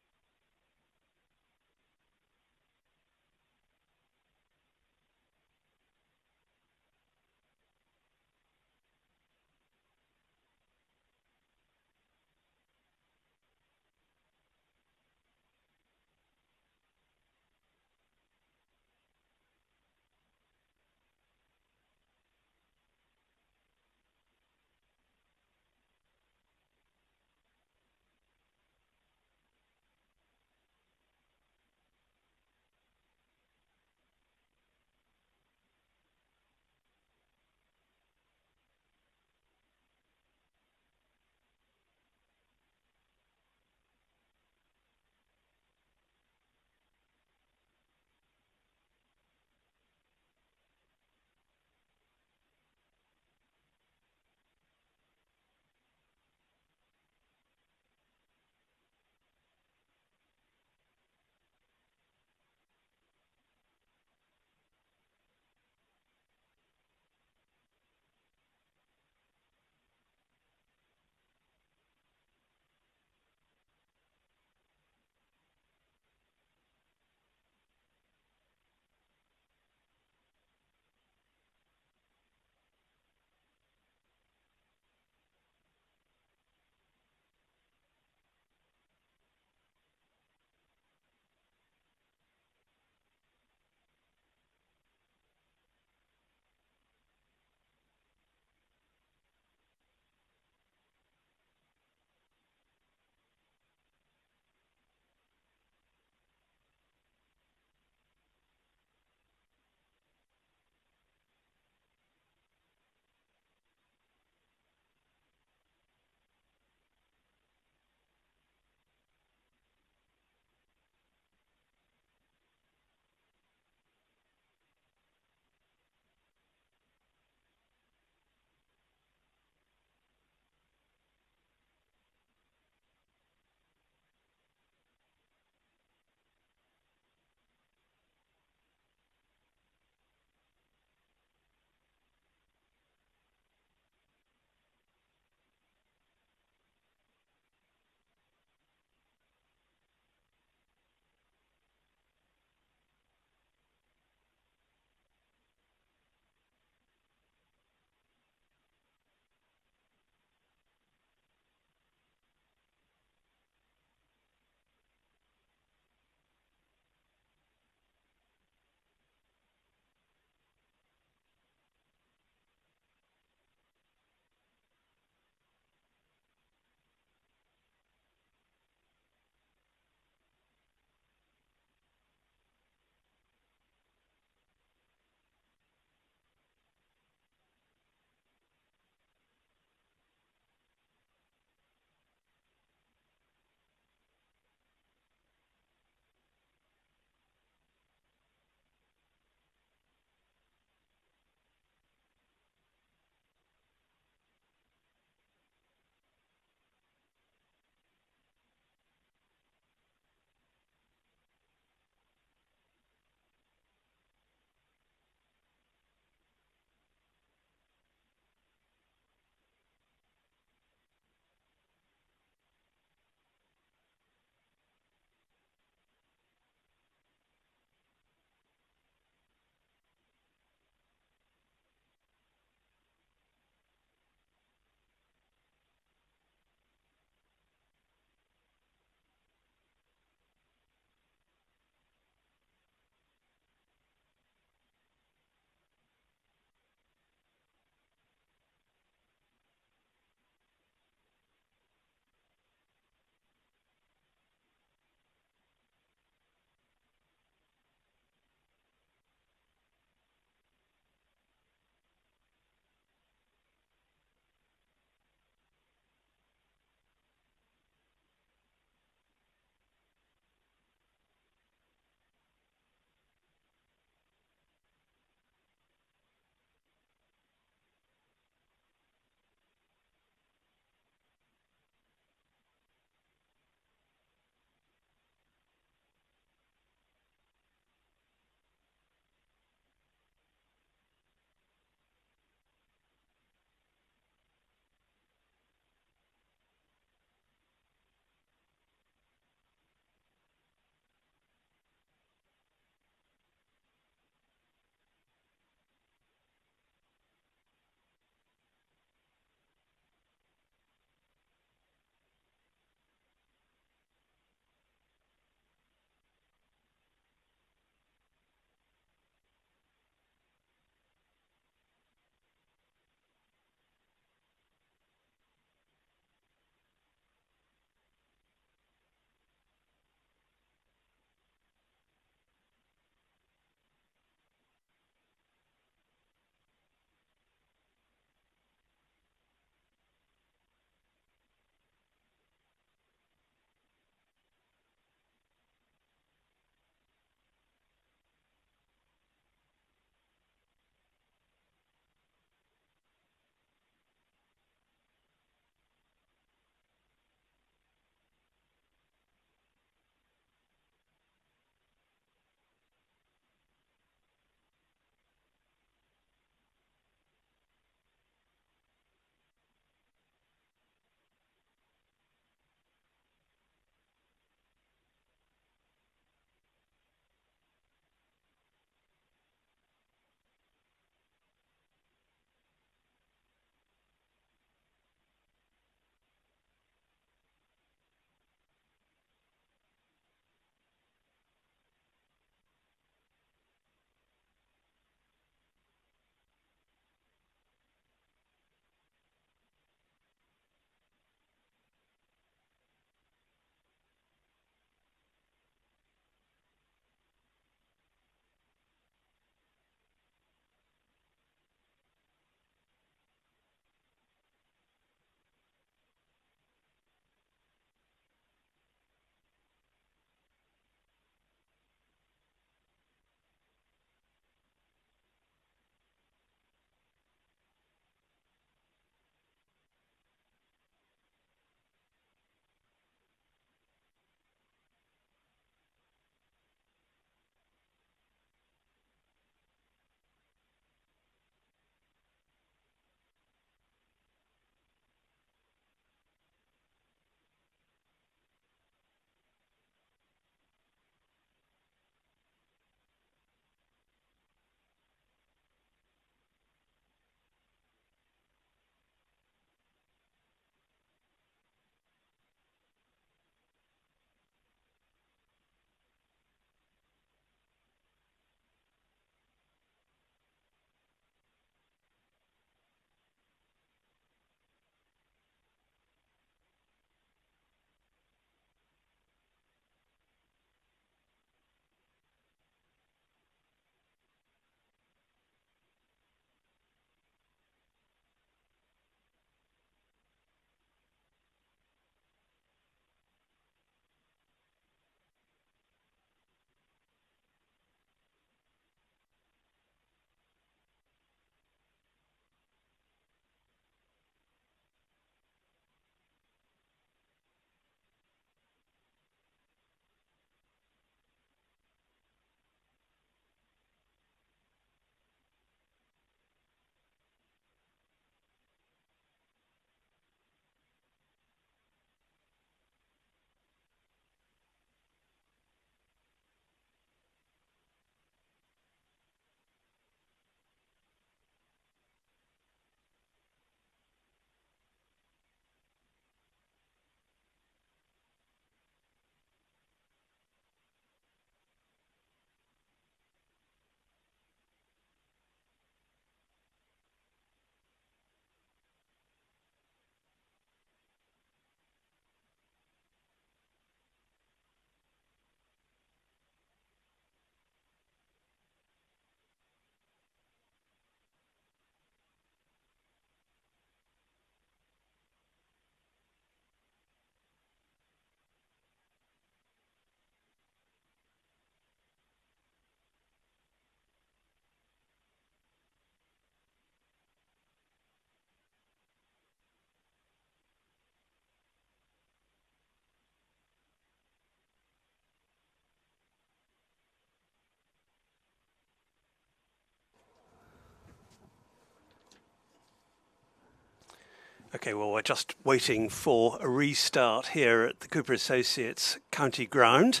Okay, well, we're just waiting for a restart here at the Cooper Associates County Ground.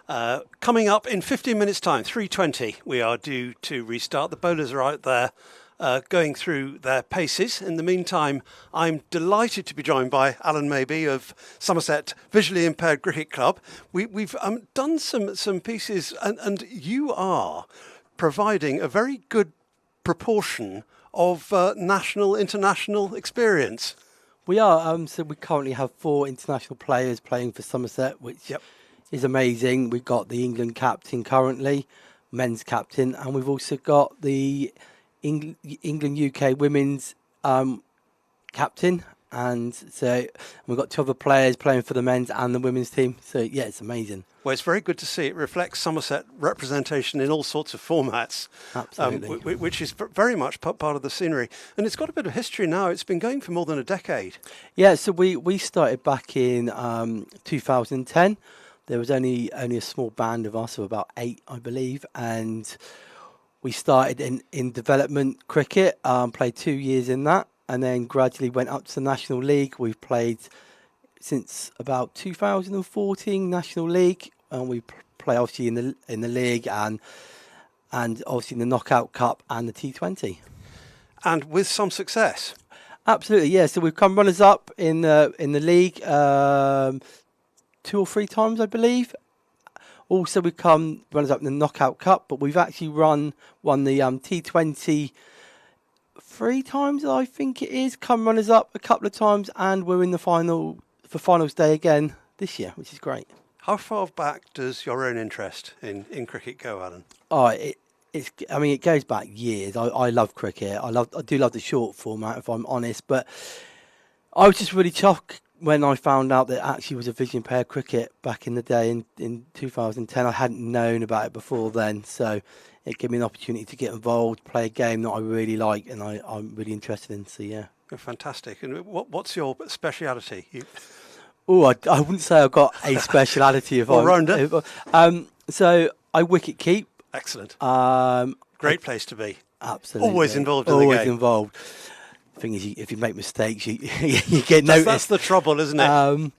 Coming up in 15 minutes' time, 3:20, we are due to restart. The bowlers are out there going through their paces. In the meantime, I'm delighted to be joined by Alan Maybe of Somerset Visually Impaired Cricket Club. We've done some pieces, and you are providing a very good proportion of national, international experience. We are. So we currently have 4 international players playing for Somerset, which is amazing. We've got the England captain currently, men's captain, and we've also got the England UK women's captain. And so we've got 2 other players playing for the men's and the women's team. So, yeah, it's amazing. Well, it's very good to see. It reflects Somerset representation in all sorts of formats. Absolutely. Which is very much part of the scenery. And it's got a bit of history now. It's been going for more than a decade. Yeah, so we started back in 2010. There was only a small band of us, of about 8, I believe. And we started in development cricket, played 2 years in that, and then gradually went up to the National League. We've played since about 2014 National League, and we play obviously in the league and obviously in the Knockout Cup and the T20. And with some success. Absolutely, yeah. So we've come runners up in the league 2 or 3 times, I believe. Also, we've come runners up in the Knockout Cup, but we've actually won the T20 3 times, I think it is. Come runners up a couple of times, and we're in the final for finals day again this year, which is great. How far back does your own interest in cricket go, Alan? Oh, it goes back years. I love cricket. I do love the short format, if I'm honest. But I was just really shocked when I found out that it actually was a vision impaired cricket back in the day in 2010. I hadn't known about it before then, so it gave me an opportunity to get involved, play a game that I really like and I'm really interested in. So yeah. Fantastic. And what's your speciality? Oh, I wouldn't say I've got a speciality. All-rounder. So I wicket keep. Excellent. Great place to be. Absolutely. Always involved in the game. Always involved. The thing is, if you make mistakes, you get noticed. That's the trouble, isn't it?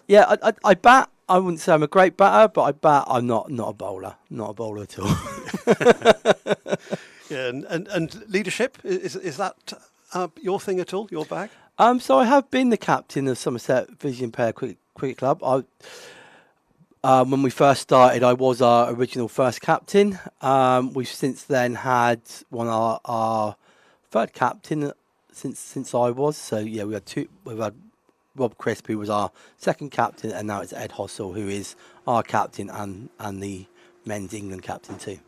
Yeah, I bat. I wouldn't say I'm a great batter, but I bat. I'm not a bowler. Not a bowler at all. Yeah, and leadership, is that your thing at all, your bag? So I have been the captain of Somerset Visually Impaired Cricket Club. When we first started, I was our original first captain. We've since then had our third captain since I was. So yeah, we had 2. We've had Rob Crisp, who was our second captain, and now it's Ed Hossell, who is our captain and the men's England captain too.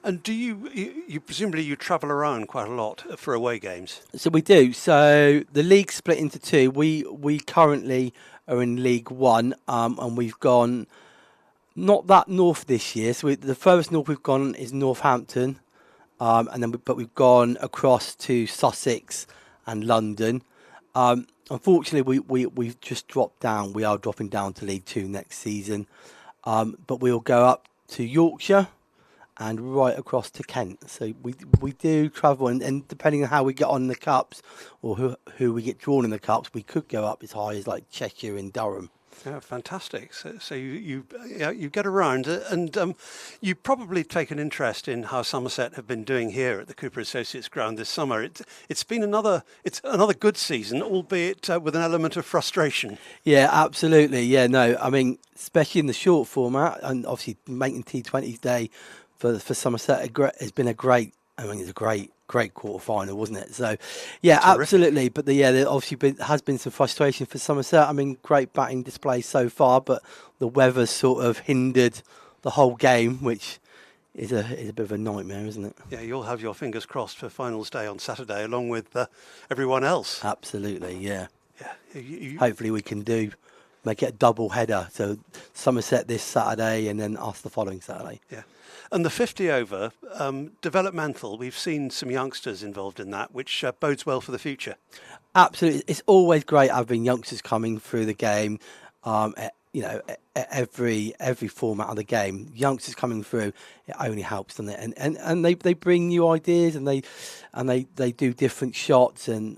And do you presumably you travel around quite a lot for away games? So we do. So the league's split into 2. We currently are in League 1, and we've gone not that north this year. So the furthest north we've gone is Northampton, but we've gone across to Sussex and London. Unfortunately, we've just dropped down. We are dropping down to League 2 next season, but we'll go up to Yorkshire and right across to Kent. So we do travel, and depending on how we get on in the cups or who we get drawn in the cups, we could go up as high as like Cheshire and Durham. Yeah, fantastic. So you get around, and you probably take an interest in how Somerset have been doing here at the Cooper Associates ground this summer. It's been another good season, albeit with an element of frustration. Yeah, absolutely. Yeah, no, I mean, especially in the short format, and obviously making T20's day for Somerset has been a great. I mean, it's a great quarter final, wasn't it? So, yeah, terrific. Absolutely. But there obviously has been some frustration for Somerset. I mean, great batting display so far, but the weather's sort of hindered the whole game, which is a bit of a nightmare, isn't it? Yeah, you'll have your fingers crossed for finals day on Saturday, along with everyone else. Absolutely, yeah. Yeah. Hopefully, we can make it a double header. So Somerset this Saturday, and then us the following Saturday. Yeah. And the 50 over, developmental, we've seen some youngsters involved in that, which bodes well for the future. Absolutely. It's always great having youngsters coming through the game, every format of the game. Youngsters coming through, it only helps, doesn't it? And they bring new ideas, and they do different shots, and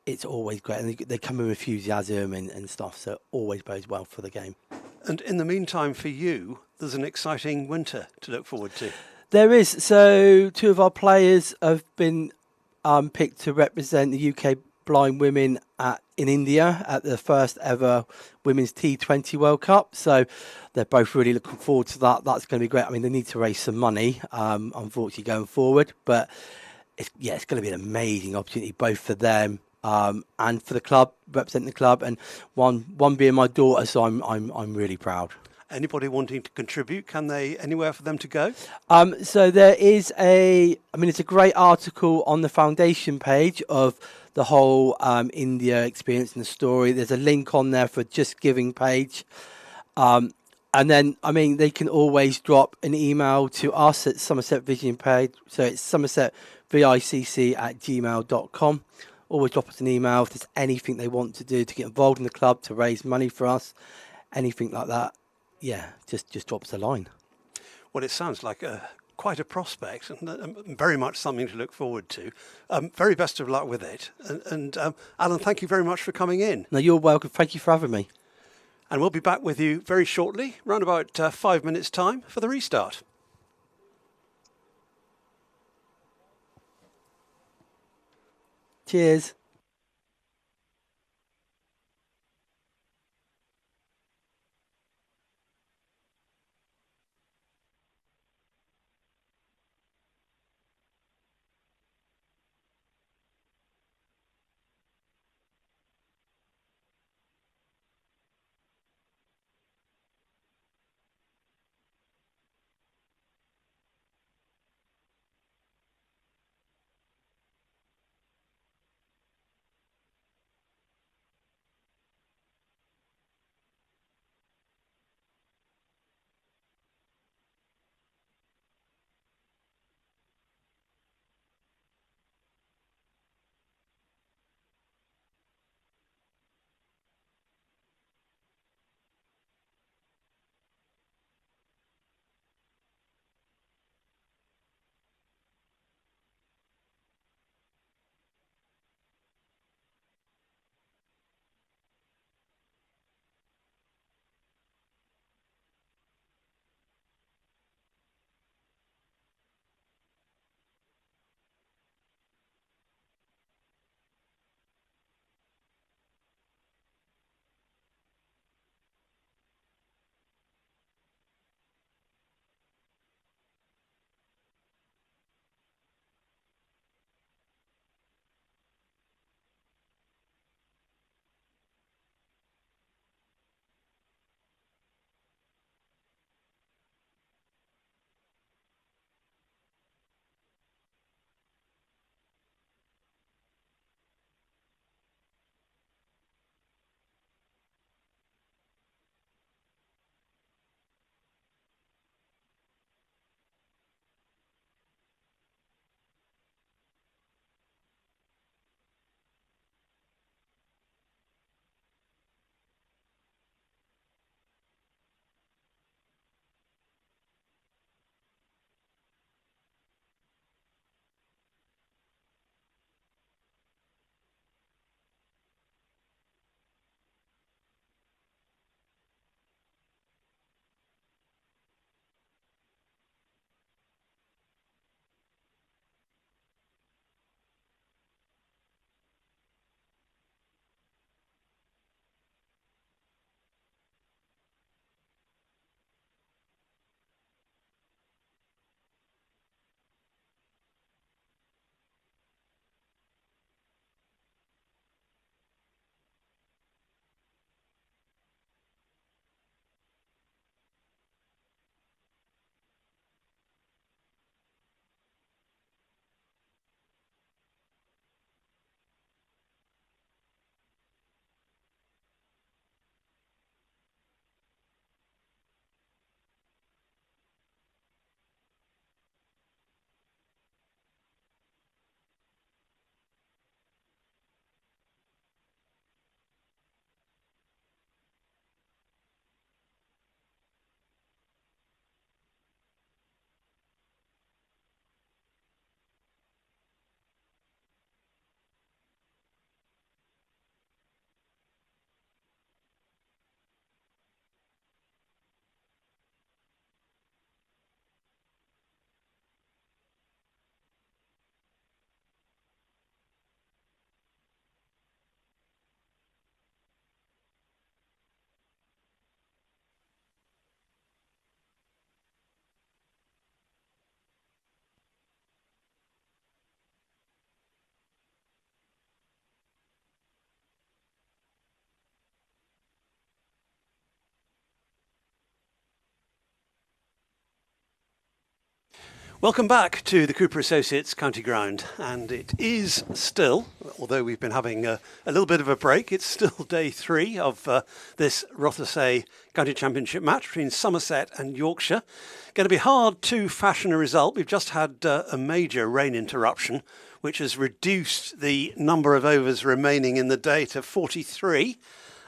it's always great, and they come with enthusiasm and stuff, so it always bodes well for the game. And in the meantime, for you, there's an exciting winter to look forward to. There is. So 2 of our players have been picked to represent the UK blind women in India at the first ever Women's T20 World Cup. So they're both really looking forward to that. That's going to be great. I mean, they need to raise some money, unfortunately, going forward. But it's going to be an amazing opportunity, both for them and for the club, representing the club, and one being my daughter. So I'm really proud. Anybody wanting to contribute, can they anywhere for them to go? So there is it's a great article on the foundation page of the whole India experience and the story. There's a link on there for Just Giving page. And then, they can always drop an email to us at Somerset Vision page. So it's somersetvicc@gmail.com. Always drop us an email if there's anything they want to do to get involved in the club, to raise money for us, anything like that. Yeah, just drop us a line. Well, it sounds like quite a prospect and very much something to look forward to. Very best of luck with it. And Alan, thank you very much for coming in. No, you're welcome. Thank you for having me. And we'll be back with you very shortly, around about 5 minutes' time for the restart. Cheers. Welcome back to the Cooper Associates County Ground, and it is still, although we've been having a little bit of a break, it's still day 3 of this Rothesay County Championship match between Somerset and Yorkshire. Going to be hard to fashion a result. We've just had a major rain interruption, which has reduced the number of overs remaining in the day to 43,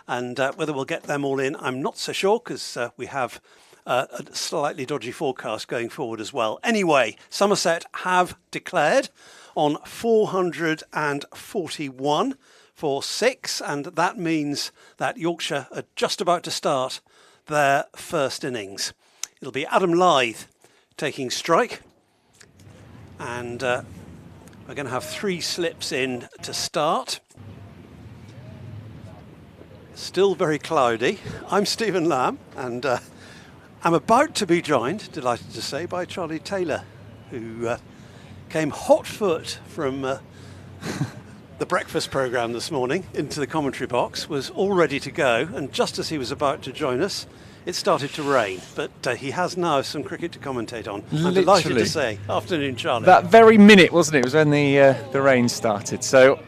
and whether we'll get them all in, I'm not so sure, because we have a slightly dodgy forecast going forward as well. Anyway, Somerset have declared on 441 for 6, and that means that Yorkshire are just about to start their first innings. It'll be Adam Lyth taking strike, and we're going to have 3 slips in to start. Still very cloudy. I'm Stephen Lamb, and I'm about to be joined, delighted to say, by Charlie Taylor, who came hot foot from the breakfast programme this morning into the commentary box, was all ready to go, and just as he was about to join us, it started to rain. But he has now some cricket to commentate on. I'm delighted to say, afternoon, Charlie. That very minute, wasn't it? It was when the rain started. So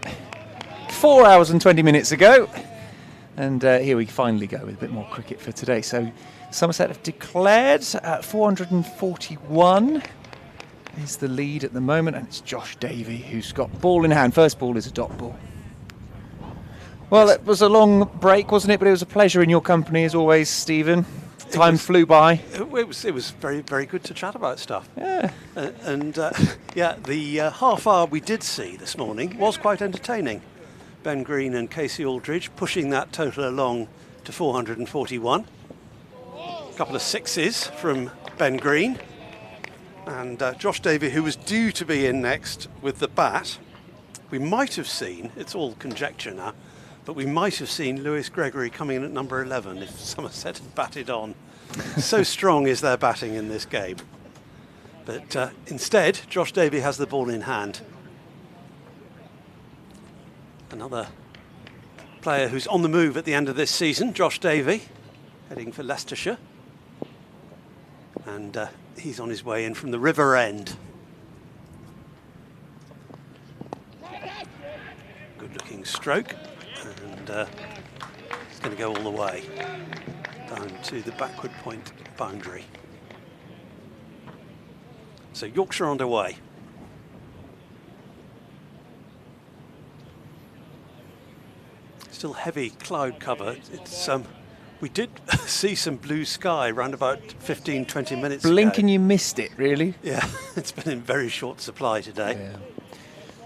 4 hours and 20 minutes ago, and here we finally go with a bit more cricket for today. So Somerset have declared 441 is the lead at the moment, and it's Josh Davey who's got ball in hand. First ball is a dot ball. Well, it was a long break, wasn't it? But it was a pleasure in your company as always, Stephen. Time flew by. It was very, very good to chat about stuff. Yeah. The half hour we did see this morning was quite entertaining. Ben Green and Casey Aldridge pushing that total along to 441. Couple of sixes from Ben Green, and Josh Davey, who was due to be in next with the bat. We might have seen, it's all conjecture now, but we might have seen Lewis Gregory coming in at number 11 if Somerset had batted on. So strong is their batting in this game. But instead, Josh Davey has the ball in hand. Another player who's on the move at the end of this season, Josh Davey, heading for Leicestershire. And he's on his way in from the River End. Good looking stroke, and it's going to go all the way down to the backward point boundary. So Yorkshire underway. Still heavy cloud cover. It's we did see some blue sky around about 15-20 minutes Blink ago. and you missed it, really. Yeah, it's been in very short supply today. Yeah.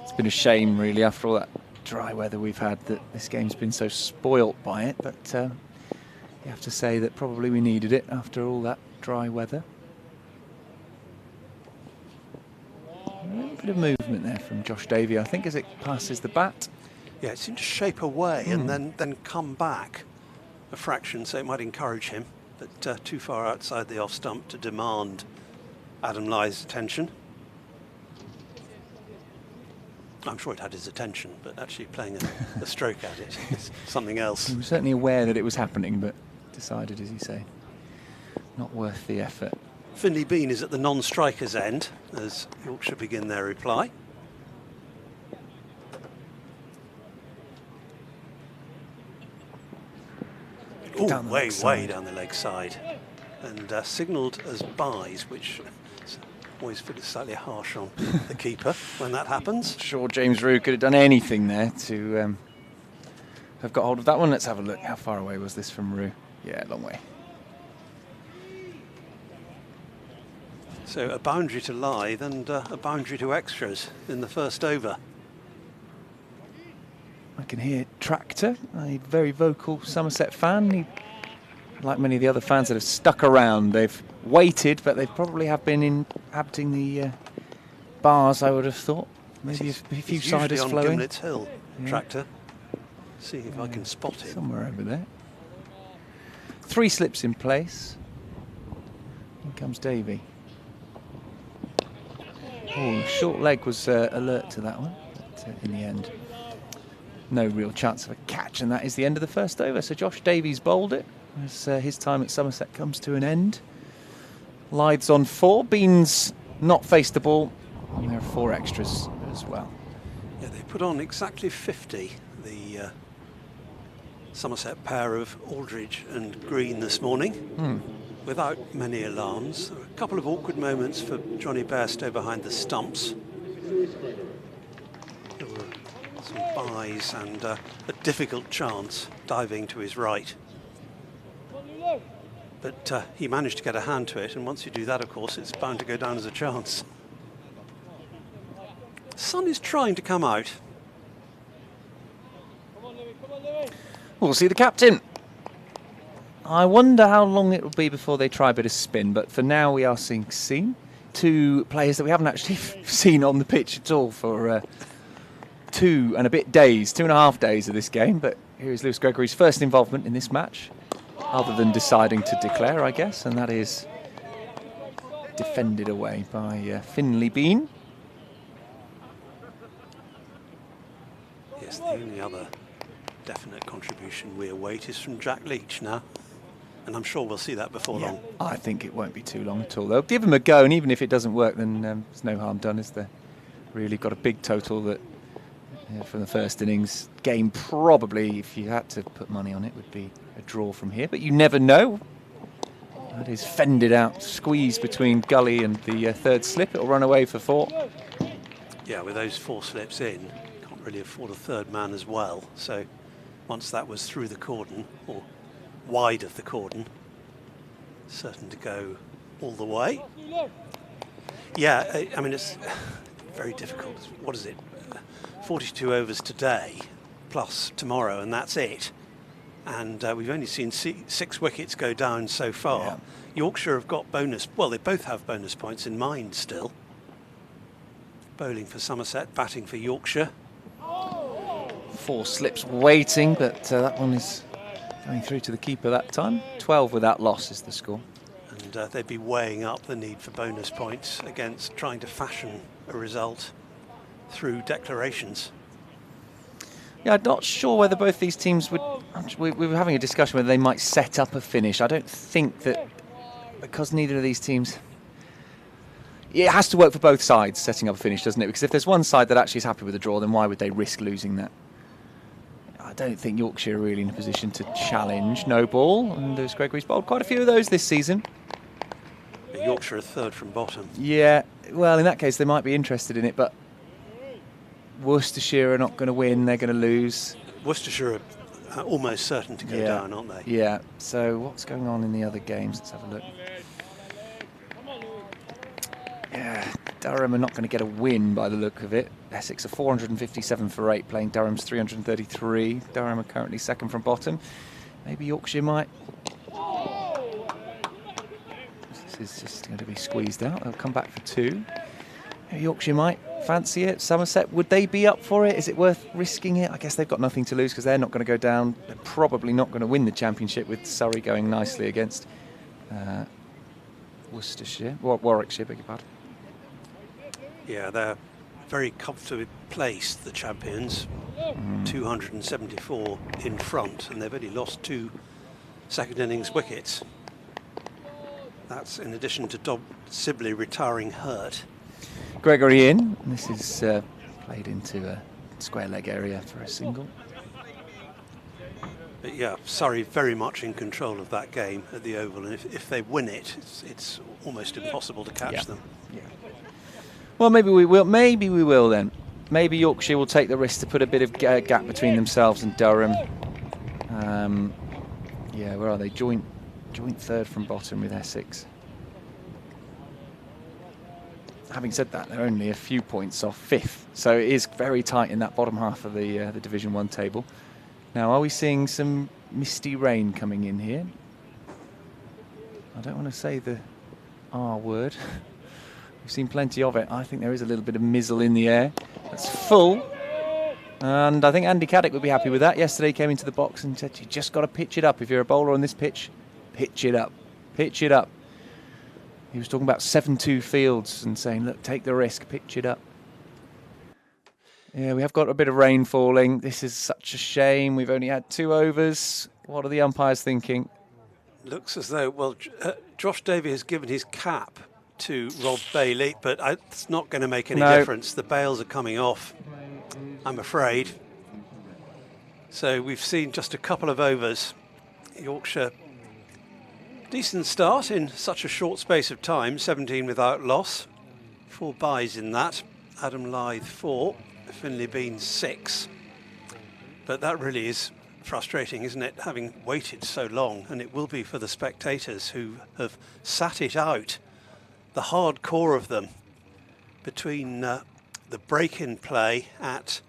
It's been a shame, really, after all that dry weather we've had, that this game's been so spoilt by it. But you have to say that probably we needed it after all that dry weather. A little bit of movement there from Josh Davey, I think, as it passes the bat. Yeah, it seemed to shape away and then come back a fraction, so it might encourage him, but too far outside the off stump to demand Adam Lyth's attention. I'm sure it had his attention, but actually playing a stroke at it is something else. He was certainly aware that it was happening, but decided, as you say, not worth the effort. Finley Bean is at the non-striker's end as Yorkshire begin their reply. Oh, way down the leg side, and signalled as byes, which always feels slightly harsh on the keeper when that happens. Sure, James Rue could have done anything there to have got hold of that one. Let's have a look. How far away was this from Rue? Yeah, a long way. So a boundary to Lyth and a boundary to extras in the first over. I can hear Tractor, a very vocal Somerset fan. He, like many of the other fans that have stuck around, they've waited, but they probably have been inhabiting the bars, I would have thought. Maybe a few ciders on flowing. Gimlet's Hill, yeah. Tractor. See if I can spot him. Somewhere over there. 3 slips in place. In comes Davey. Oh, short leg was alert to that one, but in the end, no real chance of a catch, and that is the end of the first over. So Josh Davies bowled it as his time at Somerset comes to an end. Lyth's on 4. Bean's not faced the ball, and there are 4 extras as well. Yeah, they put on exactly 50, the Somerset pair of Aldridge and Green this morning, without many alarms. There were a couple of awkward moments for Johnny Bairstow behind the stumps. There were some byes and a difficult chance diving to his right. But he managed to get a hand to it, and once you do that, of course, it's bound to go down as a chance. Sun is trying to come out. We'll see the captain. I wonder how long it will be before they try a bit of spin, but for now we are seeing 2 players that we haven't actually seen on the pitch at all for 2.5 days of this game. But here is Lewis Gregory's first involvement in this match, other than deciding to declare, I guess, and that is defended away by Finley Bean. Yes, the only other definite contribution we await is from Jack Leach now, and I'm sure we'll see that before long. I think it won't be too long at all. They'll give him a go, and even if it doesn't work, then there's no harm done, is there? Really got a big total that from the first innings. Game probably, if you had to put money on it, would be a draw from here, but you never know. That is fended out, squeezed between Gully and the third slip. It'll run away for 4. Yeah, with those 4 slips in, can't really afford a third man as well. So once that was through the cordon, or wide of the cordon, certain to go all the way. Yeah, I mean, it's very difficult. What is it? 42 overs today, plus tomorrow, and that's it. And we've only seen 6 wickets go down so far. Yeah. Yorkshire have got bonus, well, they both have bonus points in mind still. Bowling for Somerset, batting for Yorkshire. 4 slips waiting, but that one is going through to the keeper that time. 12 without loss is the score. And they'd be weighing up the need for bonus points against trying to fashion a result through declarations. Yeah, I'm not sure whether both these teams would... We were having a discussion whether they might set up a finish. I don't think that, because neither of these teams... It has to work for both sides, setting up a finish, doesn't it? Because if there's one side that actually is happy with the draw, then why would they risk losing that? I don't think Yorkshire are really in a position to challenge. No ball, and Lewis Gregory's bowled quite a few of those this season. Yorkshire are third from bottom. Yeah, well, in that case, they might be interested in it, but Worcestershire are not going to win, they're going to lose. Worcestershire are almost certain to go down, aren't they? Yeah, so what's going on in the other games? Let's have a look. Yeah, Durham are not going to get a win by the look of it. Essex are 457 for 8, playing Durham's 333. Durham are currently second from bottom. Maybe Yorkshire might... This is just going to be squeezed out. They'll come back for 2. Yorkshire might fancy it. Somerset, would they be up for it? Is it worth risking it? I guess they've got nothing to lose because they're not going to go down. They're probably not going to win the championship with Surrey going nicely against Worcestershire, Warwickshire, beg your pardon. Yeah, they're very comfortably placed, the champions. 274 in front, and they've only lost 2 second innings wickets. That's in addition to Dob Sibley retiring hurt. Gregory in. This is played into a square leg area for a single. But yeah, Surrey very much in control of that game at the Oval, and if they win it, it's almost impossible to catch them. Yeah. Well, maybe we will. Maybe we will then. Maybe Yorkshire will take the risk to put a bit of gap between themselves and Durham. Yeah, where are they? Joint third from bottom with Essex. Having said that, they're only a few points off 5th, so it is very tight in that bottom half of the Division 1 table. Now, are we seeing some misty rain coming in here? I don't want to say the R word. We've seen plenty of it. I think there is a little bit of mizzle in the air. That's full. And I think Andy Caddick would be happy with that. Yesterday he came into the box and said, you just got to pitch it up. If you're a bowler on this pitch, pitch it up. Pitch it up. He was talking about 7-2 fields and saying, look, take the risk, pitch it up. Yeah, we have got a bit of rain falling. This is such a shame. We've only had 2 overs. What are the umpires thinking? Looks as though, well, Josh Davey has given his cap to Rob Bailey, but it's not going to make any No. difference. The bails are coming off, I'm afraid. So we've seen just a couple of overs. Yorkshire, decent start in such a short space of time, 17 without loss. 4 byes in that. Adam Lythe 4, Finlay Bean 6. But that really is frustrating, isn't it, having waited so long, and it will be for the spectators who have sat it out, the hard core of them, between the break-in play at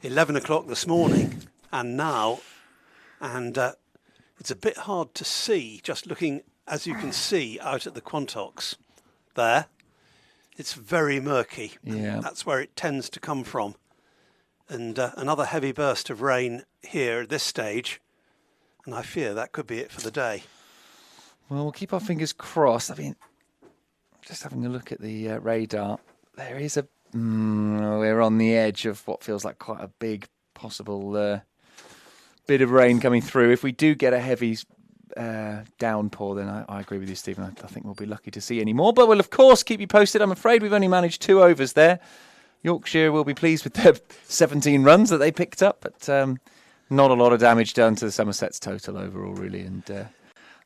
11 o'clock this morning and now, and it's a bit hard to see, just looking, as you can see, out at the Quantocks there. It's very murky. Yeah. That's where it tends to come from. And another heavy burst of rain here at this stage, and I fear that could be it for the day. Well, we'll keep our fingers crossed. I mean, just having a look at the radar, there is a... we're on the edge of what feels like quite a big possible bit of rain coming through. If we do get a heavy downpour, then I agree with you, Stephen. I think we'll be lucky to see any more. But we'll, of course, keep you posted. I'm afraid we've only managed 2 overs there. Yorkshire will be pleased with their 17 runs that they picked up, but not a lot of damage done to the Somerset's total overall, really. And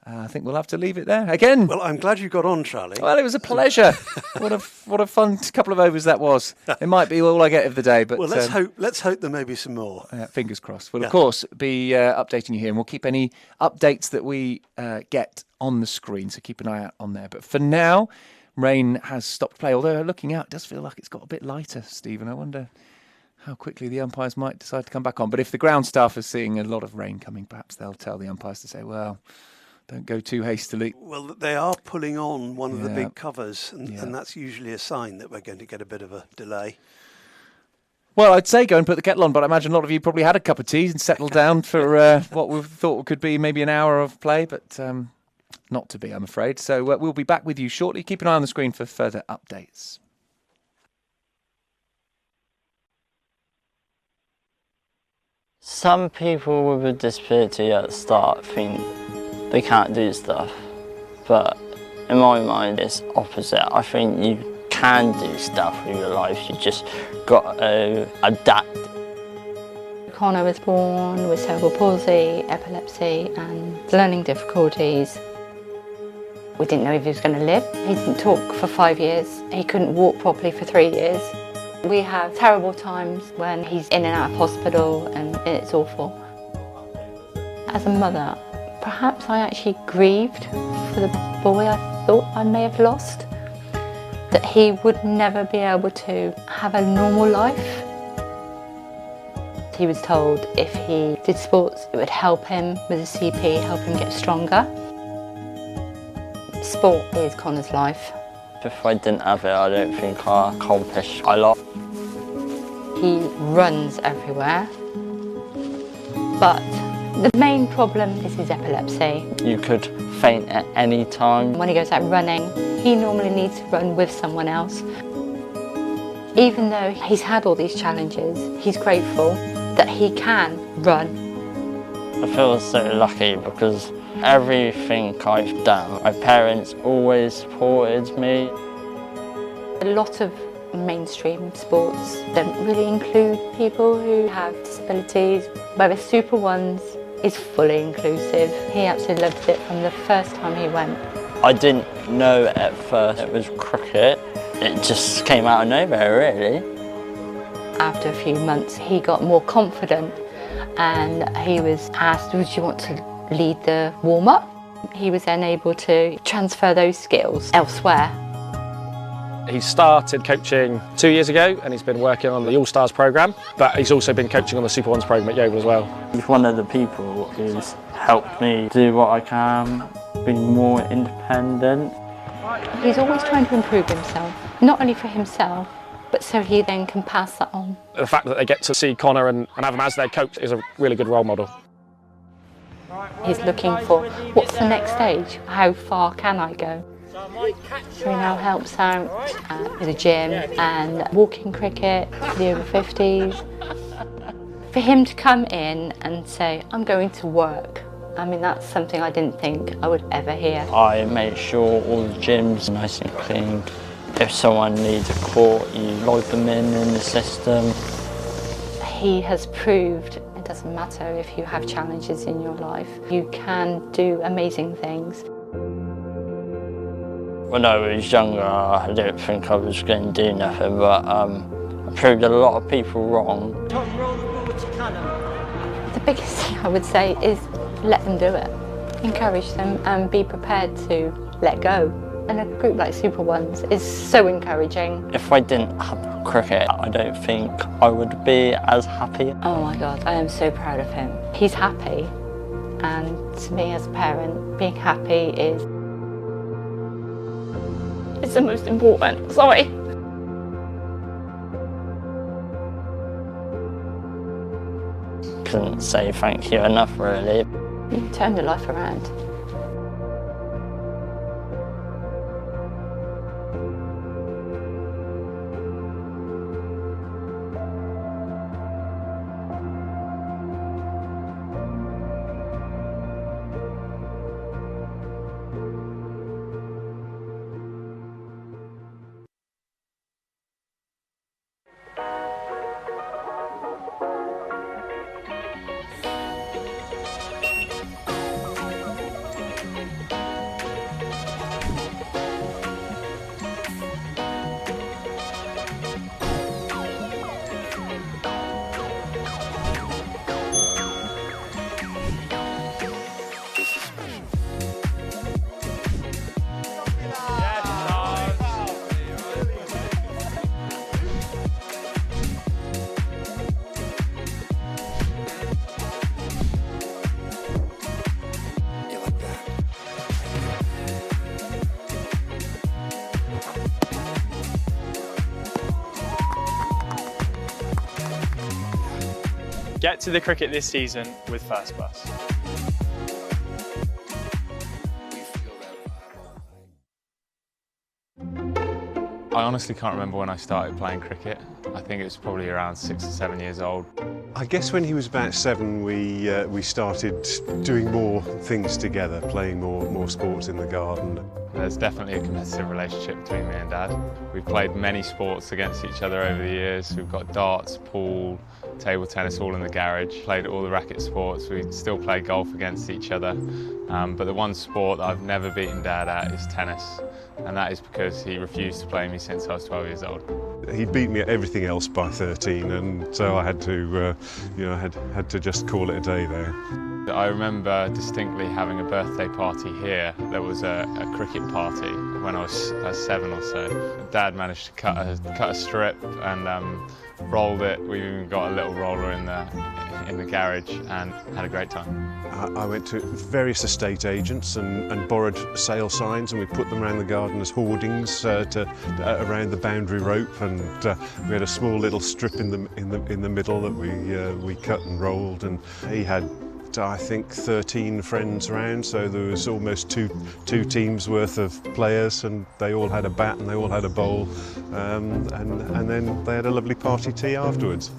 I think we'll have to leave it there. Again. Well, I'm glad you got on, Charlie. Well, it was a pleasure. What a fun couple of overs that was. It might be all I get of the day, but well, let's hope there may be some more. Fingers crossed. We'll, of course, be updating you here, and we'll keep any updates that we get on the screen, so keep an eye out on there. But for now, rain has stopped play, although looking out, it does feel like it's got a bit lighter, Stephen. I wonder how quickly the umpires might decide to come back on. But if the ground staff are seeing a lot of rain coming, perhaps they'll tell the umpires to say, well, don't go too hastily. Well, they are pulling on one of the big covers, and that's usually a sign that we're going to get a bit of a delay. Well, I'd say go and put the kettle on, but I imagine a lot of you probably had a cup of tea and settled down for what we thought could be maybe an hour of play, but not to be, I'm afraid. So we'll be back with you shortly. Keep an eye on the screen for further updates. Some people with a disability at the start think they can't do stuff, but in my mind it's opposite. I think you can do stuff with your life, you just got to adapt. Connor was born with cerebral palsy, epilepsy and learning difficulties. We didn't know if he was going to live. He didn't talk for 5 years. He couldn't walk properly for 3 years. We have terrible times when he's in and out of hospital and it's awful. As a mother, perhaps I actually grieved for the boy I thought I may have lost. That he would never be able to have a normal life. He was told if he did sports, it would help him with his CP, help him get stronger. Sport is Connor's life. If I didn't have it, I don't think I accomplished a lot. He runs everywhere, but the main problem is his epilepsy. You could faint at any time. When he goes out running, he normally needs to run with someone else. Even though he's had all these challenges, he's grateful that he can run. I feel so lucky because everything I've done, my parents always supported me. A lot of mainstream sports don't really include people who have disabilities, whereas Super Ones is fully inclusive. He absolutely loved it from the first time he went. I didn't know at first it was cricket. It just came out of nowhere, really. After a few months, he got more confident and he was asked, would you want to lead the warm-up? He was then able to transfer those skills elsewhere. He started coaching 2 years ago and he's been working on the All-Stars programme, but he's also been coaching on the Super Ones programme at Yeovil as well. He's one of the people who's helped me do what I can, be more independent. He's always trying to improve himself, not only for himself, but so he then can pass that on. The fact that they get to see Connor and have him as their coach is a really good role model. He's looking for, what's the next stage? How far can I go? So he now helps out with the gym and walking cricket for the over 50s. For him to come in and say, I'm going to work I mean, that's something I didn't think I would ever hear. I make sure all the gyms are nice and clean. If someone needs a court, you log them in the system. He has proved it doesn't matter if you have challenges in your life, you can do amazing things. When I was younger, I didn't think I was going to do nothing, but I proved a lot of people wrong. The biggest thing I would say is let them do it. Encourage them and be prepared to let go. And a group like Super Ones is so encouraging. If I didn't have cricket, I don't think I would be as happy. Oh my God, I am so proud of him. He's happy, and to me as a parent, being happy is it's the most important. Sorry. Couldn't say thank you enough, really. You turned your life around. Get to the cricket this season with First Bus. I honestly can't remember when I started playing cricket. I think it was probably around 6 or 7 years old. I guess when he was about 7, we started doing more things together, playing more sports in the garden. There's definitely a competitive relationship between me and Dad. We've played many sports against each other over the years. We've got darts, pool, table tennis all in the garage. Played all the racket sports. We still play golf against each other. But the one sport that I've never beaten Dad at is tennis. And that is because he refused to play me since I was 12 years old. He beat me at everything else by 13, and so I had to, had to just call it a day there. I remember distinctly having a birthday party here. There was a cricket party when I was 7 or so. Dad managed to cut a strip and rolled it. We've even got a little roller in the garage and had a great time. I went to various estate agents and borrowed sale signs, and we put them around the garden as hoardings around the boundary rope, and we had a small little strip in the middle that we cut and rolled, and he had I think 13 friends around, so there was almost two teams worth of players, and they all had a bat and they all had a bowl, and then they had a lovely party tea afterwards.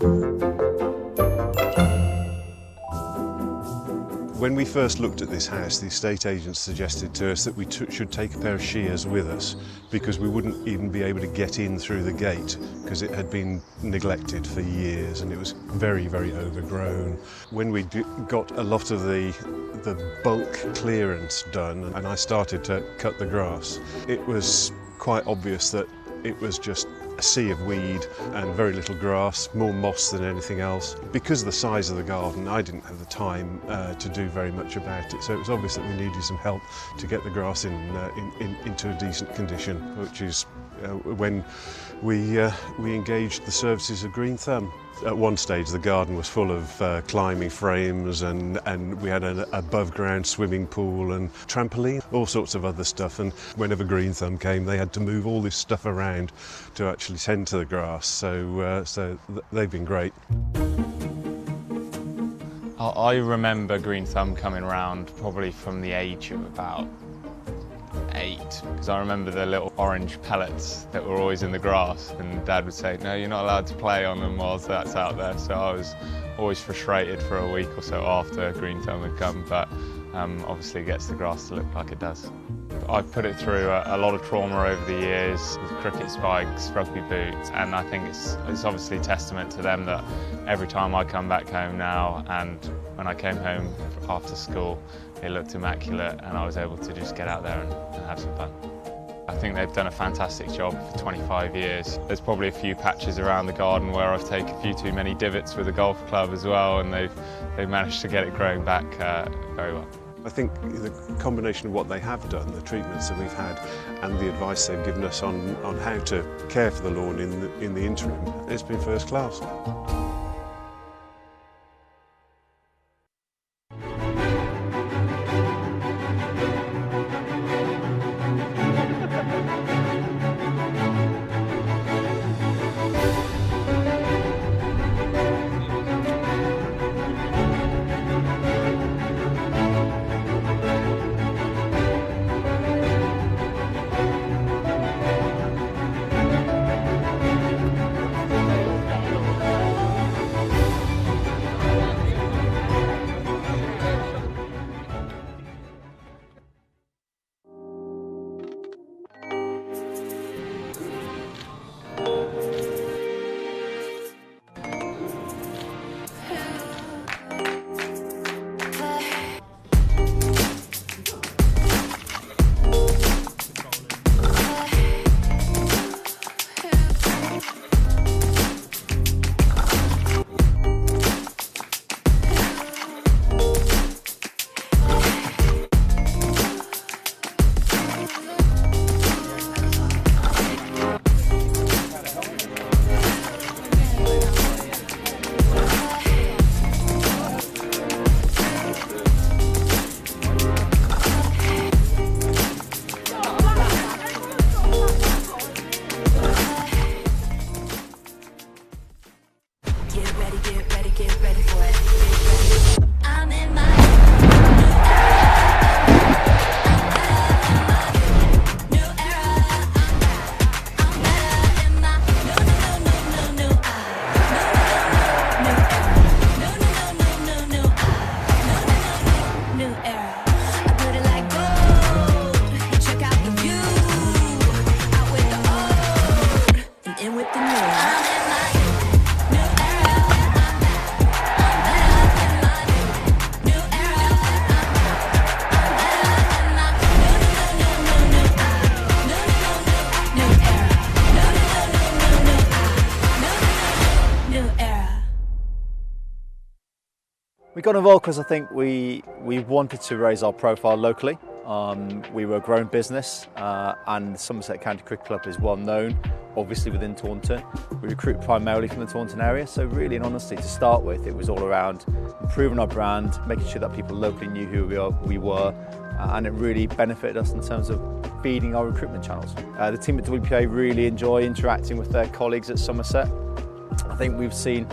When we first looked at this house, the estate agents suggested to us that we should take a pair of shears with us, because we wouldn't even be able to get in through the gate because it had been neglected for years and it was very, very overgrown. When we got a lot of the bulk clearance done and I started to cut the grass, it was quite obvious that it was just a sea of weed and very little grass, more moss than anything else. Because of the size of the garden, I didn't have the time to do very much about it, so it was obvious that we needed some help to get the grass into a decent condition, which is when we engaged the services of Green Thumb. At one stage the garden was full of climbing frames and we had an above ground swimming pool and trampoline, all sorts of other stuff, and whenever Green Thumb came they had to move all this stuff around to actually tend to the grass, so they've been great. I remember Green Thumb coming round probably from the age of about 8, because I remember the little orange pellets that were always in the grass, and Dad would say, no, you're not allowed to play on them whilst that's out there, so I was always frustrated for a week or so after Green Thumb had come, but obviously gets the grass to look like it does. I've put it through a lot of trauma over the years with cricket spikes, rugby boots, and I think it's obviously testament to them that every time I come back home now, and when I came home after school, it looked immaculate and I was able to just get out there and have some fun. I think they've done a fantastic job for 25 years. There's probably a few patches around the garden where I've taken a few too many divots with the golf club as well, and they've managed to get it growing back very well. I think the combination of what they have done, the treatments that we've had, and the advice they've given us on how to care for the lawn in the interim, it's been first class. We got involved because I think we wanted to raise our profile locally. We were a growing business and the Somerset County Cricket Club is well known, obviously within Taunton. We recruit primarily from the Taunton area, so really and honestly to start with it was all around improving our brand, making sure that people locally knew who we were and it really benefited us in terms of feeding our recruitment channels. The team at WPA really enjoy interacting with their colleagues at Somerset. I think we've seen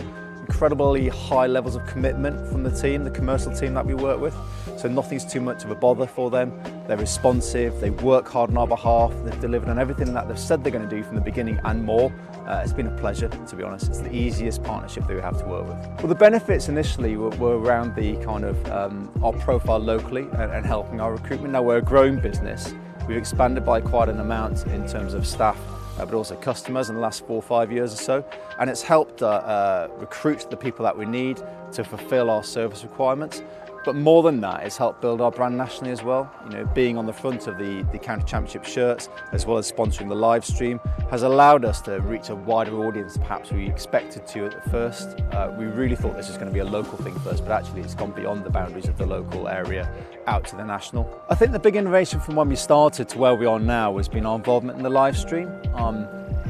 incredibly high levels of commitment from the team, the commercial team that we work with. So nothing's too much of a bother for them. They're responsive, they work hard on our behalf, they've delivered on everything that they've said they're going to do from the beginning and more. It's been a pleasure, to be honest. It's the easiest partnership that we have to work with. Well, the benefits initially were around the kind of our profile locally and helping our recruitment. Now we're a growing business. We've expanded by quite an amount in terms of staff, but also customers in the last 4 or 5 years or so. And it's helped recruit the people that we need to fulfill our service requirements. But more than that, it's helped build our brand nationally as well. You know, being on the front of the County Championship shirts, as well as sponsoring the live stream, has allowed us to reach a wider audience perhaps we expected to at first. We really thought this was going to be a local thing first, but actually it's gone beyond the boundaries of the local area out to the national. I think the big innovation from when we started to where we are now has been our involvement in the live stream.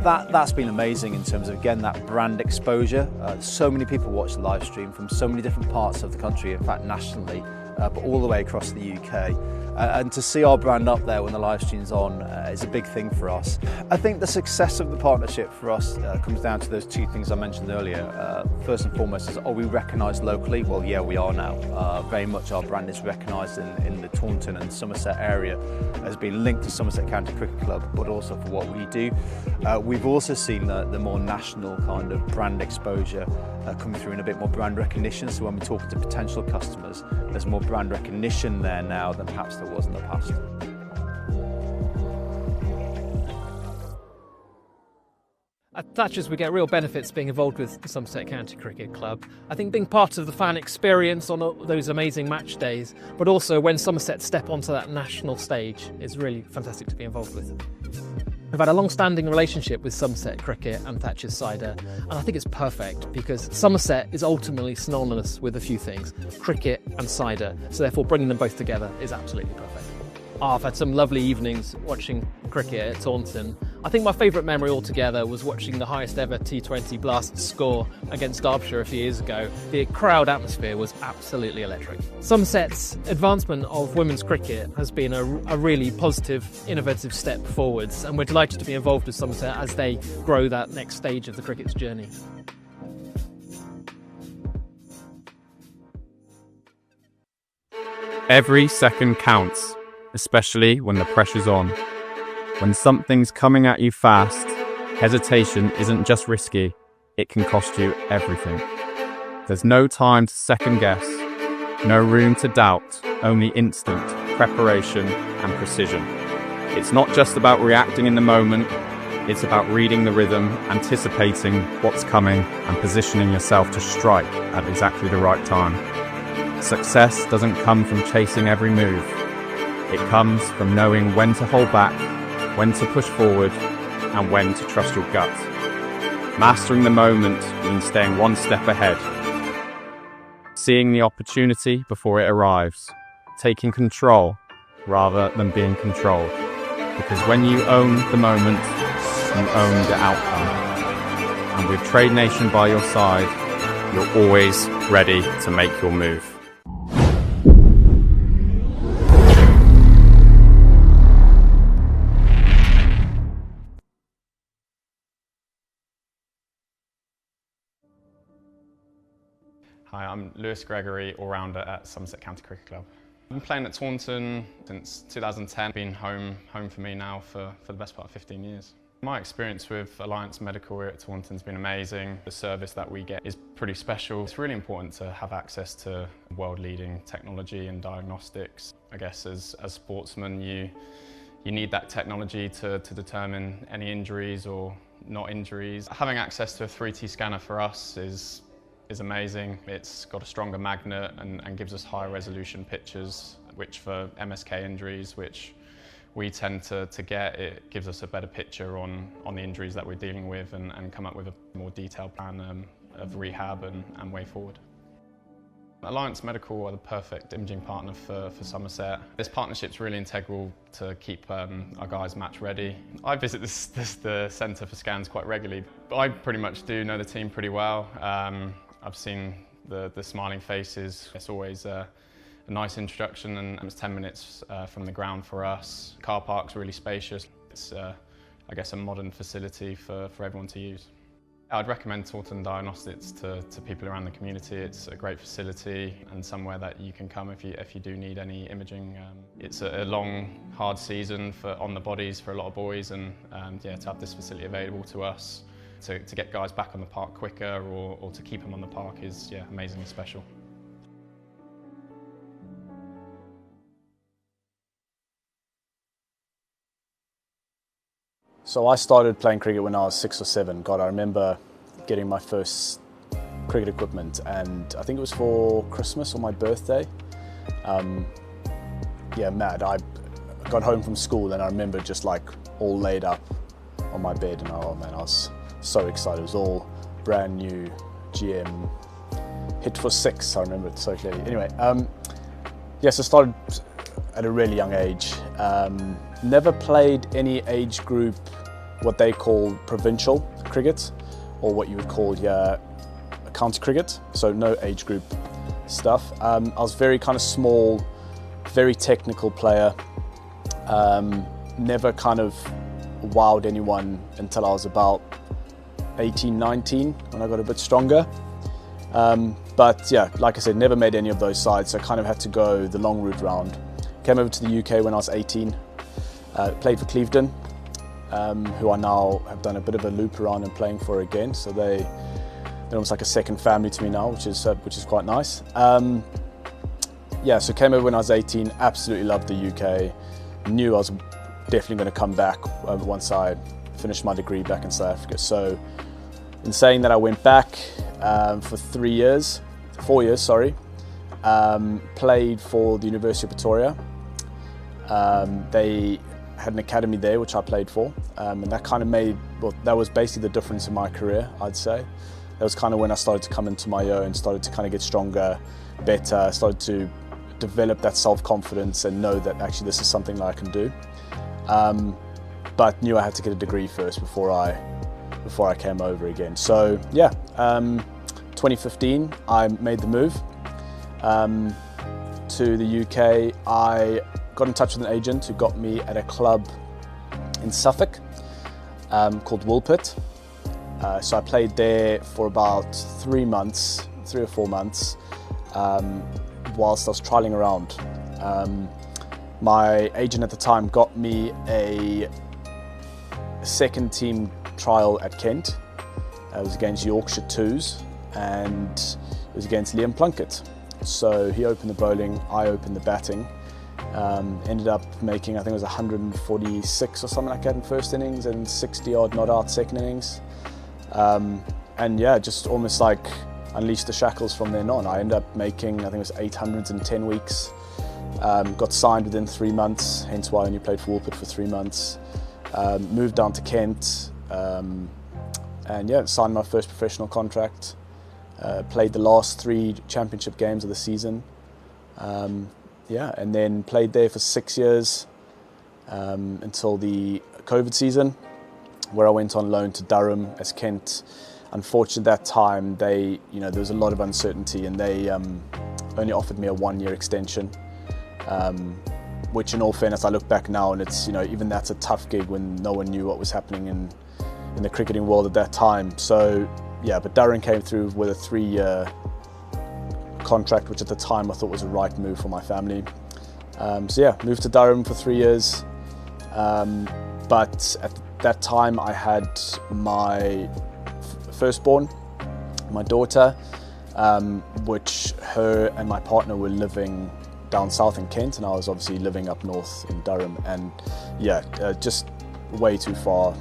That's been amazing in terms of, again, that brand exposure. So many people watch the live stream from so many different parts of the country, in fact nationally, but all the way across the UK. And to see our brand up there when the live stream's on is a big thing for us. I think the success of the partnership for us comes down to those two things I mentioned earlier. First and foremost is, are we recognised locally? Well, yeah, we are now. Very much our brand is recognised in the Taunton and Somerset area as being linked to Somerset County Cricket Club, but also for what we do. We've also seen the more national kind of brand exposure coming through in a bit more brand recognition. So when we're talking to potential customers, there's more brand recognition there now than perhaps there was in the past. At Thatchers we get real benefits being involved with the Somerset County Cricket Club. I think being part of the fan experience on those amazing match days, but also when Somerset step onto that national stage, is really fantastic to be involved with. We've had a long-standing relationship with Somerset Cricket and Thatchers Cider, and I think it's perfect because Somerset is ultimately synonymous with a few things, cricket and cider, so therefore bringing them both together is absolutely perfect. I've had some lovely evenings watching cricket at Taunton. I think my favourite memory altogether was watching the highest ever T20 Blast score against Derbyshire a few years ago. The crowd atmosphere was absolutely electric. Somerset's advancement of women's cricket has been a really positive, innovative step forwards, and we're delighted to be involved with Somerset as they grow that next stage of the cricket's journey. Every second counts, especially when the pressure's on. When something's coming at you fast, hesitation isn't just risky, it can cost you everything. There's no time to second guess, no room to doubt, only instinct, preparation and precision. It's not just about reacting in the moment, it's about reading the rhythm, anticipating what's coming and positioning yourself to strike at exactly the right time. Success doesn't come from chasing every move. It comes from knowing when to hold back, when to push forward, and when to trust your gut. Mastering the moment means staying one step ahead. Seeing the opportunity before it arrives. Taking control rather than being controlled. Because when you own the moment, you own the outcome. And with Trade Nation by your side, you're always ready to make your move. Hi, I'm Lewis Gregory, all-rounder at Somerset County Cricket Club. I've been playing at Taunton since 2010, been home for me now for the best part of 15 years. My experience with Alliance Medical here at Taunton's been amazing. The service that we get is pretty special. It's really important to have access to world-leading technology and diagnostics. I guess as sportsmen, you need that technology to determine any injuries or not injuries. Having access to a 3T scanner for us is amazing. It's got a stronger magnet and gives us higher resolution pictures, which for MSK injuries, which we tend to get, it gives us a better picture on the injuries that we're dealing with and come up with a more detailed plan of rehab and way forward. Alliance Medical are the perfect imaging partner for Somerset. This partnership's really integral to keep our guys match ready. I visit the Centre for Scans quite regularly. I pretty much do know the team pretty well. I've seen the smiling faces. It's always a nice introduction, and it's 10 minutes from the ground for us. Car park's really spacious. It's, I guess, a modern facility for everyone to use. I'd recommend Taunton Diagnostics to people around the community. It's a great facility and somewhere that you can come if you do need any imaging. It's a long, hard season on the bodies for a lot of boys, and yeah, to have this facility available to us to get guys back on the park quicker or to keep them on the park is amazingly special. So I started playing cricket when I was 6 or 7. God, I remember getting my first cricket equipment, and I think it was for Christmas or my birthday. Yeah, mad. I got home from school and I remember just like all laid up on my bed, and oh man, I was so excited. It was all brand new GM hit for 6. I remember it so clearly. Anyway, yes, I started at a really young age. Never played any age group, what they call provincial cricket, or what you would call here county cricket, so no age group stuff. I was very kind of small, very technical player. Never kind of wowed anyone until I was about 18, 19 when I got a bit stronger. But yeah, like I said, never made any of those sides, so I kind of had to go the long route round. Came over to the UK when I was 18, played for Clevedon, who I now have done a bit of a loop around and playing for again. So they're almost like a second family to me now, which is quite nice. Yeah, so came over when I was 18, absolutely loved the UK. Knew I was definitely going to come back once I finished my degree back in South Africa. So in saying that, I went back for 4 years, played for the University of Pretoria. They had an academy there which I played for, and that kind of made, well, that was basically the difference in my career, I'd say. That was kind of when I started to come into my own, started to kind of get stronger, better, started to develop that self-confidence and know that actually this is something that I can do. But knew I had to get a degree first before I came over again. So yeah, 2015 I made the move to the UK. I got in touch with an agent who got me at a club in Suffolk called Woolpit. So I played there for about 3 or 4 months, whilst I was trialling around. My agent at the time got me a second team trial at Kent. It was against Yorkshire 2s and it was against Liam Plunkett. So he opened the bowling, I opened the batting. Ended up making, I think it was 146 or something like that in first innings and 60 odd not out second innings. And yeah, just almost like unleashed the shackles from then on. I ended up making, I think it was 800s in 10 weeks. Got signed within 3 months, hence why I only played for Woolpit for 3 months. Moved down to Kent, and yeah, signed my first professional contract. Played the last 3 championship games of the season. Yeah, and then played there for 6 years until the COVID season, where I went on loan to Durham as Kent. Unfortunately, at that time, there was a lot of uncertainty, and they only offered me a 1-year extension. Which, in all fairness, I look back now and it's, even that's a tough gig when no one knew what was happening in the cricketing world at that time. So yeah, but Durham came through with a 3-year contract, which at the time I thought was the right move for my family. So yeah, moved to Durham for 3 years. But at that time I had my firstborn, my daughter, which her and my partner were living down south in Kent, and I was obviously living up north in Durham, and yeah, just way too far.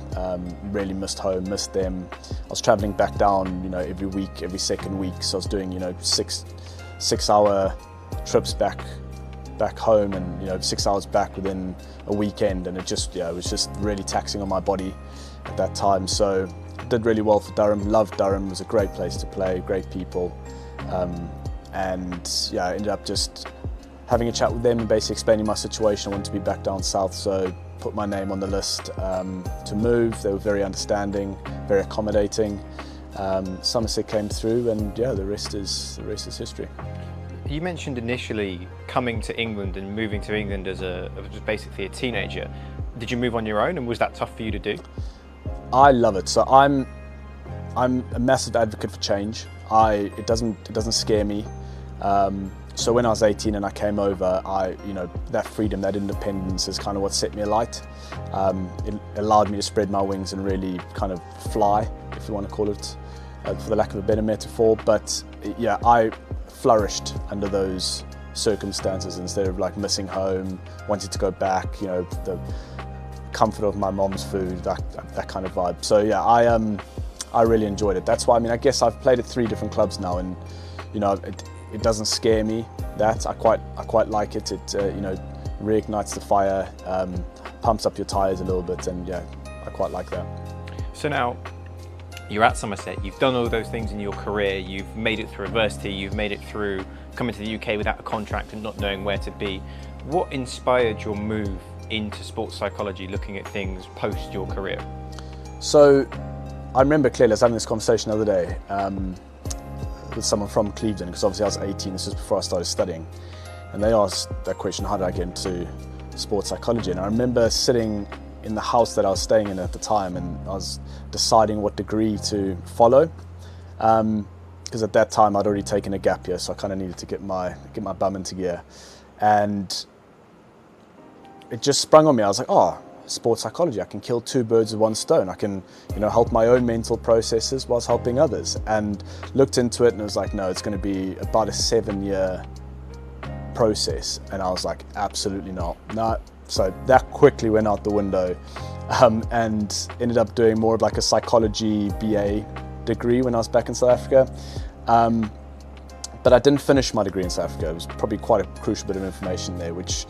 Really missed home, missed them. I was travelling back down, every week, every second week, so I was doing, 6-hour trips back home, and 6 hours back within a weekend, and it was just really taxing on my body at that time. So did really well for Durham, loved Durham, it was a great place to play, great people, and yeah, I ended up just having a chat with them and basically explaining my situation. I wanted to be back down south, so put my name on the list to move. They were very understanding, very accommodating. Somerset came through, and yeah, the rest is history. You mentioned initially coming to England and moving to England as basically a teenager. Did you move on your own, and was that tough for you to do? I love it. So I'm a massive advocate for change. It doesn't scare me. So when I was 18 and I came over, that freedom, that independence is kind of what set me alight. It allowed me to spread my wings and really kind of fly, if you want to call it, for the lack of a better metaphor. But yeah, I flourished under those circumstances instead of like missing home, wanting to go back, the comfort of my mom's food, that kind of vibe. So yeah, I really enjoyed it. That's why, I guess I've played at 3 different clubs now, and it doesn't scare me. That I quite like it. It reignites the fire, pumps up your tyres a little bit, and yeah, I quite like that. So now you're at Somerset. You've done all those things in your career. You've made it through adversity. You've made it through coming to the UK without a contract and not knowing where to be. What inspired your move into sports psychology, looking at things post your career? So I remember clearly I was having this conversation the other day with someone from Clevedon, because obviously I was 18, this was before I started studying, and they asked that question, how did I get into sports psychology? And I remember sitting in the house that I was staying in at the time, and I was deciding what degree to follow. Because at that time I'd already taken a gap year, so I kind of needed to get my bum into gear. And it just sprung on me. I was like, oh, sports psychology, I can kill two birds with one stone. I can, help my own mental processes whilst helping others. And looked into it and it was like, no, it's going to be about a 7-year process. And I was like, absolutely not. No. So that quickly went out the window, and ended up doing more of like a psychology BA degree when I was back in South Africa. But I didn't finish my degree in South Africa. It was probably quite a crucial bit of information there, which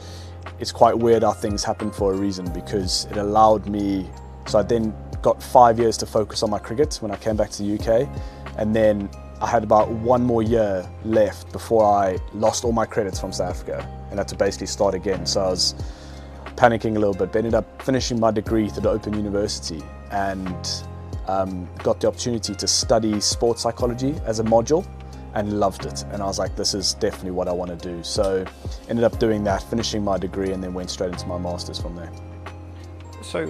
is quite weird how things happen for a reason, because it allowed me, so I then got 5 years to focus on my cricket when I came back to the UK, and then I had about 1 more year left before I lost all my credits from South Africa and had to basically start again. So I was panicking a little bit, but ended up finishing my degree through the Open University, and got the opportunity to study sports psychology as a module, and loved it. And I was like, this is definitely what I want to do. So ended up doing that, finishing my degree, and then went straight into my master's from there. So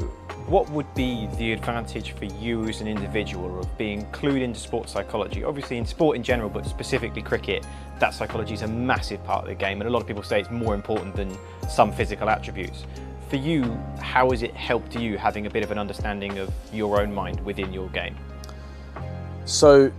what would be the advantage for you as an individual of being clued into sports psychology? Obviously in sport in general, but specifically cricket, that psychology is a massive part of the game, and a lot of people say it's more important than some physical attributes. For you, how has it helped you having a bit of an understanding of your own mind within your game? So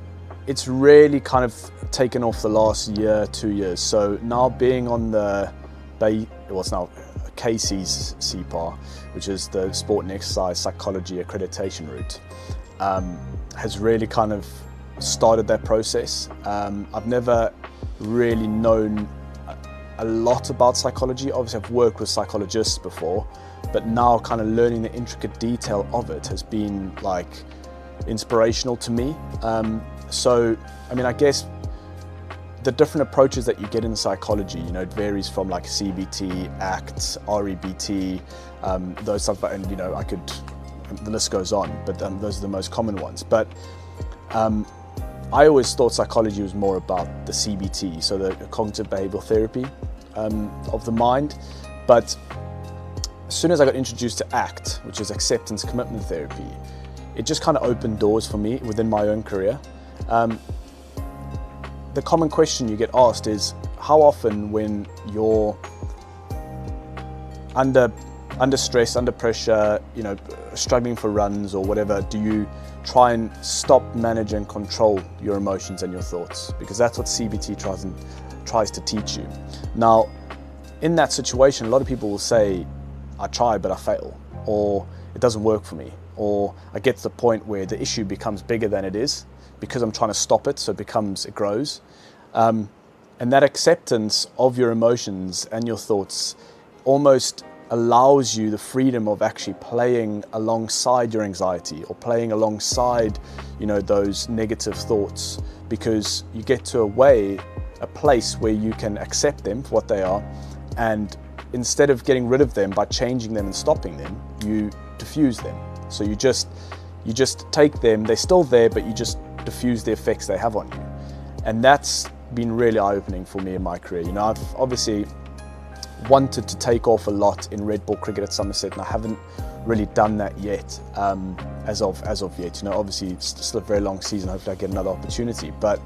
it's really kind of taken off the last year, 2 years. So now being on the, it's now KC's CPAR, which is the Sport and Exercise Psychology Accreditation route, has really kind of started that process. I've never really known a lot about psychology. Obviously I've worked with psychologists before, but now kind of learning the intricate detail of it has been like inspirational to me. So, I mean, I guess the different approaches that you get in psychology, it varies from like CBT, ACT, REBT, those stuff, and the list goes on, but those are the most common ones. But I always thought psychology was more about the CBT, so the cognitive behavioral therapy of the mind. But as soon as I got introduced to ACT, which is acceptance commitment therapy, it just kind of opened doors for me within my own career. The common question you get asked is, how often when you're under stress, under pressure, struggling for runs or whatever, do you try and stop, manage and control your emotions and your thoughts? Because that's what CBT tries to teach you. Now, in that situation, a lot of people will say, I try but I fail, or it doesn't work for me, or I get to the point where the issue becomes bigger than it is because I'm trying to stop it, so it grows. And that acceptance of your emotions and your thoughts almost allows you the freedom of actually playing alongside your anxiety, or playing alongside, those negative thoughts, because you get to a place where you can accept them for what they are, and instead of getting rid of them by changing them and stopping them, you diffuse them. So you just take them, they're still there, but you just diffuse the effects they have on you. And that's been really eye-opening for me in my career. I've obviously wanted to take off a lot in red ball cricket at Somerset, and I haven't really done that yet, as of yet. Obviously it's still a very long season, hopefully I get another opportunity, but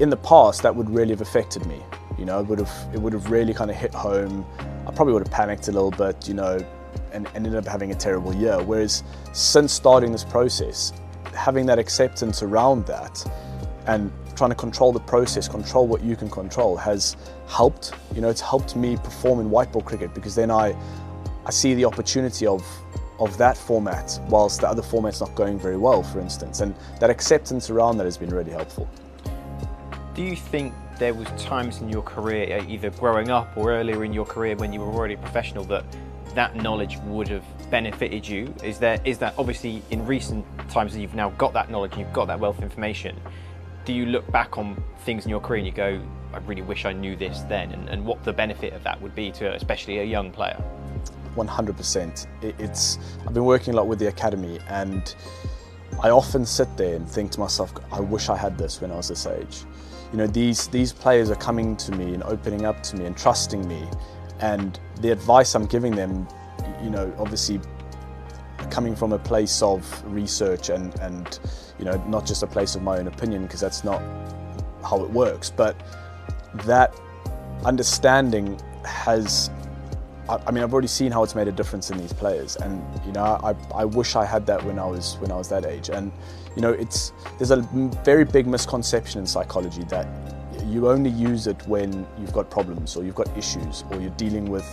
in the past that would really have affected me. It would have really kind of hit home. I probably would have panicked a little bit, and ended up having a terrible year. Whereas since starting this process, having that acceptance around that and trying to control the process, control what you can control, has helped. It's helped me perform in white ball cricket, because then I see the opportunity of that format whilst the other format's not going very well, for instance. And that acceptance around that has been really helpful. Do you think there was times in your career, either growing up or earlier in your career when you were already a professional, that knowledge would have benefited you? Is that obviously in recent times that you've now got that knowledge, you've got that wealth of information, do you look back on things in your career and you go, I really wish I knew this then, and what the benefit of that would be to especially a young player? 100%. I've been working a lot with the academy, and I often sit there and think to myself, I wish I had this when I was this age. You know, these players are coming to me and opening up to me and trusting me, and the advice I'm giving them, you know, obviously coming from a place of research and you know, not just a place of my own opinion, because that's not how it works, but that understanding has, I mean, I've already seen how it's made a difference in these players, and you know, I wish I had that when I was that age. And you know, there's a very big misconception in psychology that you only use it when you've got problems or you've got issues or you're dealing with,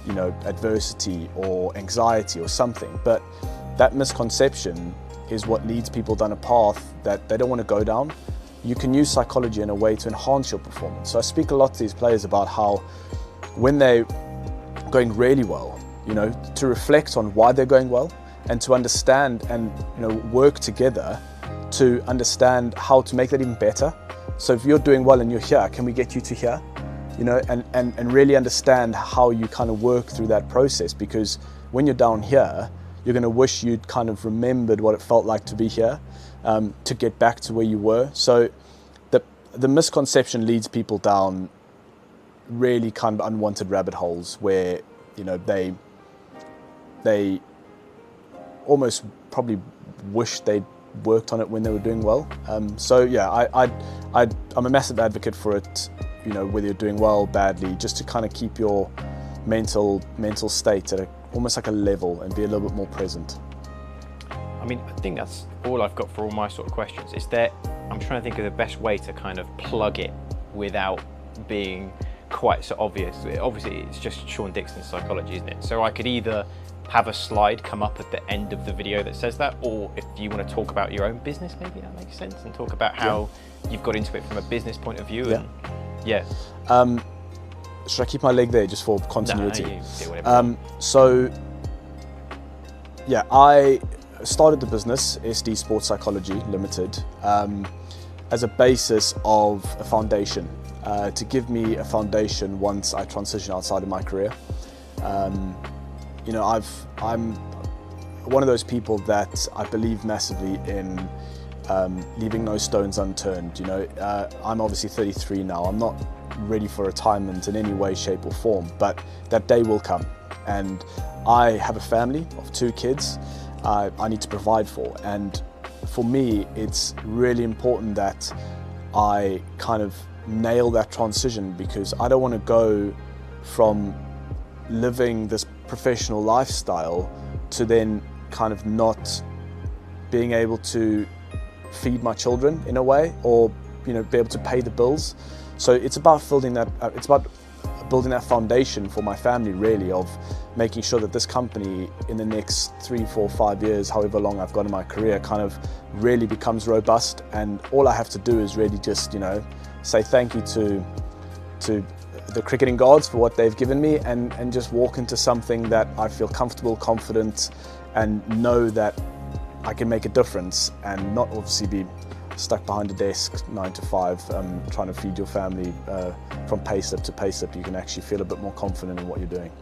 you know, adversity or anxiety or something. But that misconception is what leads people down a path that they don't want to go down. You can use psychology in a way to enhance your performance. So I speak a lot to these players about how when they're going really well, you know, to reflect on why they're going well and to understand and, you know, work together to understand how to make that even better. So if you're doing well and you're here, can we get you to here? You know, and really understand how you kind of work through that process, because when you're down here, you're going to wish you'd kind of remembered what it felt like to be here, to get back to where you were. So the misconception leads people down really kind of unwanted rabbit holes where, you know, they almost probably wish they'd worked on it when they were doing well. So yeah, I'm a massive advocate for it, you know, whether you're doing well, badly, just to kind of keep your mental state at almost like a level and be a little bit more present. I mean, I think that's all I've got for all my sort of questions. I'm trying to think of the best way to kind of plug it without being quite so obvious. Obviously, it's just Sean Dixon's psychology, isn't it? So I could either have a slide come up at the end of the video that says that, or if you want to talk about your own business, maybe that makes sense, and talk about how you've got into it from a business point of view. Yeah. Should I keep my leg there just for continuity? No, you do whatever you want. So, yeah, I started the business, SD Sports Psychology Limited, as a basis of a foundation, to give me a foundation once I transition outside of my career. You know, I'm one of those people that I believe massively in leaving no stones unturned. You know, I'm obviously 33 now. I'm not ready for retirement in any way, shape or form, but that day will come. And I have a family of 2 kids I need to provide for. And for me, it's really important that I kind of nail that transition, because I don't want to go from living this professional lifestyle to then kind of not being able to feed my children in a way, or, you know, be able to pay the bills. So it's about building that foundation for my family, really, of making sure that this company in the next 3, 4, 5 years, however long I've got in my career, kind of really becomes robust. And all I have to do is really just, you know, say thank you to the cricketing gods for what they've given me, and just walk into something that I feel comfortable, confident, and know that I can make a difference, and not obviously be stuck behind a desk 9 to 5 trying to feed your family from payslip to payslip. You can actually feel a bit more confident in what you're doing.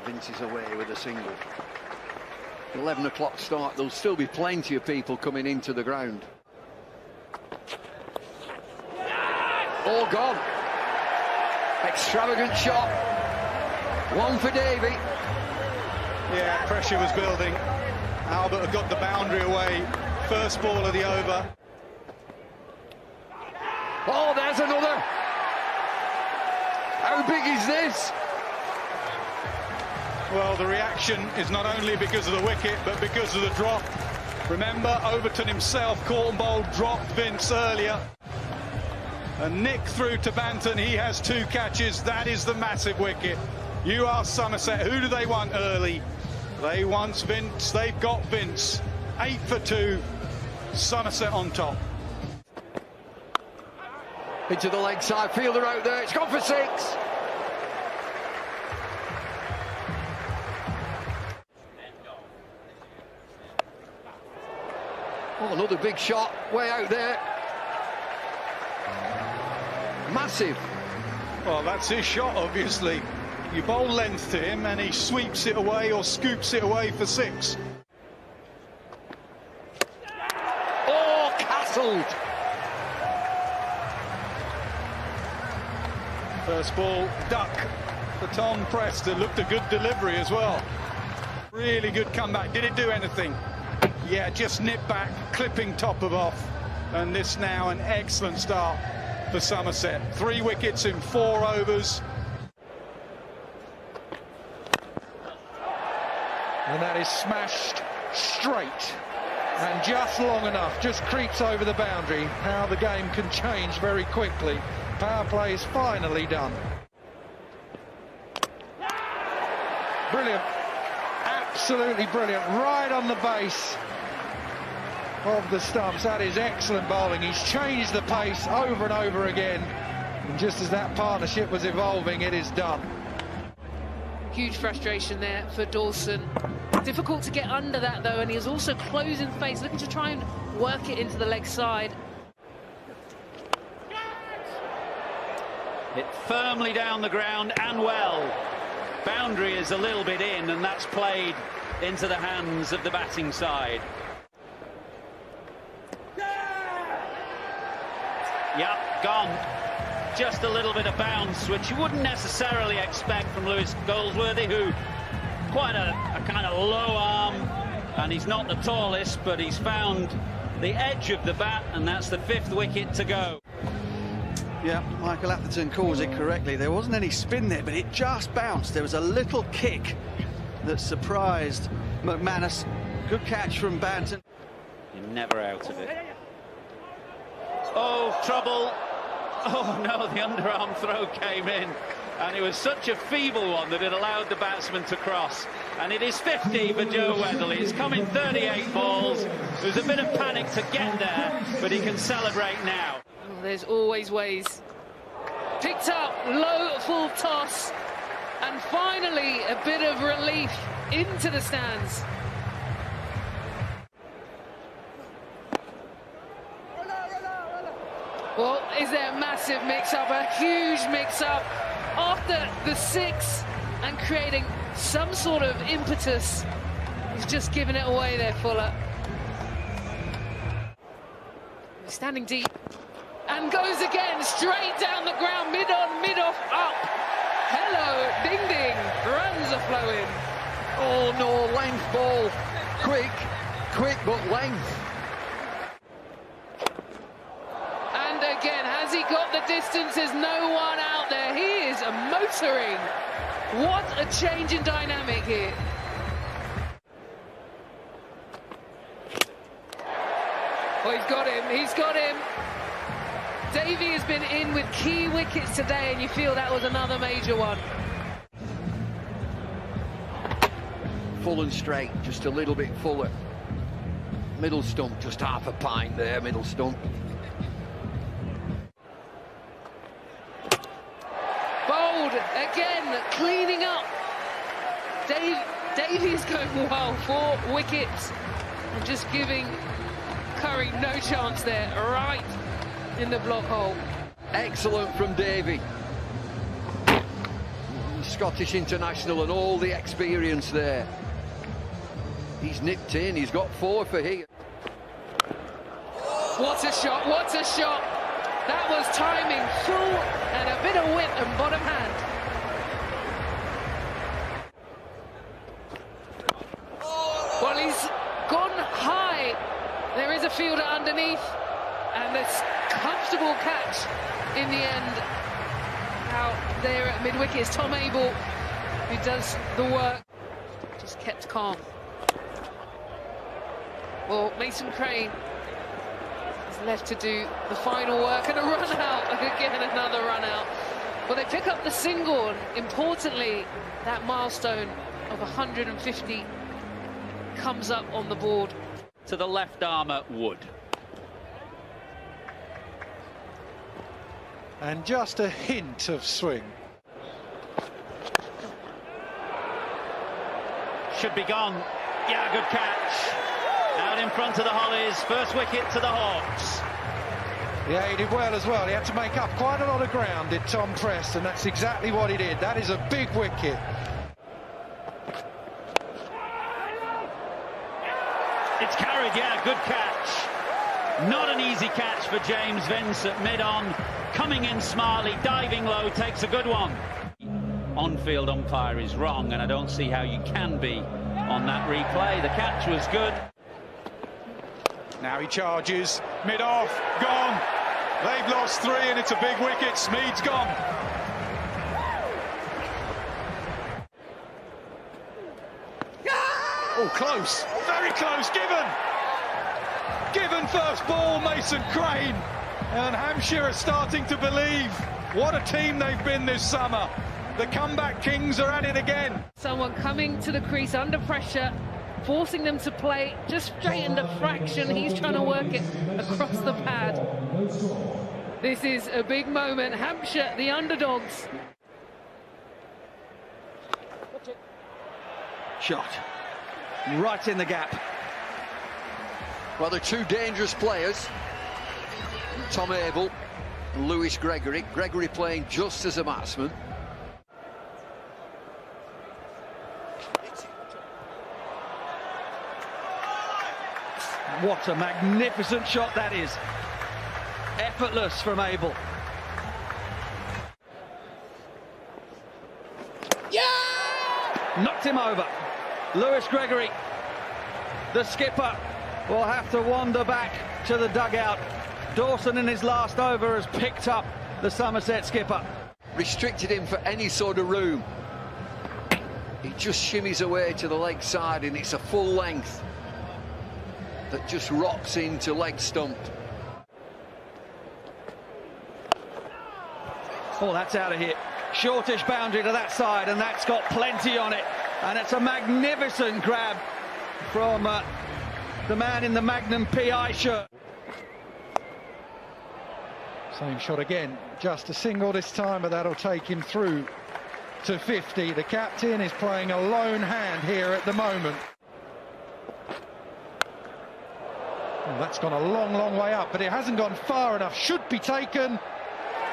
Vince is away with a single. 11 o'clock start, there'll still be plenty of people coming into the ground. All gone. Extravagant shot. One for Davey. Yeah, pressure was building. Albert had got the boundary away. First ball of the over. Oh, there's another. How big is this? Well, the reaction is not only because of the wicket, but because of the drop. Remember, Overton himself caught and bowled, dropped Vince earlier. And Nick through to Banton, he has 2 catches. That is the massive wicket. You are Somerset. Who do they want early? They want Vince. They've got Vince. 8 for 2. Somerset on top. Into the leg side, fielder out there, it's gone for 6. Oh, another big shot, way out there. Massive. Well, that's his shot, obviously. You bowl length to him and he sweeps it away or scoops it away for 6. Oh, castled. First ball, duck for Tom Preston. Looked a good delivery as well. Really good comeback. Did it do anything? Yeah, just nip back, clipping top of off. And this now an excellent start for Somerset. 3 wickets in 4 overs. And that is smashed straight and just long enough, just creeps over the boundary. How the game can change very quickly. Power play is finally done. Brilliant, absolutely brilliant, right on the base of the stumps. That is excellent bowling. He's changed the pace over and over again, and just as that partnership was evolving, it is done. Huge frustration there for Dawson. Difficult to get under that though, and he was also closing face, looking to try and work it into the leg side. It firmly down the ground and well. Boundary is a little bit in, and that's played into the hands of the batting side. Yep, gone. Just a little bit of bounce, which you wouldn't necessarily expect from Lewis Goldsworthy, who quite a kind of low arm, and he's not the tallest, but he's found the edge of the bat, and that's the 5th wicket to go. Yeah, Michael Atherton calls it correctly. There wasn't any spin there, but it just bounced. There was a little kick that surprised McManus. Good catch from Banton. You're never out of it. Oh, trouble. Oh no, the underarm throw came in, and it was such a feeble one that it allowed the batsman to cross. And it is 50 for Joe Weatherly. It's come in 38 balls. There's a bit of panic to get there, but he can celebrate now. Oh, there's always ways. Picked up, low full toss, and finally a bit of relief into the stands. Well, is there a massive mix-up, a huge mix-up after the 6 and creating some sort of impetus? He's just given it away there, Fuller. Standing deep and goes again, straight down the ground, mid-on, mid-off, up. Hello, ding-ding, runs are flowing. Oh no, length ball. Quick, but length. And again, has he got the distance? There's no one out there. He is motoring. What a change in dynamic here. Oh, he's got him. Davey has been in with key wickets today, and you feel that was another major one. Full and straight, just a little bit fuller. Middle stump, just half a pint there, middle stump. Bold, again, cleaning up. Davey's going well, 4 wickets, and just giving Curry no chance there, right in the block hole. Excellent from Davey. Scottish international and all the experience there. He's nipped in, he's got 4 for here. What a shot, what a shot. That was timing, full and a bit of width and bottom hand. Well, he's gone high. There is a fielder underneath, and this comfortable catch in the end. Out there at mid-wicket is Tom Abel, who does the work. Just kept calm. Well, Mason Crane is left to do the final work, and a run out. Again, another run out. Well, they pick up the single, and importantly, that milestone of 150 comes up on the board. To the left armour, Wood. and just a hint of swing. Should be gone. Yeah, good catch. Out in front of the Hollies, first wicket to the Hawks. Yeah, he did well as well. He had to make up quite a lot of ground, did Tom Prest, and that's exactly what he did. That is a big wicket. It's carried, yeah, good catch. Not an easy catch for James Vincent, mid-on, coming in smartly, diving low, takes a good one. On-field umpire is wrong, and I don't see how you can be on that replay. The catch was good. Now he charges, mid-off, gone. They've lost 3 and it's a big wicket. Smead's gone. Oh, close, very close, Given first ball, Mason Crane. And Hampshire are starting to believe what a team they've been this summer. The comeback kings are at it again. Someone coming to the crease under pressure, forcing them to play just straight into fraction. He's trying to work it across the pad. This is a big moment. Hampshire, the underdogs. Shot. Right in the gap. Well, they're two dangerous players. Tom Abel and Lewis Gregory. Gregory playing just as a batsman. What a magnificent shot that is. Effortless from Abel. Yeah! Knocked him over. Lewis Gregory, the skipper, will have to wander back to the dugout. Dawson in his last over has picked up the Somerset skipper. Restricted him for any sort of room. He just shimmies away to the leg side and it's a full length that just rocks into leg stump. Oh, that's out of here. Shortish boundary to that side, and that's got plenty on it. And it's a magnificent grab from the man in the Magnum PI shirt. Same shot again, just a single this time, but that'll take him through to 50. The captain is playing a lone hand here at the moment. Oh, that's gone a long, long way up, but it hasn't gone far enough. Should be taken.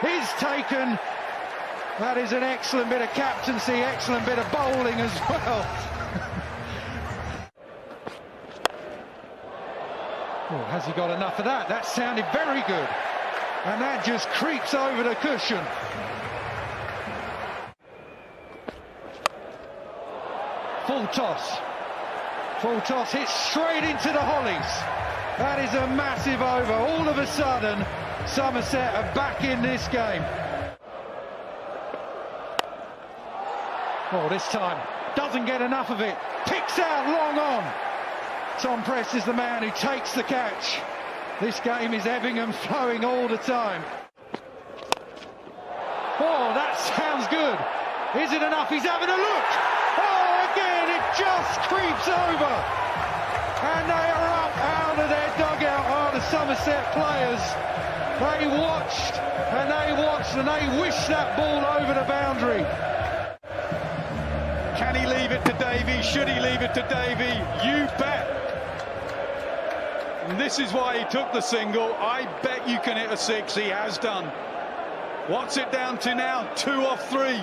Is taken. That is an excellent bit of captaincy, excellent bit of bowling as well. Oh, has he got enough of that? That sounded very good. And that just creeps over the cushion. Full toss. Full toss hits straight into the Hollies. That is a massive over. All of a sudden, Somerset are back in this game. Oh, this time doesn't get enough of it. Picks out long on. Tom Prest is the man who takes the catch. This game is ebbing and flowing all the time. Oh, that sounds good. Is it enough? He's having a look. Oh, again, it just creeps over. And they are up out of their dugout, are the Somerset players. They watched and they wished that ball over the boundary. Can he leave it to Davey? Should he leave it to Davey? You bet. And this is why he took the single. I bet you can hit a 6. He has done. What's it down to now? 2 off 3.